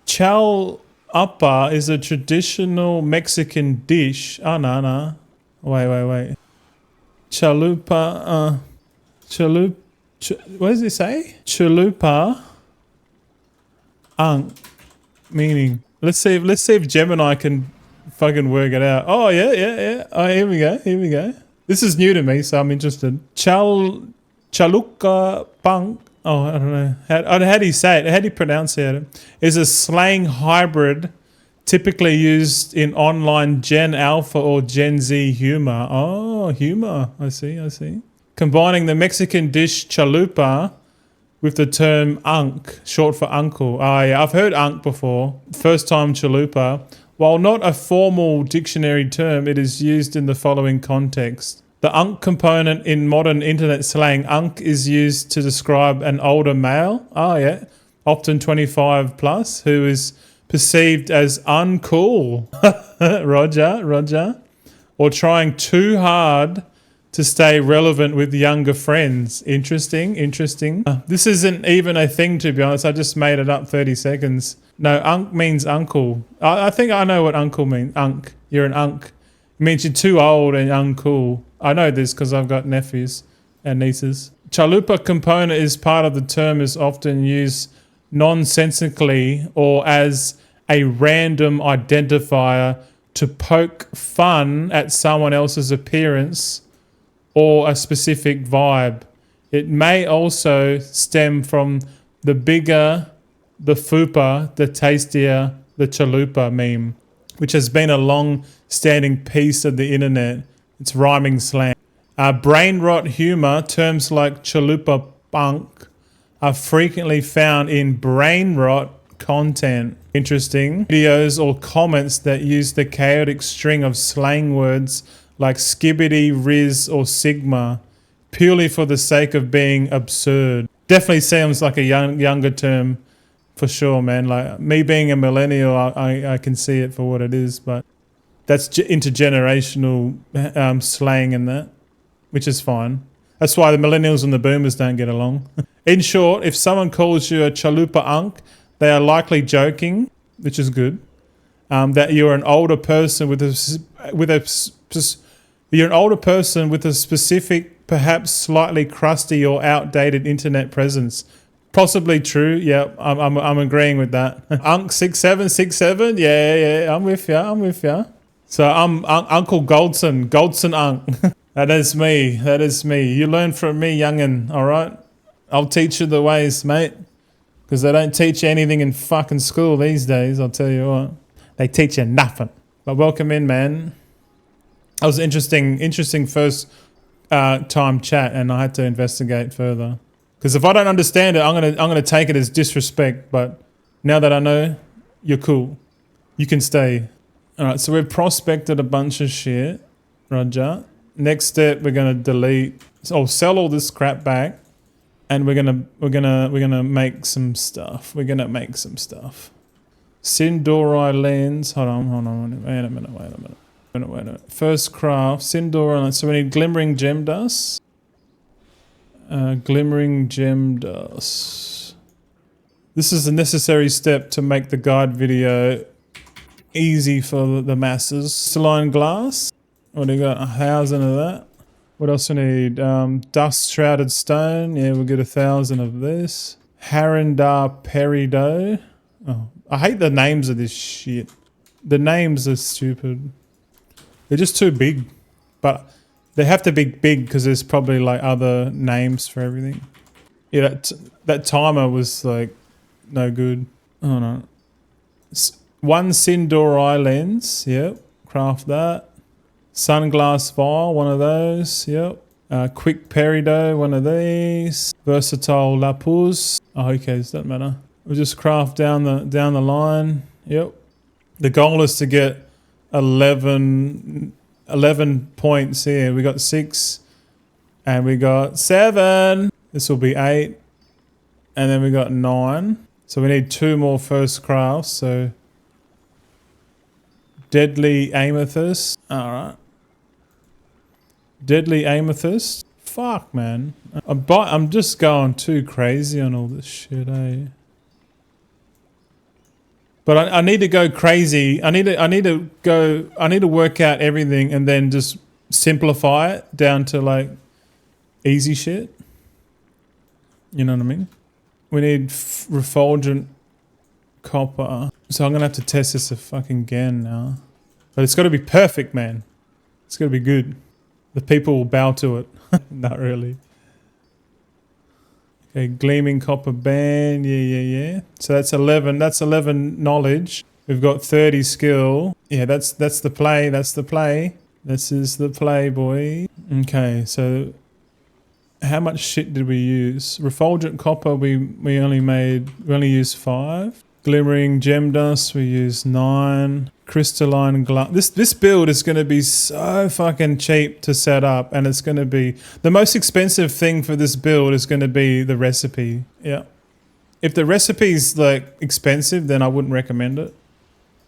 Chal Upa is a traditional Mexican dish. Oh no. Wait. Chalupa what does it say? Chalupa meaning. Let's see if Gemini can fucking work it out. Oh yeah. Oh, here we go. This is new to me, so I'm interested. Chaluka punk. Oh, I don't know. How do you say it? How do you pronounce it? Is a slang hybrid typically used in online Gen Alpha or Gen Z humor. Oh, humor. I see. Combining the Mexican dish chalupa with the term unk, short for uncle. Oh, yeah, I've heard unk before. First time chalupa. While not a formal dictionary term, it is used in the following context. The unk component in modern internet slang, unk is used to describe an older male, often 25 plus, who is perceived as uncool, Roger, or trying too hard to stay relevant with younger friends. Interesting. This isn't even a thing, to be honest. I just made it up 30 seconds. No, unk means uncle. I think I know what uncle means. Unk. You're an unk. It means you're too old and uncool. I know this because I've got nephews and nieces. Chalupa component is part of the term is often used nonsensically or as a random identifier to poke fun at someone else's appearance or a specific vibe. It may also stem from the bigger the fupa, the tastier the chalupa meme, which has been a long-standing piece of the internet. It's rhyming slang. Brain rot humor, terms like chalupa punk, are frequently found in brain rot content. Interesting. Videos or comments that use the chaotic string of slang words like skibbity, riz, or sigma, purely for the sake of being absurd. Definitely seems like a younger term for sure, man. Like me being a millennial, I can see it for what it is, but that's intergenerational slang and that, which is fine. That's why the millennials and the boomers don't get along. In short, if someone calls you a chalupa unk, they are likely joking, which is good. That you're an older person with you're an older person with a specific, perhaps slightly crusty or outdated internet presence. Possibly true. Yeah, I'm agreeing with that. Unk 6767. Yeah. I'm with ya. So I'm Uncle Goldzen Unk. That is me. You learn from me, youngin'. All right. I'll teach you the ways, mate. Because they don't teach you anything in fucking school these days. I'll tell you what. They teach you nothing. But welcome in, man. That was an interesting first time chat, and I had to investigate further. Because if I don't understand it, I'm gonna take it as disrespect. But now that I know, you're cool. You can stay. All right. So we've prospected a bunch of shit. Roger. Next step, we're gonna delete. Sell all this crap back, and we're gonna make some stuff. Sindori lens. Hold on. Wait a minute. First craft. Sindori lens. So we need glimmering gem dust. This is a necessary step to make the guide video easy for the masses. Saline glass. What do you got? 1,000 of that. What else we need? Dust shrouded stone. Yeah, we'll get 1,000 of this. Harindar Perido. Oh, I hate the names of this shit. The names are stupid. They're just too big. But they have to be big because there's probably like other names for everything. Yeah, that timer was like no good. Oh no. One Sindori lens. Yep. Craft that. Sunglass vial, one of those. Yep. Quick Perido, one of these. Versatile lapuz. Oh, okay, doesn't matter. We'll just craft down the line. Yep. The goal is to get 11 points here. We got 6 and we got 7. This will be 8. And then we got 9. So we need 2 more first crafts. So deadly amethyst. All right. Deadly amethyst. Fuck, man. I'm just going too crazy on all this shit, eh? But I need to go crazy. I need to work out everything and then just simplify it down to like easy shit. You know what I mean? We need refulgent copper. So I'm gonna have to test this again now. But it's got to be perfect, man. It's got to be good. The people will bow to it. Not really. Okay, gleaming copper band. Yeah. So that's 11. That's 11 knowledge. We've got 30 skill. Yeah, that's the play. This is the play, boy. Okay, so how much shit did we use? Refulgent copper, we only used 5. Glimmering gem dust, we used 9. Crystalline glass. This build is going to be so fucking cheap to set up, and it's going to be the most expensive thing for this build is going to be the recipe. Yeah. If the recipe's like expensive, then I wouldn't recommend it.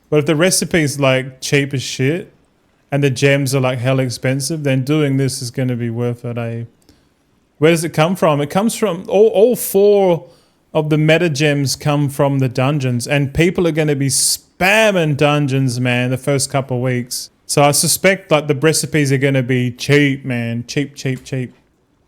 But if the recipe's like cheap as shit and the gems are like hell expensive, then doing this is going to be worth it, eh? Where does it come from? It comes from all 4 of the meta gems come from the dungeons, and people are going to be spamming dungeons, man, the first couple of weeks. So I suspect like the recipes are going to be cheap, man. Cheap.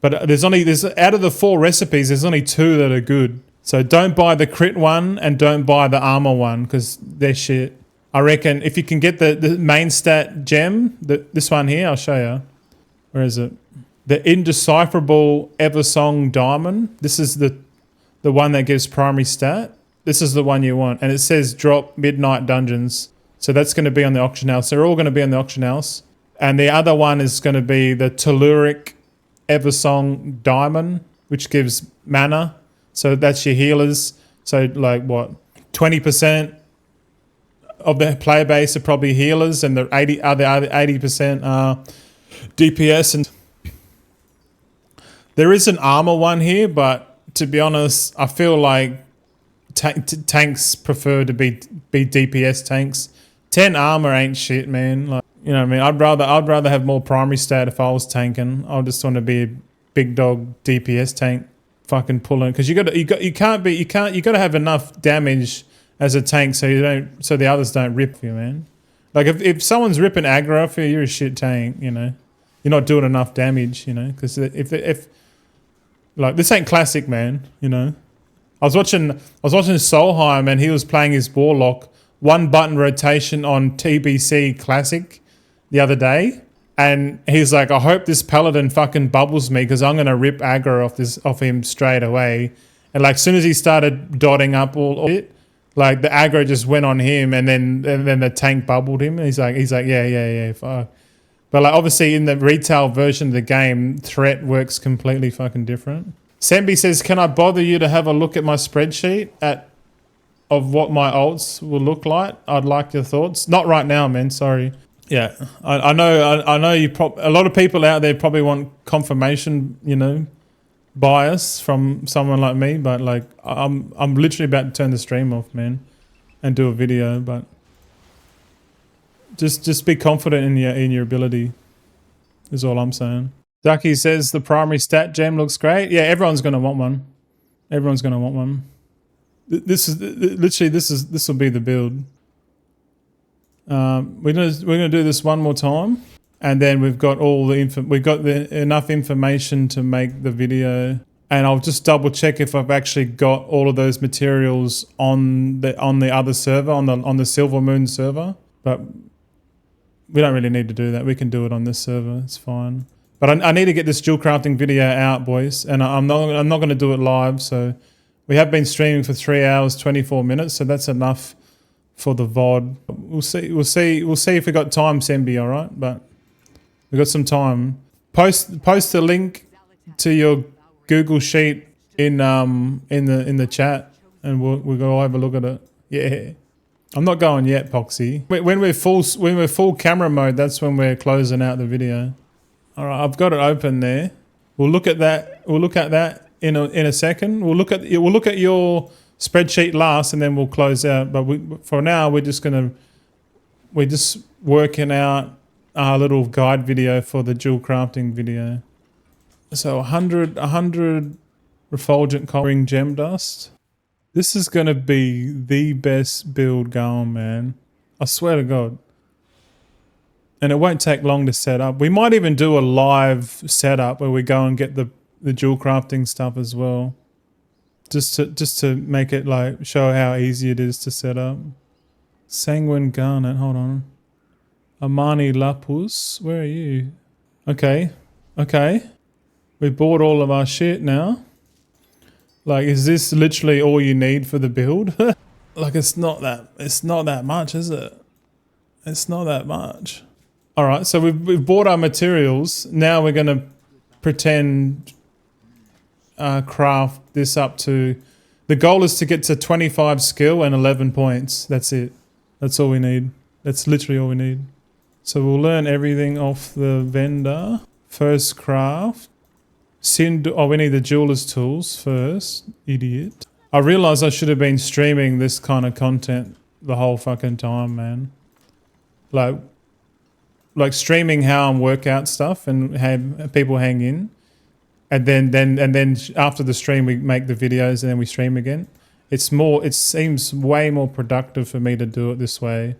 But there's out of the 4 recipes, there's only 2 that are good. So don't buy the crit one and don't buy the armor one because they're shit. I reckon if you can get the main stat gem, this one here, I'll show you. Where is it? The indecipherable Eversong diamond. This is the one that gives primary stat. This is the one you want. And it says drop midnight dungeons. So that's going to be on the auction house. They're all going to be on the auction house. And the other one is going to be the Telluric Eversong diamond, which gives mana. So that's your healers. So like what? 20% of the player base are probably healers, and the 80% are DPS. And there is an armor one here, but to be honest, I feel like tanks prefer to be DPS tanks. 10 armor ain't shit, man. Like, you know what I mean? I'd rather have more primary stat if I was tanking. I just want to be a big dog DPS tank, fucking pulling, because you gotta have enough damage as a tank so the others don't rip you, man. Like if someone's ripping aggro off you, you're a shit tank, you know. You're not doing enough damage, you know, because if like this ain't classic, man, you know. I was watching Solheim and he was playing his Warlock 1 button rotation on TBC Classic the other day, and he's like, I hope this Paladin fucking bubbles me because I'm gonna rip aggro off him straight away. And like, as soon as he started dotting up all it, like the aggro just went on him, and then the tank bubbled him. And he's like, yeah, fuck. But like, obviously in the retail version of the game, threat works completely fucking different. Sembi says, can I bother you to have a look at my spreadsheet of what my alts will look like? I'd like your thoughts. Not right now, man. Sorry. Yeah, I know you. A lot of people out there probably want confirmation, you know, bias from someone like me. But like, I'm literally about to turn the stream off, man, and do a video. But just be confident in your ability. Is all I'm saying. Ducky says the primary stat gem looks great. Yeah, everyone's gonna want one. Everyone's gonna want one. This will be the build. We're gonna do this one more time, and then we've got enough information to make the video. And I'll just double check if I've actually got all of those materials on the other server, on the Silver Moon server. But we don't really need to do that. We can do it on this server. It's fine. But I need to get this dual crafting video out, boys, and I'm not going to do it live. So we have been streaming for 3 hours 24 minutes, so that's enough for the VOD. We'll see if we got time, Sembi. All right, but we got some time. Post a link to your Google sheet in the chat, and we'll go have a look at it. Yeah. I'm not going yet, Poxy. When we're full camera mode, that's when we're closing out the video. All right, I've got it open there. We'll look at that. We'll look at that in a second. We'll look at your spreadsheet last, and then we'll close out. But for now, we're just working out our little guide video for the dual crafting video. So 100 refulgent copper gem dust. This is going to be the best build going, man. I swear to God. And it won't take long to set up. We might even do a live setup where we go and get the dual crafting stuff as well. Just to make it like show how easy it is to set up. Sanguine Garnet, hold on. Amani Lapus, where are you? Okay. We bought all of our shit now. Like, is this literally all you need for the build? Like, it's not that much, is it? It's not that much. All right, so we've bought our materials. Now we're gonna pretend craft this up to. The goal is to get to 25 skill and 11 points. That's it. That's all we need. That's literally all we need. So we'll learn everything off the vendor. First craft. We need the jeweler's tools first. Idiot. I realized I should have been streaming this kind of content the whole fucking time, man. Like streaming how I'm work out stuff and have people hang in, and then after the stream we make the videos and then we stream again. It seems way more productive for me to do it this way,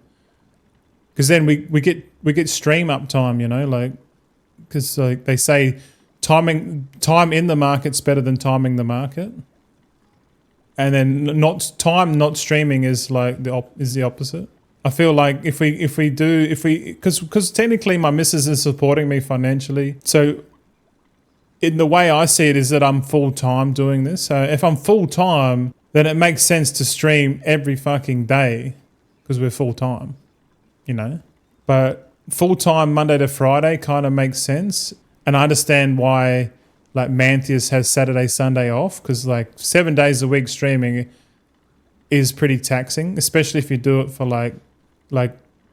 because then we get stream uptime, you know, like, because like they say time in the market's better than timing the market, and then not streaming is like the opposite. I feel like because technically my missus is supporting me financially. So in the way I see it is that I'm full time doing this. So if I'm full time, then it makes sense to stream every fucking day because we're full time, you know. But full time Monday to Friday kind of makes sense. And I understand why like Mantheus has Saturday, Sunday off, because like 7 days a week streaming is pretty taxing, especially if you do it for like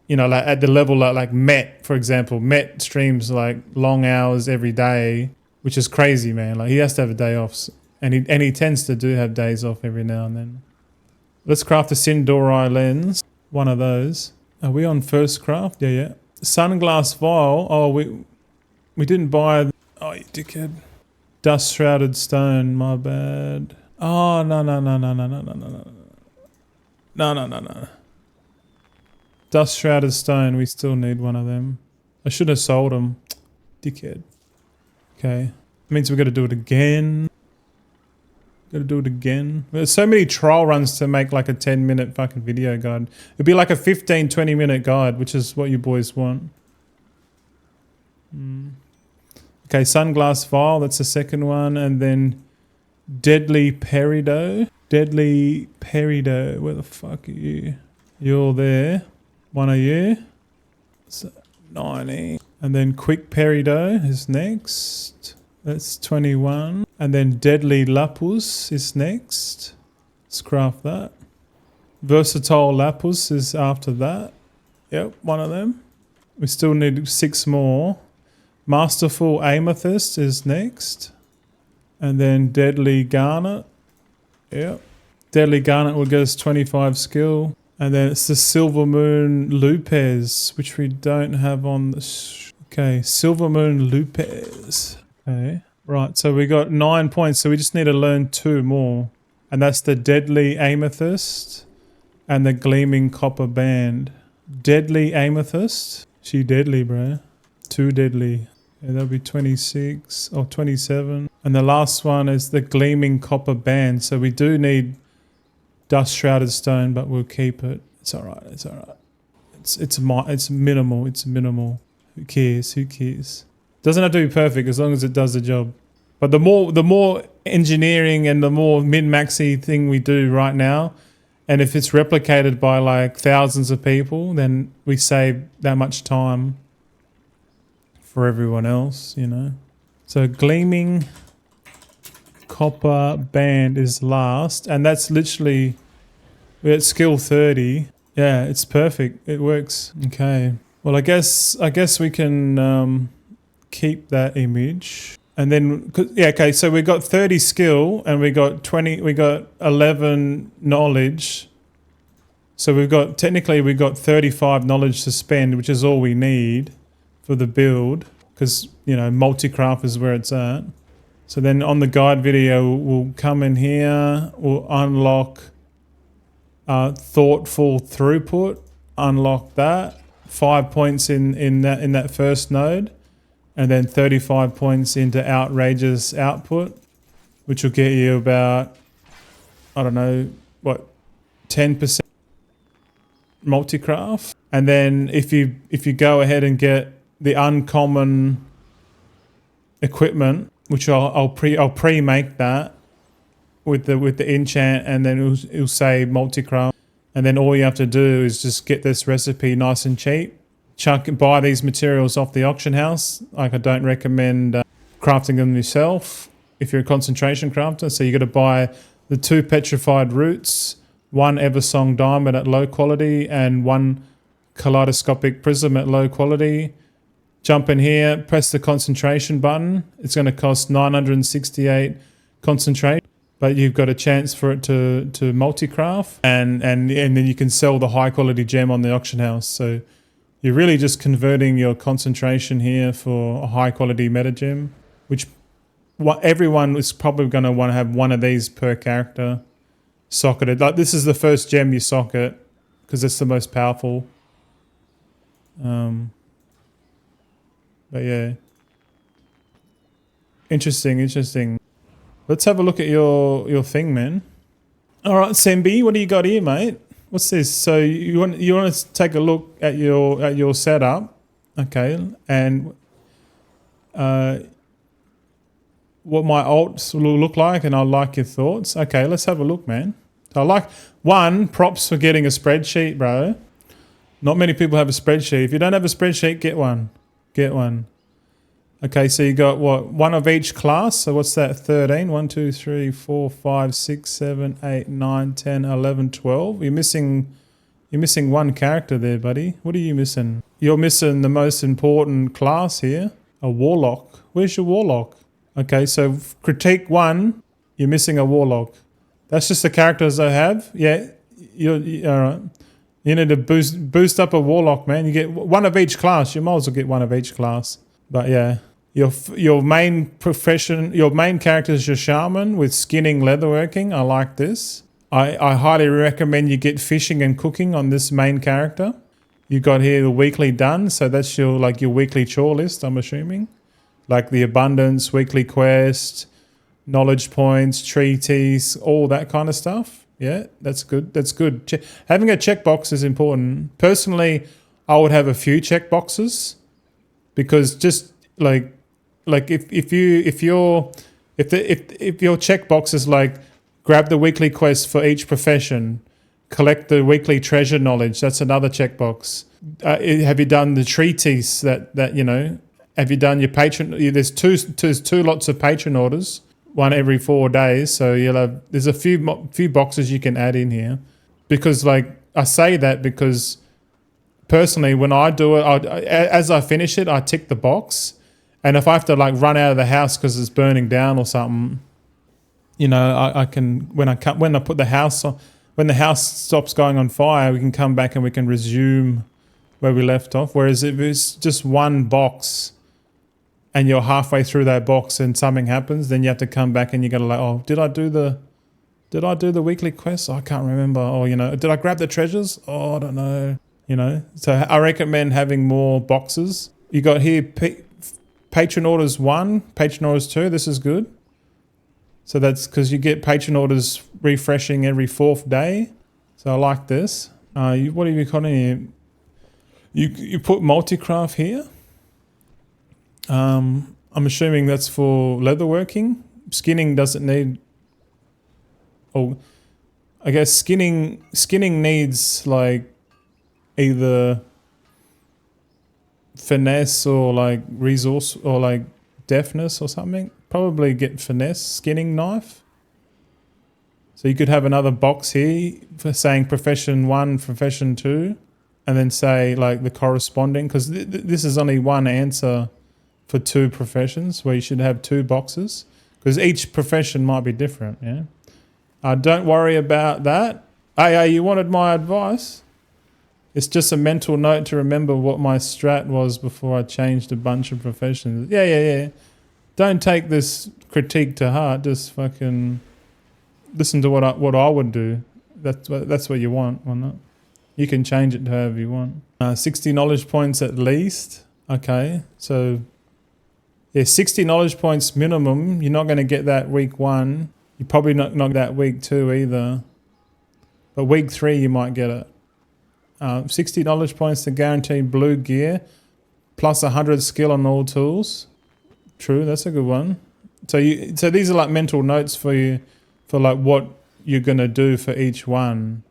you know, like at the level like Met, for example. Met streams like long hours every day, which is crazy, man. Like he has to have a day off And he tends to do have days off every now and then. Let's craft a Sindori lens. One of those. Are we on first craft? Yeah, yeah. Sunglass vial. Oh, we didn't buy... Oh, you dickhead. Dust shrouded stone. My bad. Oh, no. No. Dust shrouded stone. We still need one of them. I should have sold them. Dickhead. Okay. Means we've got to do it again. There's so many trial runs to make like a 10-minute fucking video guide. It'd be like a 15, 20-minute guide, which is what you boys want. Okay, sunglass vial, that's the second one. And then deadly peridot. Deadly peridot, where the fuck are you? You're there. One of you. So 90. And then quick peridot is next. That's 21. And then deadly lapus is next. Let's craft that. Versatile lapus is after that. Yep, one of them. We still need 6 more. Masterful amethyst is next. And then deadly garnet. Yep. Deadly garnet will get us 25 skill. And then it's the silver moon lupes, which we don't have on the... Okay, silver moon lupes. Okay. Right, so we got 9 points, so we just need to learn 2 more. And that's the deadly amethyst and the gleaming copper band. Deadly amethyst. She deadly, bro. 2 deadly. Yeah, that'll be 26 or 27. And the last one is the gleaming copper band. So we do need dust shrouded stone, but we'll keep it. It's alright, it's alright. It's minimal. Who cares? Doesn't have to be perfect as long as it does the job. But the more engineering and the more min-maxy thing we do right now, and if it's replicated by like thousands of people, then we save that much time for everyone else, you know. So gleaming copper band is last, and that's literally, we're at skill 30. Yeah, it's perfect. It works. Okay. Well, I guess we can keep that image. And then, yeah, okay, so we got 30 skill and we got 11 knowledge. So technically we got 35 knowledge to spend, which is all we need for the build, because, you know, multi-craft is where it's at. So then on the guide video, we'll come in here, we'll unlock thoughtful throughput, unlock that, 5 points in that first node. And then 35 points into outrageous output, which will get you about, I don't know, what, 10% multi-craft. And then if you go ahead and get the uncommon equipment, which I'll pre-make that with the enchant, and then it'll say multi-craft. And then all you have to do is just get this recipe nice and cheap. Buy these materials off the auction house. Like, I don't recommend crafting them yourself if you're a concentration crafter. So you got to buy the 2 petrified roots, 1 Eversong diamond at low quality, and 1 kaleidoscopic prism at low quality. Jump in here, press the concentration button. It's going to cost 968 concentration, but you've got a chance for it to multi-craft, and then you can sell the high quality gem on the auction house. So you're really just converting your concentration here for a high quality meta gem, which everyone is probably going to want to have 1 of these per character socketed. Like, this is the first gem you socket because it's the most powerful. But yeah, interesting. Let's have a look at your thing, man. All right, Sembi, what do you got here, mate? What's this? So you want to take a look at your setup, okay? And what my alts will look like, and I like your thoughts. Okay, let's have a look, man. So I like, 1, props for getting a spreadsheet, bro. Not many people have a spreadsheet. If you don't have a spreadsheet, get one. Okay, so you got what? 1 of each class. So what's that? 13. 1, 2, 3, 4, 5, 6, 7, 8, 9, 10, 11, 12. You're missing 1 character there, buddy. What are you missing? You're missing the most important class here. A warlock. Where's your warlock? Okay, so critique 1 You're missing a warlock. That's just the characters I have. Yeah, you're all right. You need to boost up a warlock, man. You get one of each class. You might as well get one of each class. But yeah, your main profession, your main character is your shaman with skinning, leatherworking. I like this. I highly recommend you get fishing and cooking on this main character. You got here the weekly done, so that's your weekly chore list. I'm assuming, like the abundance, weekly quest, knowledge points, treaties, all that kind of stuff. Yeah, that's good. That's good. Having a checkbox is important. Personally, I would have a few checkboxes because just like if your checkbox is like grab the weekly quest for each profession, collect the weekly treasure knowledge. That's another checkbox. Have you done the treaties that you know? Have you done your patron? There's two lots of patron orders. One every 4 days, so you'll have. There's a few boxes you can add in here, because like I say that because personally, when I do it, as I finish it, I tick the box, and if I have to like run out of the house because it's burning down or something, you know, I can when I put the house on, when the house stops going on fire, we can come back and we can resume where we left off. Whereas if it's just one box, and you're halfway through that box and something happens, then you have to come back and you got to like, oh, did I do the weekly quest? I can't remember. Oh, you know, did I grab the treasures? Oh, I don't know. You know, so I recommend having more boxes. You got here patron orders 1, patron orders 2. This is good. So that's because you get patron orders refreshing every 4th day. So I like this. What have you got in here? You put multi-craft here. I'm assuming that's for leatherworking. Skinning doesn't need. Oh, I guess skinning needs like either finesse or like resource or like deftness or something. Probably get finesse skinning knife. So you could have another box here for saying profession 1, profession 2, and then say like the corresponding, because this is only one answer for 2 professions, where you should have 2 boxes, because each profession might be different. Yeah, don't worry about that. Hey, you wanted my advice? It's just a mental note to remember what my strat was before I changed a bunch of professions. Yeah. Don't take this critique to heart. Just fucking listen to what I would do. That's what you want, or not? You can change it to however you want. 60 knowledge points at least. Okay, so. Yeah, 60 knowledge points minimum. You're not going to get that week 1. You're probably not that week 2 either. But week 3 you might get it. 60 knowledge points to guarantee blue gear, plus 100 skill on all tools. True, that's a good one. So these are like mental notes for you, for like what you're going to do for each one.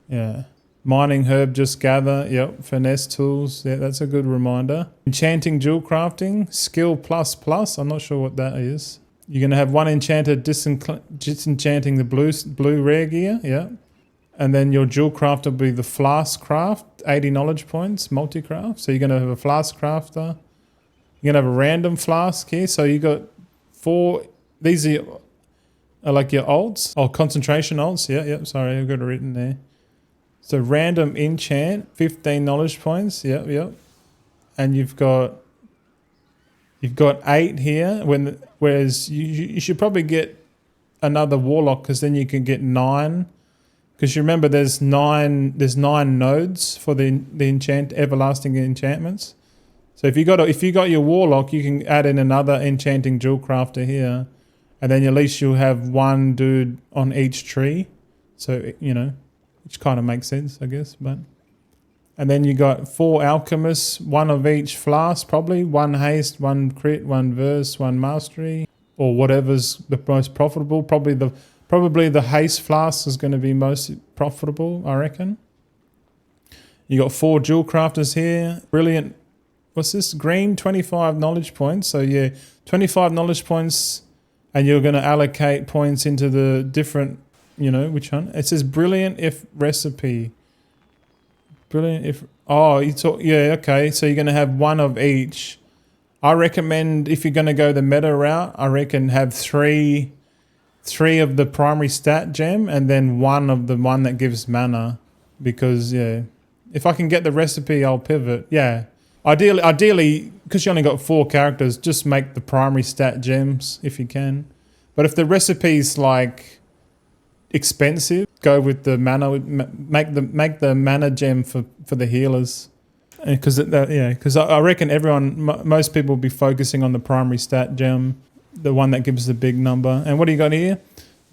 Yeah. Mining herb, just gather. Yep. Finesse tools. Yeah, that's a good reminder. Enchanting jewel crafting. Skill ++. I'm not sure what that is. You're going to have 1 enchanter disenchanting the blue rare gear. Yeah. And then your jewel craft will be the flask craft. 80 knowledge points. Multi-craft. So you're going to have a flask crafter. You're going to have a random flask here. So you got 4. These are like your alts. Oh, concentration alts. Yeah. Sorry, I've got it written there. So random enchant, 15 knowledge points. Yep. And you've got 8 here. Whereas you should probably get another warlock, because then you can get 9. Because you remember there's 9 nodes for the everlasting enchantments. So if you got your warlock, you can add in another enchanting jewel crafter here, and then at least you'll have 1 dude on each tree. So you know. Which kind of makes sense, I guess. And then you got 4 alchemists, 1 of each flask, probably 1 haste, 1 crit, 1 verse, 1 mastery, or whatever's the most profitable. Probably the haste flask is going to be most profitable, I reckon. You got 4 jewel crafters here. Brilliant. What's this? Green, 25 knowledge points. So yeah, 25 knowledge points, and you're going to allocate points into the different. You know, which one? It says brilliant if recipe. Brilliant if... Oh, yeah, okay. So you're going to have 1 of each. I recommend, if you're going to go the meta route, I reckon have 3 3 of the primary stat gem and then 1 of the one that gives mana, because yeah, if I can get the recipe, I'll pivot. Yeah, ideally, because you only got 4 characters, just make the primary stat gems if you can. But if the recipe's like expensive, go with the mana. Make the mana gem for the healers, because I reckon most people will be focusing on the primary stat gem, the one that gives the big number. And what do you got here?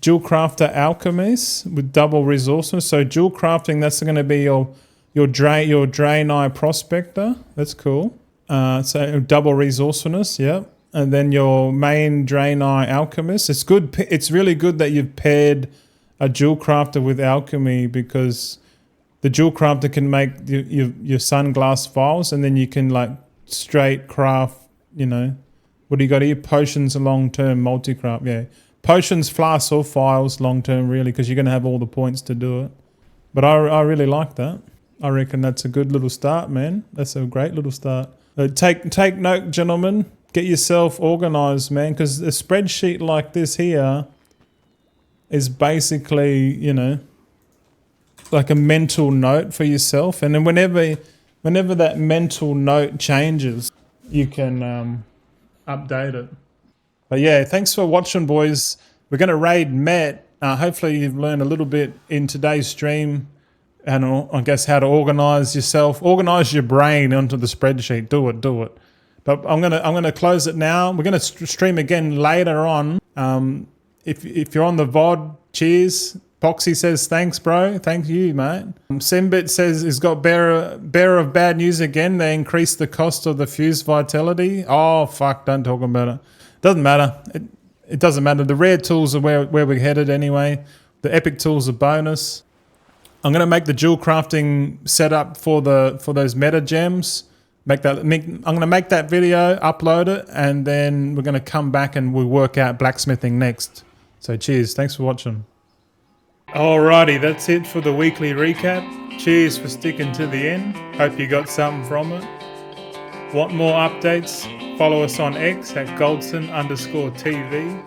Dual crafter alchemies with double resources. So dual crafting, that's going to be your Draenei prospector. That's cool. So double resourcefulness, yeah. And then your main Draenei alchemist. It's good. It's really good that you've paired a dual crafter with alchemy, because the dual crafter can make your sunglass vials, and then you can like straight craft, what do you got here? Potions long-term multi-craft, yeah. Potions, flasks, or files long-term, really, because you're going to have all the points to do it. But I really like that. I reckon that's a good little start, man. That's a great little start. Take note, gentlemen. Get yourself organised, man, because a spreadsheet like this here is basically, like a mental note for yourself. And then whenever that mental note changes, you can update it. But yeah, thanks for watching, boys. We're going to raid Met. Hopefully you've learned a little bit in today's stream, and I guess how to organize yourself, organize your brain onto the spreadsheet. Do it. But I'm gonna close it now. We're gonna stream again later on. If you're on the VOD, cheers. Boxy says thanks, bro. Thank you, mate. Simbit says he's got bearer of bad news again. They increased the cost of the fuse vitality. Oh fuck! Don't talk about it. Doesn't matter. It doesn't matter. The rare tools are where we're headed anyway. The epic tools are bonus. I'm gonna make the dual crafting setup for those meta gems. I'm gonna make that video, upload it, and then we're gonna come back and we'll work out blacksmithing next. So cheers. Thanks for watching. Alrighty, that's it for the weekly recap. Cheers for sticking to the end. Hope you got something from it. Want more updates? Follow us on X at Goldzen_TV.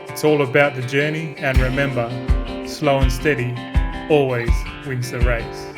It's all about the journey, and remember, slow and steady always wins the race.